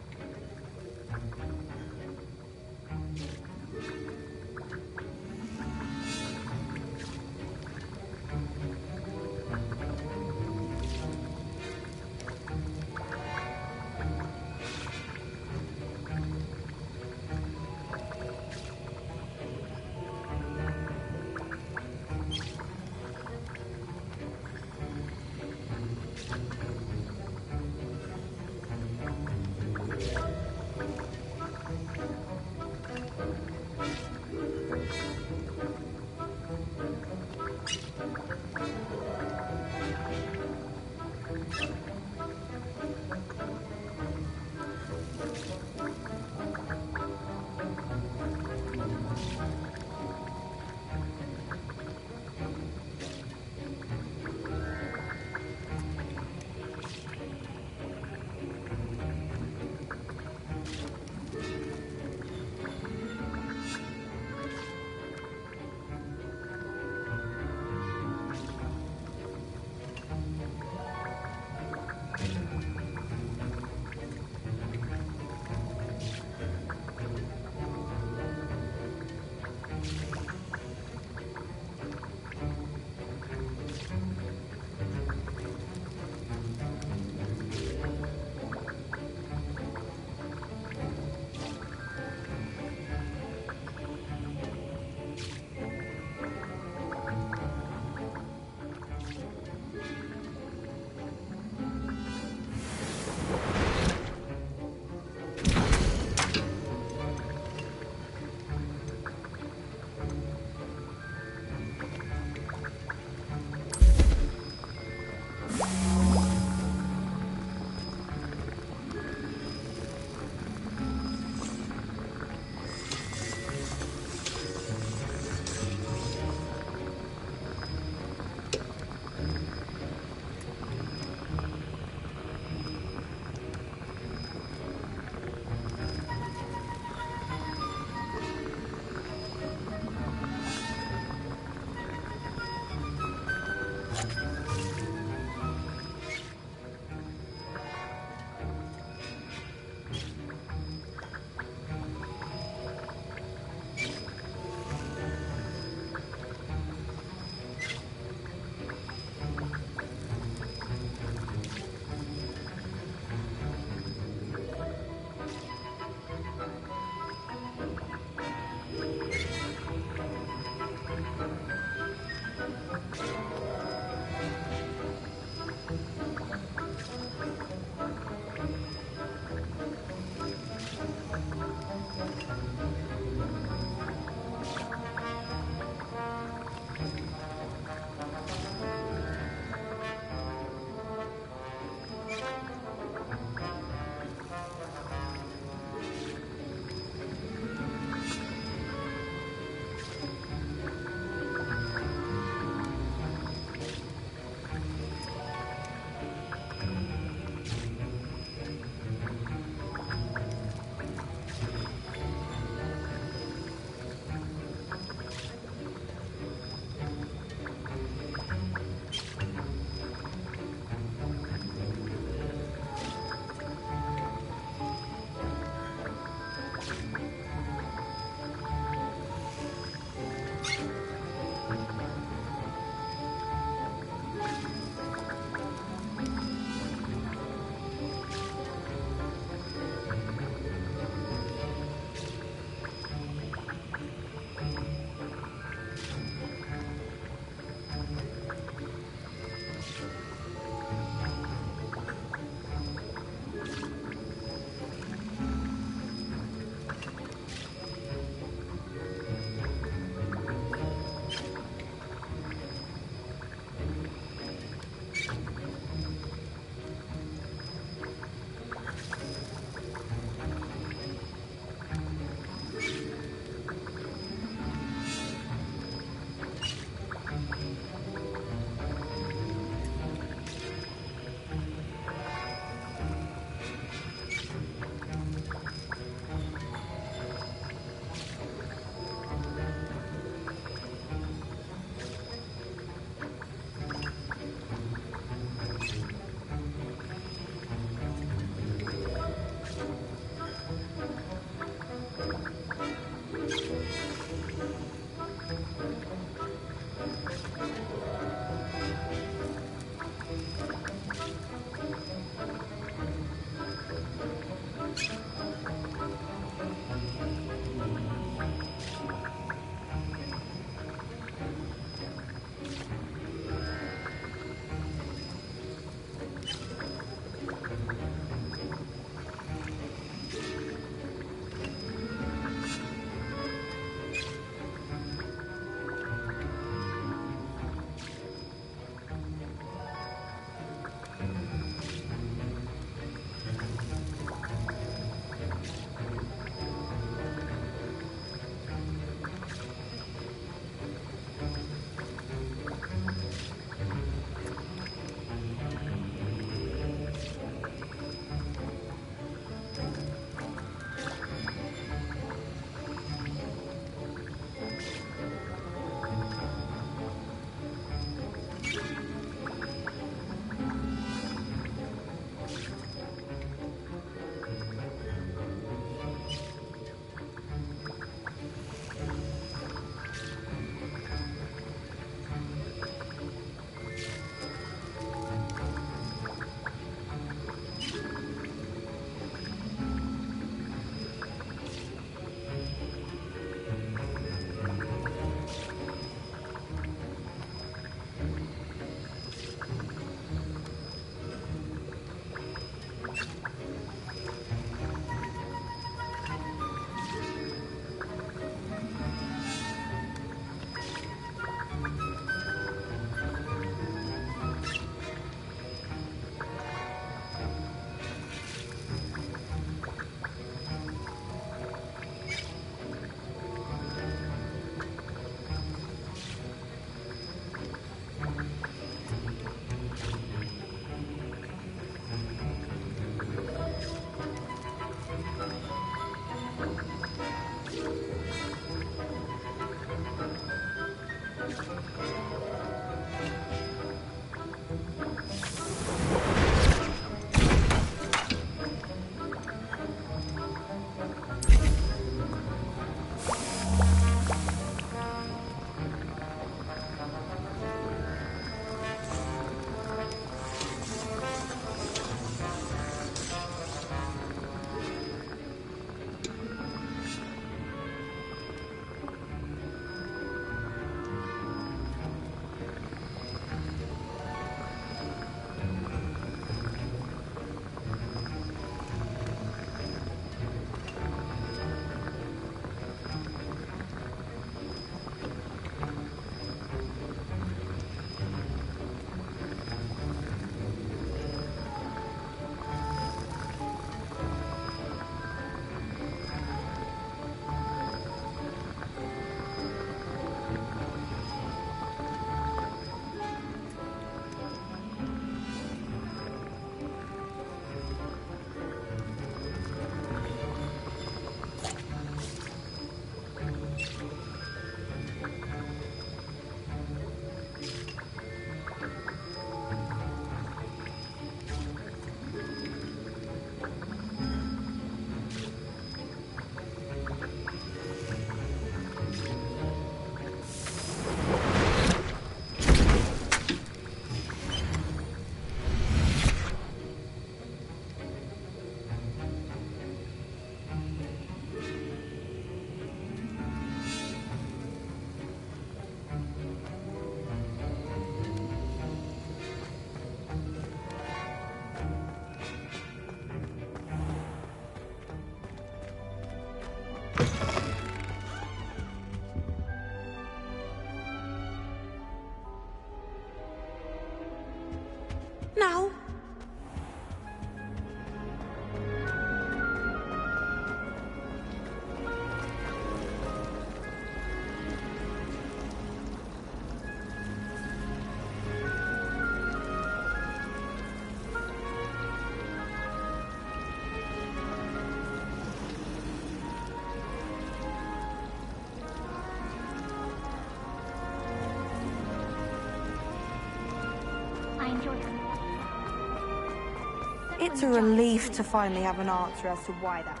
It's a relief to finally have an answer as to why that...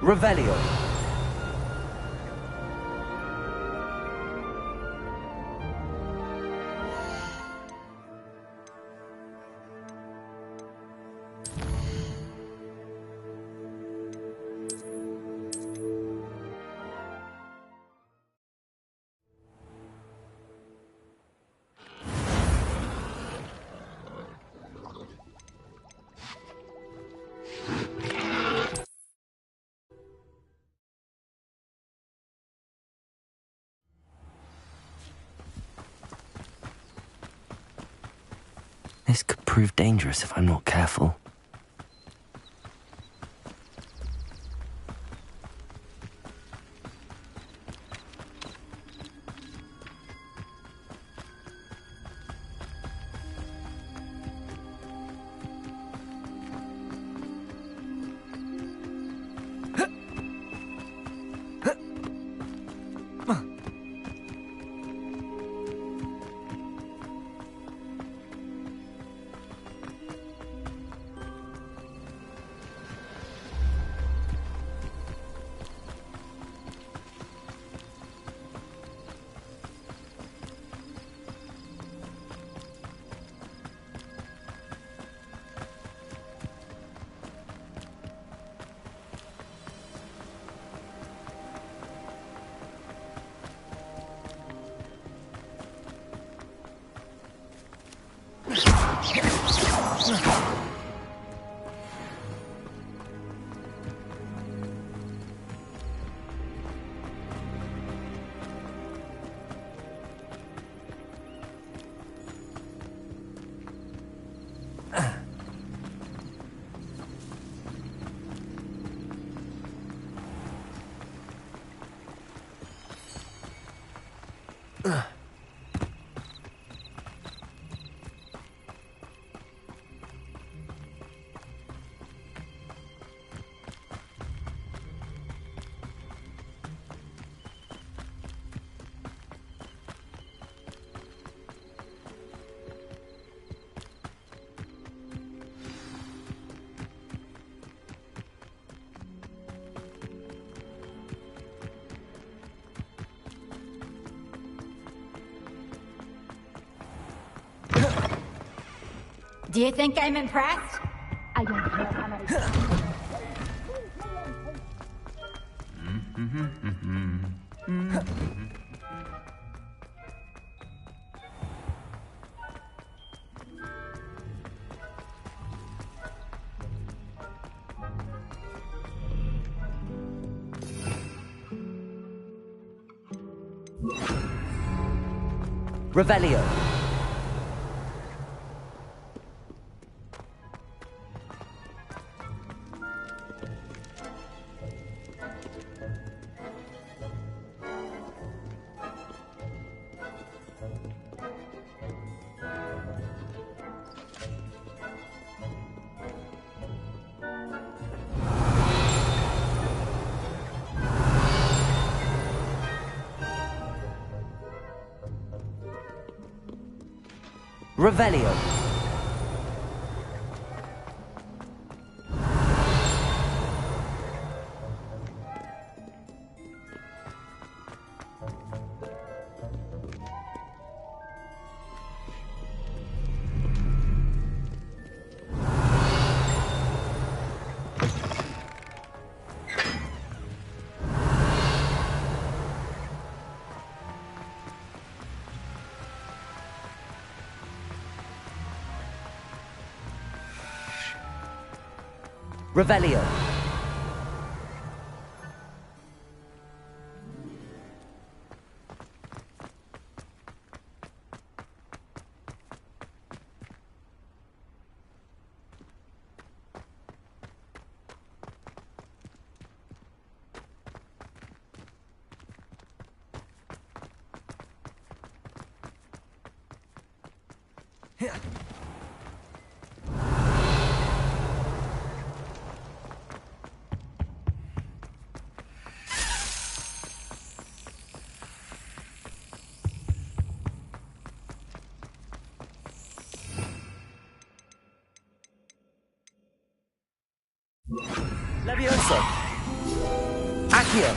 Revelio. This could prove dangerous if I'm not careful. Do you think I'm impressed? I don't care how many... Revelio. Revelio. Revelio. Levioso. Accio.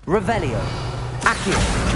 Revelio. Accio.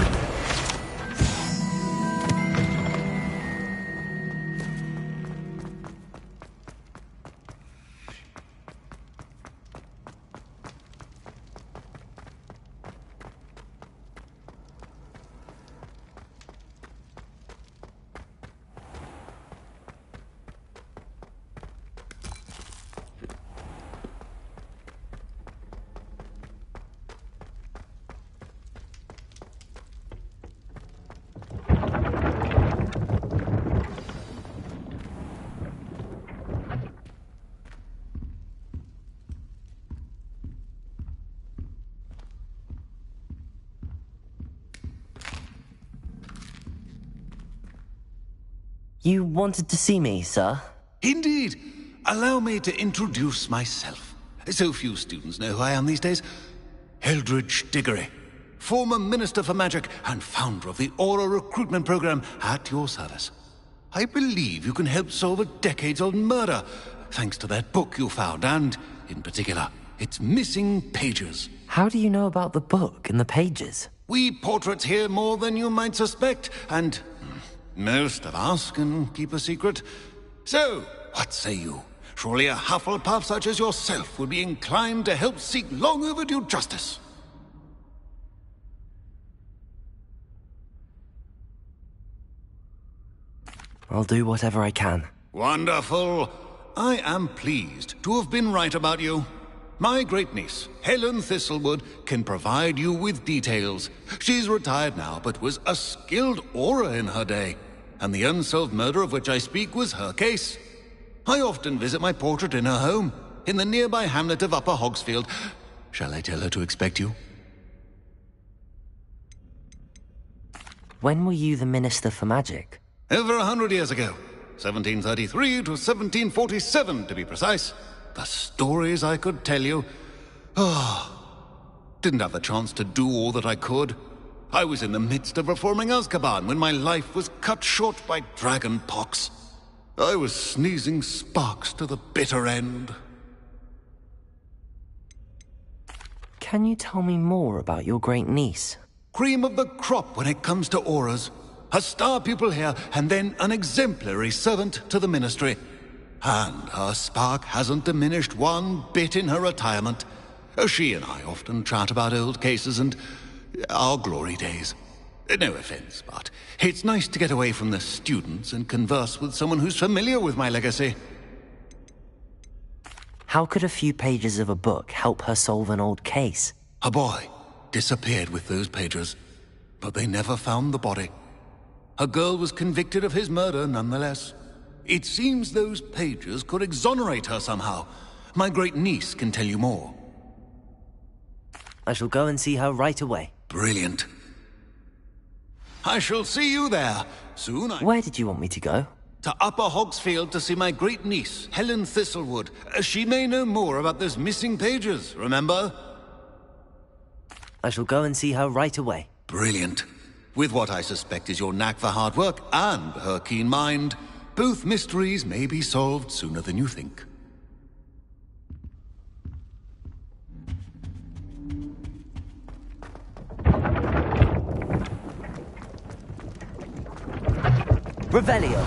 You wanted to see me, sir? Indeed. Allow me to introduce myself. So few students know who I am these days. Eldridge Diggory, former Minister for Magic and founder of the Aura Recruitment Program, at your service. I believe you can help solve a decades-old murder, thanks to that book you found, and, in particular, its missing pages. How do you know about the book and the pages? We portraits here more than you might suspect, and most of us can keep a secret. So, what say you? Surely a Hufflepuff such as yourself would be inclined to help seek long overdue justice. I'll do whatever I can. Wonderful. I am pleased to have been right about you. My great-niece, Helen Thistlewood, can provide you with details. She's retired now, but was a skilled aura in her day. And the unsolved murder of which I speak was her case. I often visit my portrait in her home, in the nearby hamlet of Upper Hogsfield. Shall I tell her to expect you? When were you the Minister for Magic? Over 100 years ago. 1733 to 1747, to be precise. The stories I could tell you. Didn't have the chance to do all that I could. I was in the midst of reforming Azkaban when my life was cut short by dragon pox. I was sneezing sparks to the bitter end. Can you tell me more about your great niece? Cream of the crop when it comes to auras. A star pupil here, and then an exemplary servant to the ministry. And her spark hasn't diminished one bit in her retirement. She and I often chat about old cases and our glory days. No offense, but it's nice to get away from the students and converse with someone who's familiar with my legacy. How could a few pages of a book help her solve an old case? A boy disappeared with those pages, but they never found the body. A girl was convicted of his murder nonetheless. It seems those pages could exonerate her somehow. My great-niece can tell you more. I shall go and see her right away. Brilliant. I shall see you there soon. Where did you want me to go? To Upper Hogsfield to see my great-niece, Helen Thistlewood. She may know more about those missing pages, remember? I shall go and see her right away. Brilliant. With what I suspect is your knack for hard work and her keen mind, both mysteries may be solved sooner than you think. Revelio.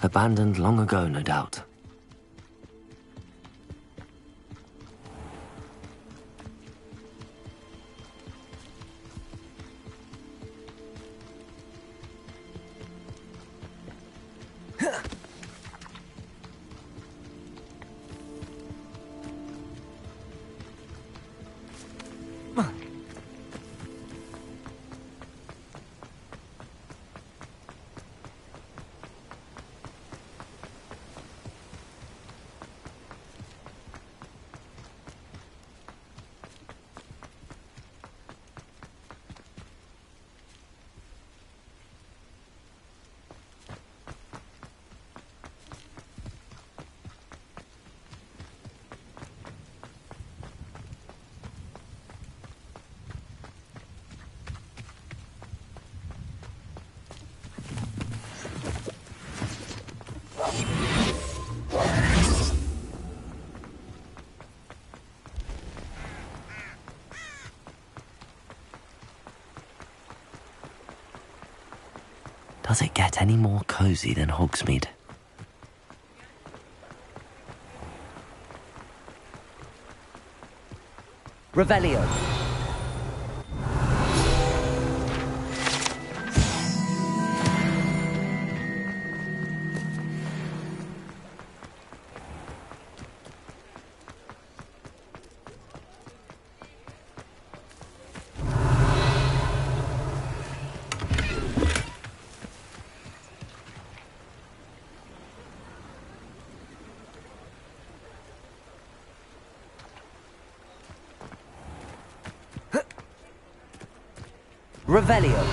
Abandoned long ago, no doubt. Does it get any more cozy than Hogsmeade? Revelio. Revelio.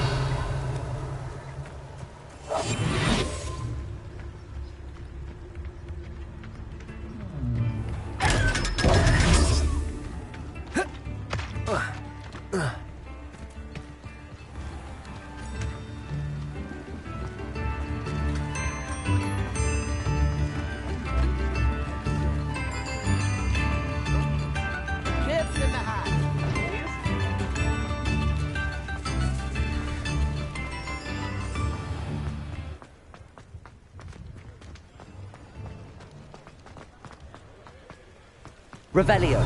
Chips in the hat. Revelio.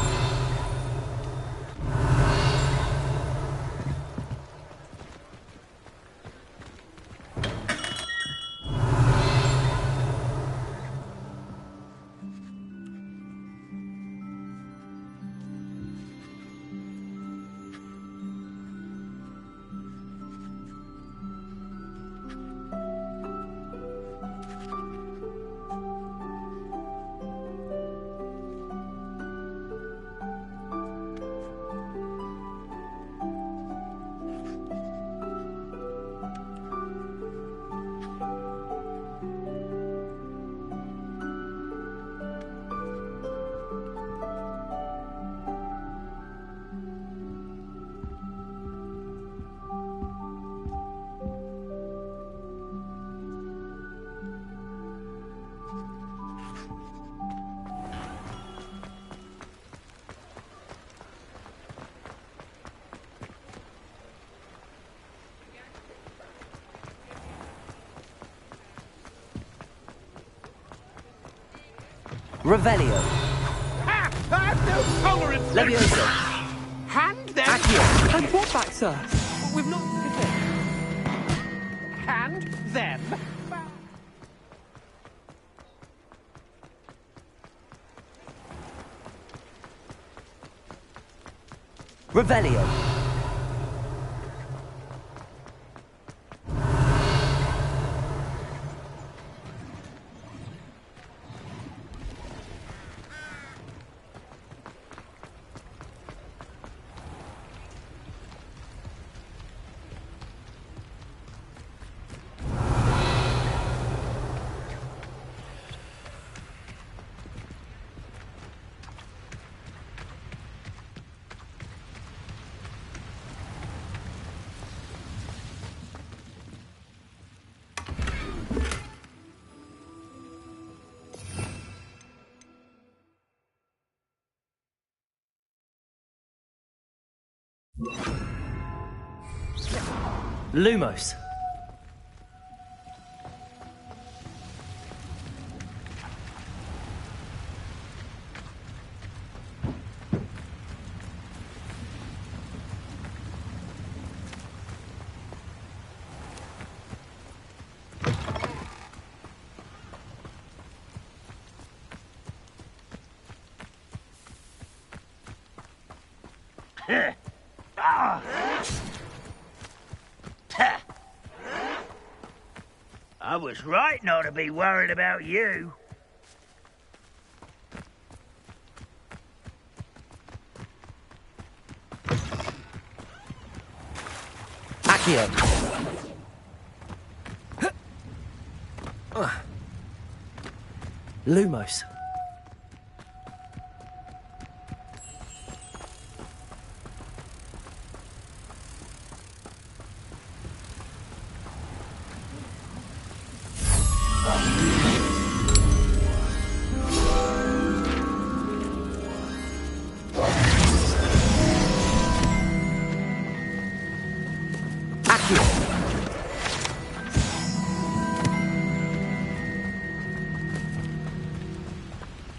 Revelio. Ha! I've no tolerance for... Levioso. Hand them... Accio. And what back, sir? We've not... Hand them back. Revelio. Lumos. I was right not to be worried about you. Accio. Lumos.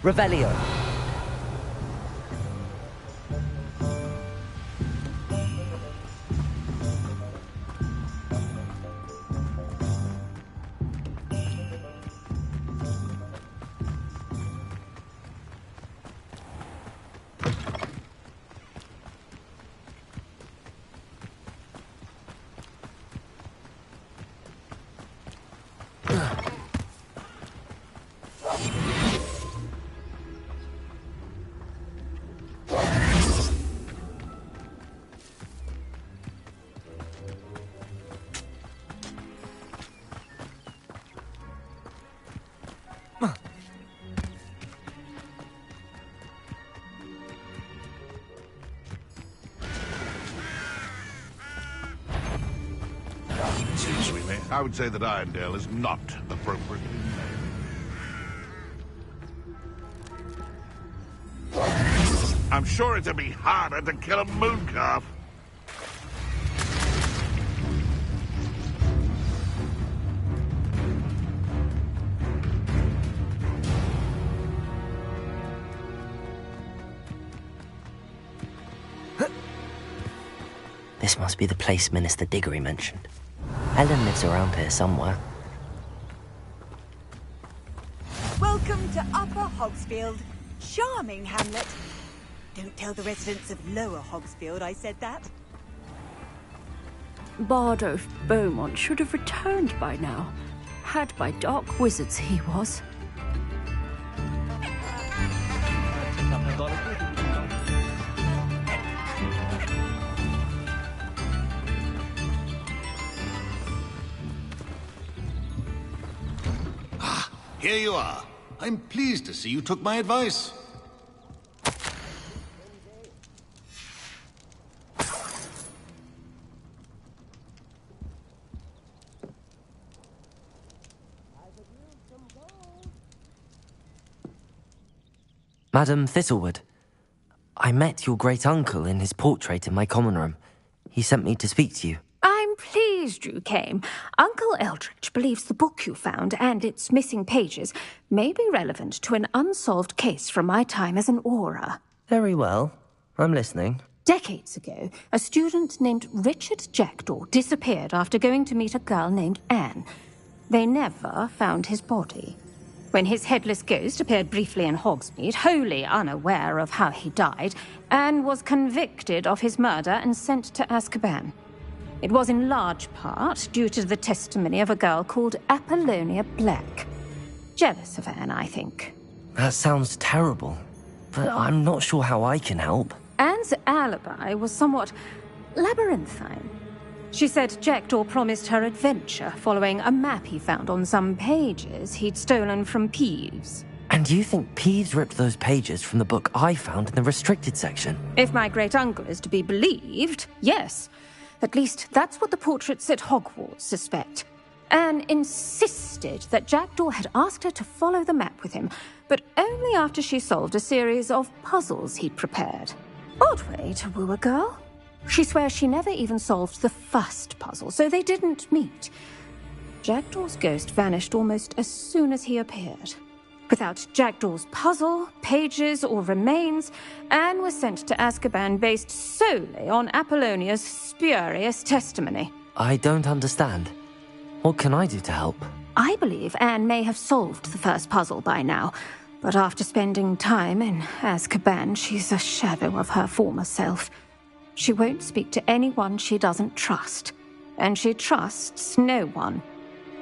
Revelio. Seriously, I would say that Irondale is not appropriately named. I'm sure it'd be harder to kill a mooncalf. This must be the place Minister Diggory mentioned. Ellen lives around here somewhere. Welcome to Upper Hogsfield. Charming hamlet. Don't tell the residents of Lower Hogsfield I said that. Bardolph Beaumont should have returned by now. Had by dark wizards he was. Here you are. I'm pleased to see you took my advice. Madam Thistlewood, I met your great-uncle in his portrait in my common room. He sent me to speak to you. I'm pleased you came. Uncle Eldridge believes the book you found and its missing pages may be relevant to an unsolved case from my time as an aura. Very well. I'm listening. Decades ago, a student named Richard Jackdaw disappeared after going to meet a girl named Anne. They never found his body. When his headless ghost appeared briefly in Hogsmeade, wholly unaware of how he died, Anne was convicted of his murder and sent to Azkaban. It was in large part due to the testimony of a girl called Apollonia Black. Jealous of Anne, I think. That sounds terrible, but I'm not sure how I can help. Anne's alibi was somewhat labyrinthine. She said Jackdaw promised her adventure following a map he found on some pages he'd stolen from Peeves. And you think Peeves ripped those pages from the book I found in the restricted section? If my great-uncle is to be believed, yes. At least that's what the portraits at Hogwarts suspect. Anne insisted that Jackdaw had asked her to follow the map with him, but only after she solved a series of puzzles he'd prepared. Odd way to woo a girl. She swears she never even solved the first puzzle, so they didn't meet. Jackdaw's ghost vanished almost as soon as he appeared. Without Jackdaw's puzzle, pages, or remains, Anne was sent to Azkaban based solely on Apollonia's spurious testimony. I don't understand. What can I do to help? I believe Anne may have solved the first puzzle by now, but after spending time in Azkaban, she's a shadow of her former self. She won't speak to anyone she doesn't trust, and she trusts no one.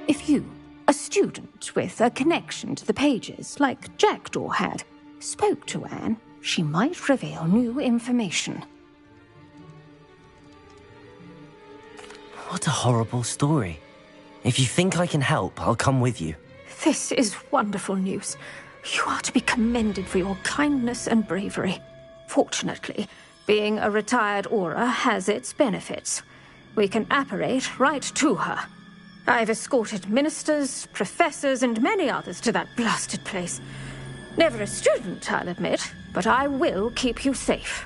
If you, a student with a connection to the pages, like Jackdaw had, spoke to Anne, she might reveal new information. What a horrible story. If you think I can help, I'll come with you. This is wonderful news. You are to be commended for your kindness and bravery. Fortunately, being a retired Auror has its benefits. We can apparate right to her. I've escorted ministers, professors, and many others to that blasted place. Never a student, I'll admit, but I will keep you safe.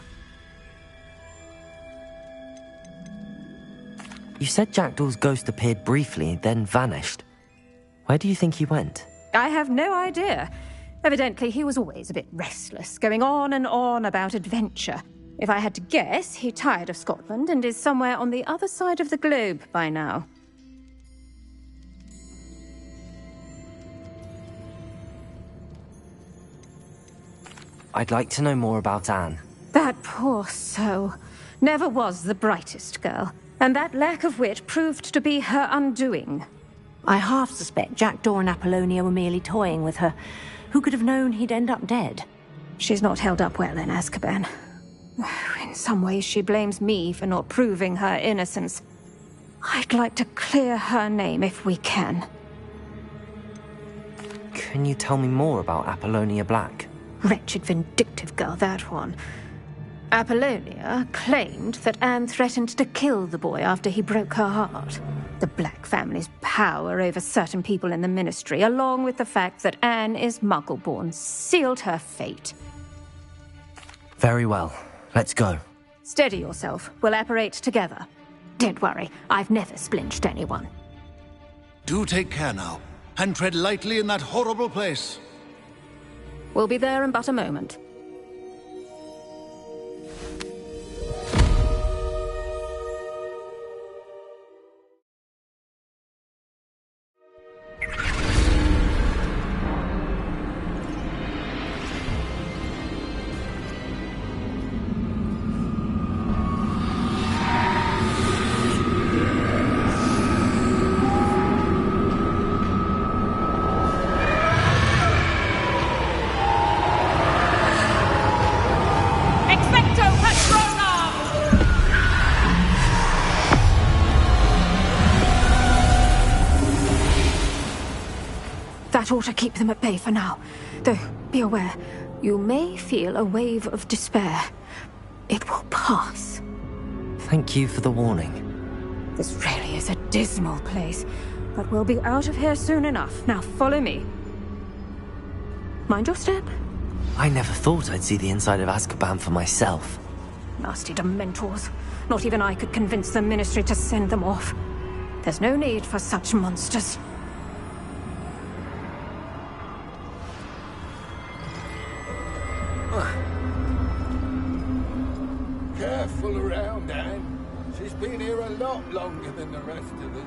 You said Jackdaw's ghost appeared briefly, then vanished. Where do you think he went? I have no idea. Evidently, he was always a bit restless, going on and on about adventure. If I had to guess, he tired of Scotland and is somewhere on the other side of the globe by now. I'd like to know more about Anne. That poor soul. Never was the brightest girl, and that lack of wit proved to be her undoing. I half suspect Jackdaw and Apollonia were merely toying with her. Who could have known he'd end up dead? She's not held up well in Azkaban. In some ways, she blames me for not proving her innocence. I'd like to clear her name if we can. Can you tell me more about Apollonia Black? Wretched, vindictive girl, that one. Apollonia claimed that Anne threatened to kill the boy after he broke her heart. The Black family's power over certain people in the Ministry, along with the fact that Anne is Muggle-born, sealed her fate. Very well. Let's go. Steady yourself. We'll apparate together. Don't worry, I've never splinched anyone. Do take care now, and tread lightly in that horrible place. We'll be there in but a moment. That ought to keep them at bay for now. Though, be aware, you may feel a wave of despair. It will pass. Thank you for the warning. This really is a dismal place, but we'll be out of here soon enough. Now follow me. Mind your step. I never thought I'd see the inside of Azkaban for myself. Nasty Dementors. Not even I could convince the Ministry to send them off. There's no need for such monsters. Careful around, Anne. She's been here a lot longer than the rest of us.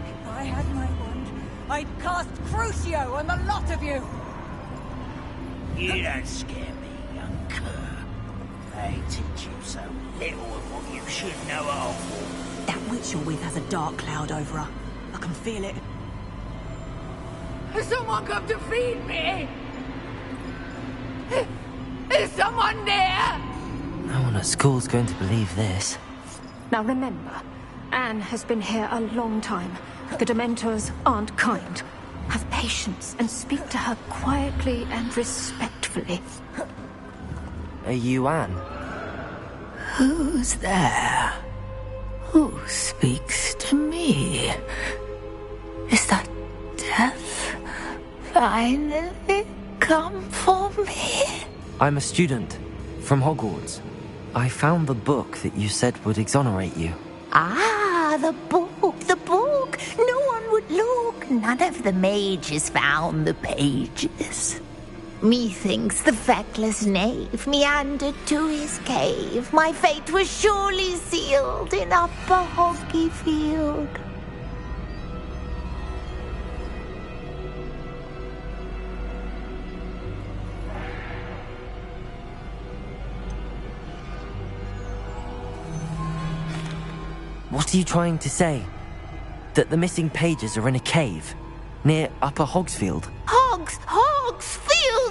If I had my wand, I'd cast Crucio on the lot of you! You don't scare me, young cur. I teach you so little of what you should know of. That witch you're with has a dark cloud over her. I can feel it. Has someone come to feed me? Is someone there? No one at school's going to believe this. Now remember, Anne has been here a long time. The Dementors aren't kind. Have patience and speak to her quietly and respectfully. Are you Anne? Who's there? Who speaks to me? Is that death finally come for me? I'm a student. from Hogwarts. I found the book that you said would exonerate you. Ah, the book, the book. No one would look. None of the mages found the pages. Methinks the feckless knave meandered to his cave. My fate was surely sealed in Upper Hoggyfield. What are you trying to say? That the missing pages are in a cave near Upper Hogsfield?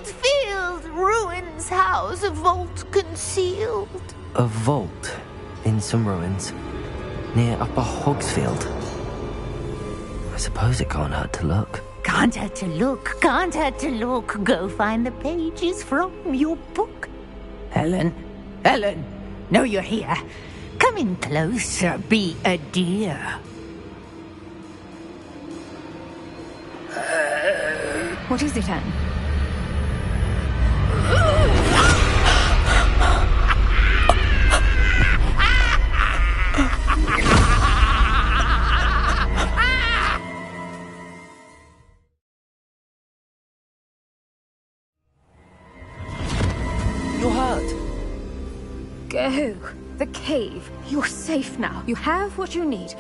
Field, ruins house, a vault concealed. A vault in some ruins near Upper Hogsfield. I suppose it can't hurt to look. Can't hurt to look, can't hurt to look. Go find the pages from your book. Helen, know you're here. Come in closer, be a dear. What is it, Anne? You're hurt. Go. The cave. You're safe now. You have what you need.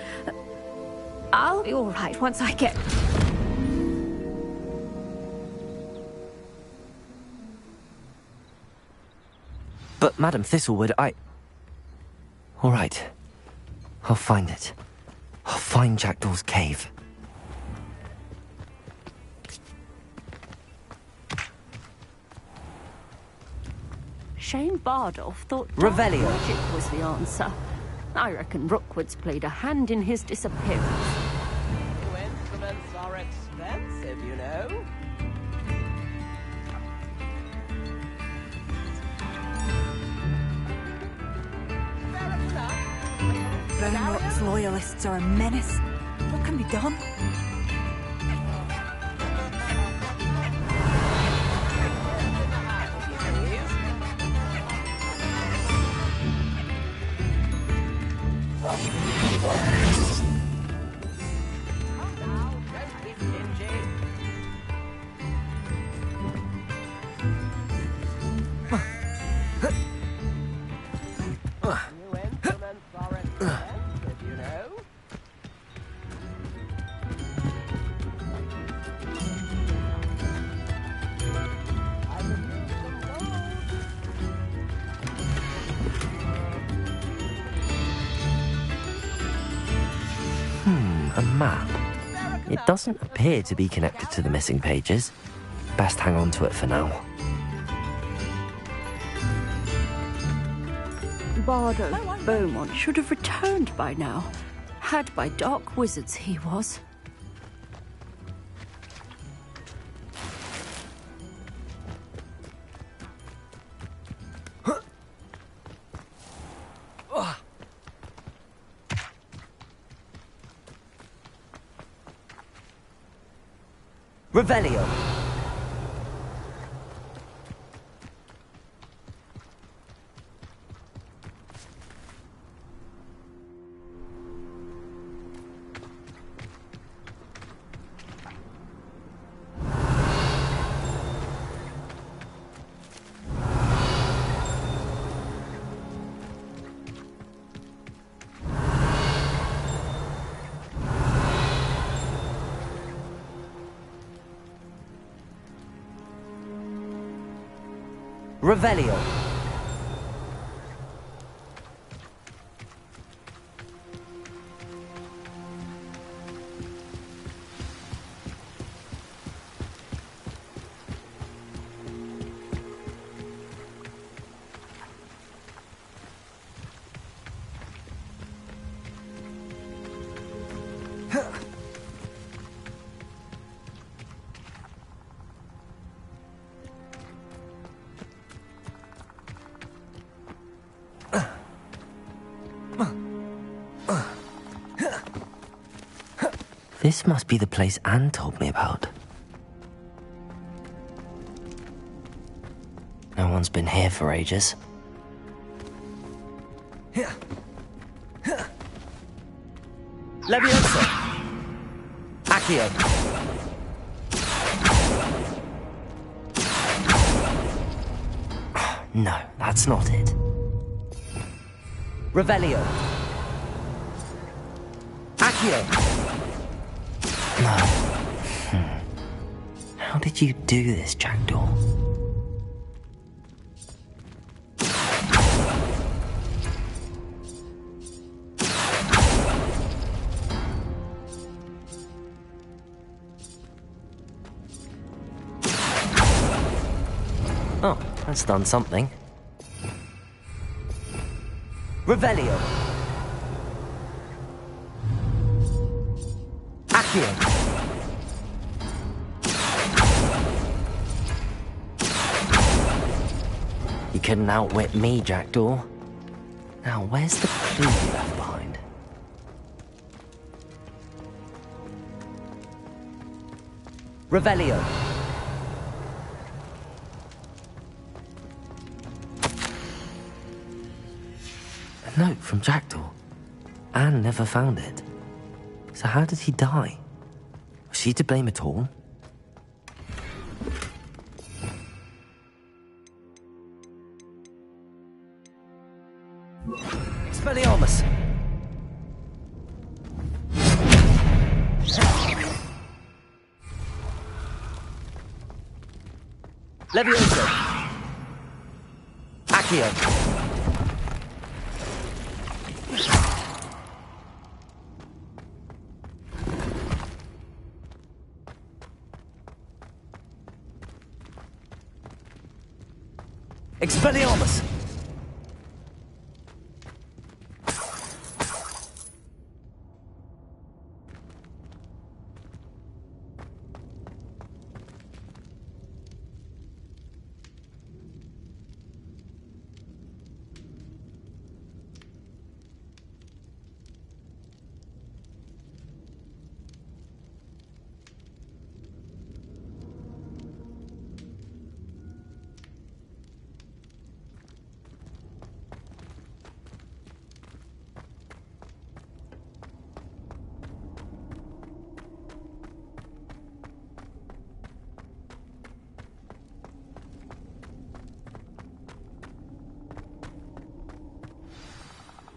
I'll be all right once I get... But, Madam Thistlewood, All right. I'll find it. I'll find Jackdaw's cave. Shane Bardolph thought Revelio. dark magic was the answer. I reckon Rookwood's played a hand in his disappearance. New instruments are expensive, you know. Bernard's loyalists are a menace. What can be done? A map. It doesn't appear to be connected to the missing pages. Best hang on to it for now. Bardolph Beaumont should have returned by now. Had by dark wizards he was. Revelio. Revelio. This must be the place Anne told me about. No one's been here for ages. Leviosa! Accio! No, that's not it. Revelio! Accio! No. How did you do this, Jackdaw? Oh, that's done something. Revelio. Accio. You couldn't outwit me, Jackdaw. Now, where's the clue you left behind? Revelio. A note from Jackdaw. Anne never found it. So how did he die? Was she to blame at all? Expelliarmus! Leviosa! Accio! Expelliarmus!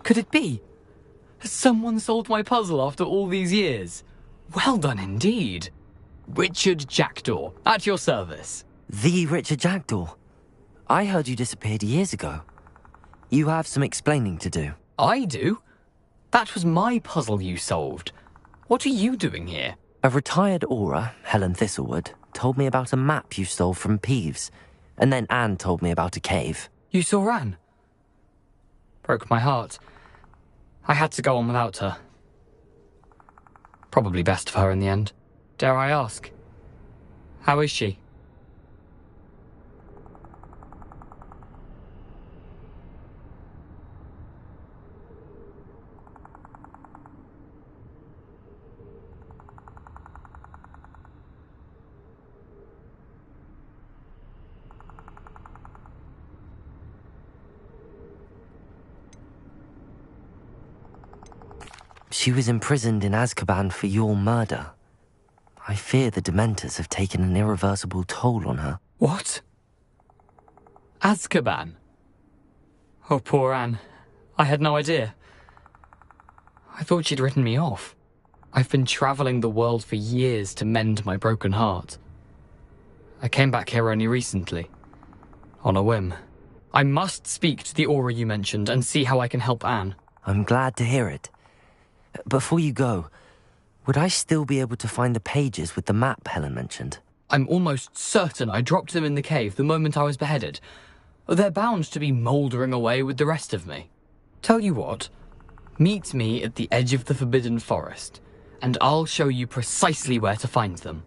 Could it be? Has someone solved my puzzle after all these years? Well done indeed. Richard Jackdaw, at your service. The Richard Jackdaw. I heard you disappeared years ago. You have some explaining to do. I do? That was my puzzle you solved. What are you doing here? A retired Aura, Helen Thistlewood, told me about a map you stole from Peeves, and then Anne told me about a cave. You saw Anne? Broke my heart. I had to go on without her. Probably best for her in the end. Dare I ask? How is she? She was imprisoned in Azkaban for your murder. I fear the Dementors have taken an irreversible toll on her. What? Azkaban? Oh, poor Anne. I had no idea. I thought she'd written me off. I've been travelling the world for years to mend my broken heart. I came back here only recently, on a whim. I must speak to the Aura you mentioned and see how I can help Anne. I'm glad to hear it. Before you go, would I still be able to find the pages with the map Helen mentioned? I'm almost certain I dropped them in the cave the moment I was beheaded. They're bound to be mouldering away with the rest of me. Tell you what, meet me at the edge of the Forbidden Forest, and I'll show you precisely where to find them.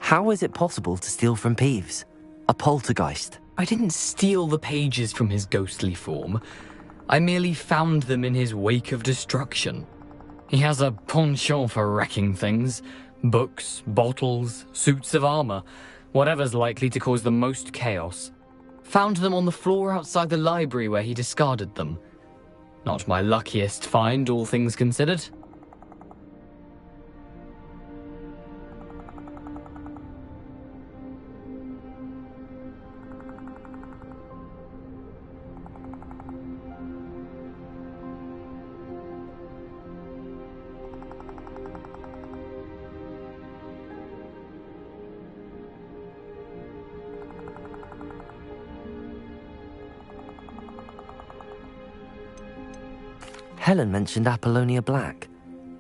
How is it possible to steal from Peeves? A poltergeist? I didn't steal the pages from his ghostly form. I merely found them in his wake of destruction. He has a penchant for wrecking things. Books, bottles, suits of armor, whatever's likely to cause the most chaos. Found them on the floor outside the library where he discarded them. Not my luckiest find, all things considered. Helen mentioned Apollonia Black.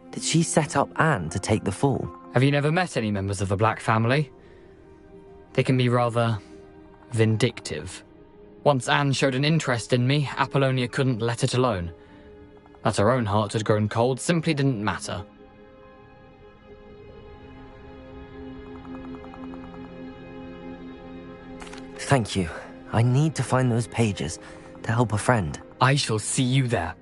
Did she set up Anne to take the fall? Have you never met any members of the Black family? They can be rather vindictive. Once Anne showed an interest in me, Apollonia couldn't let it alone. That her own heart had grown cold simply didn't matter. Thank you. I need to find those pages to help a friend. I shall see you there.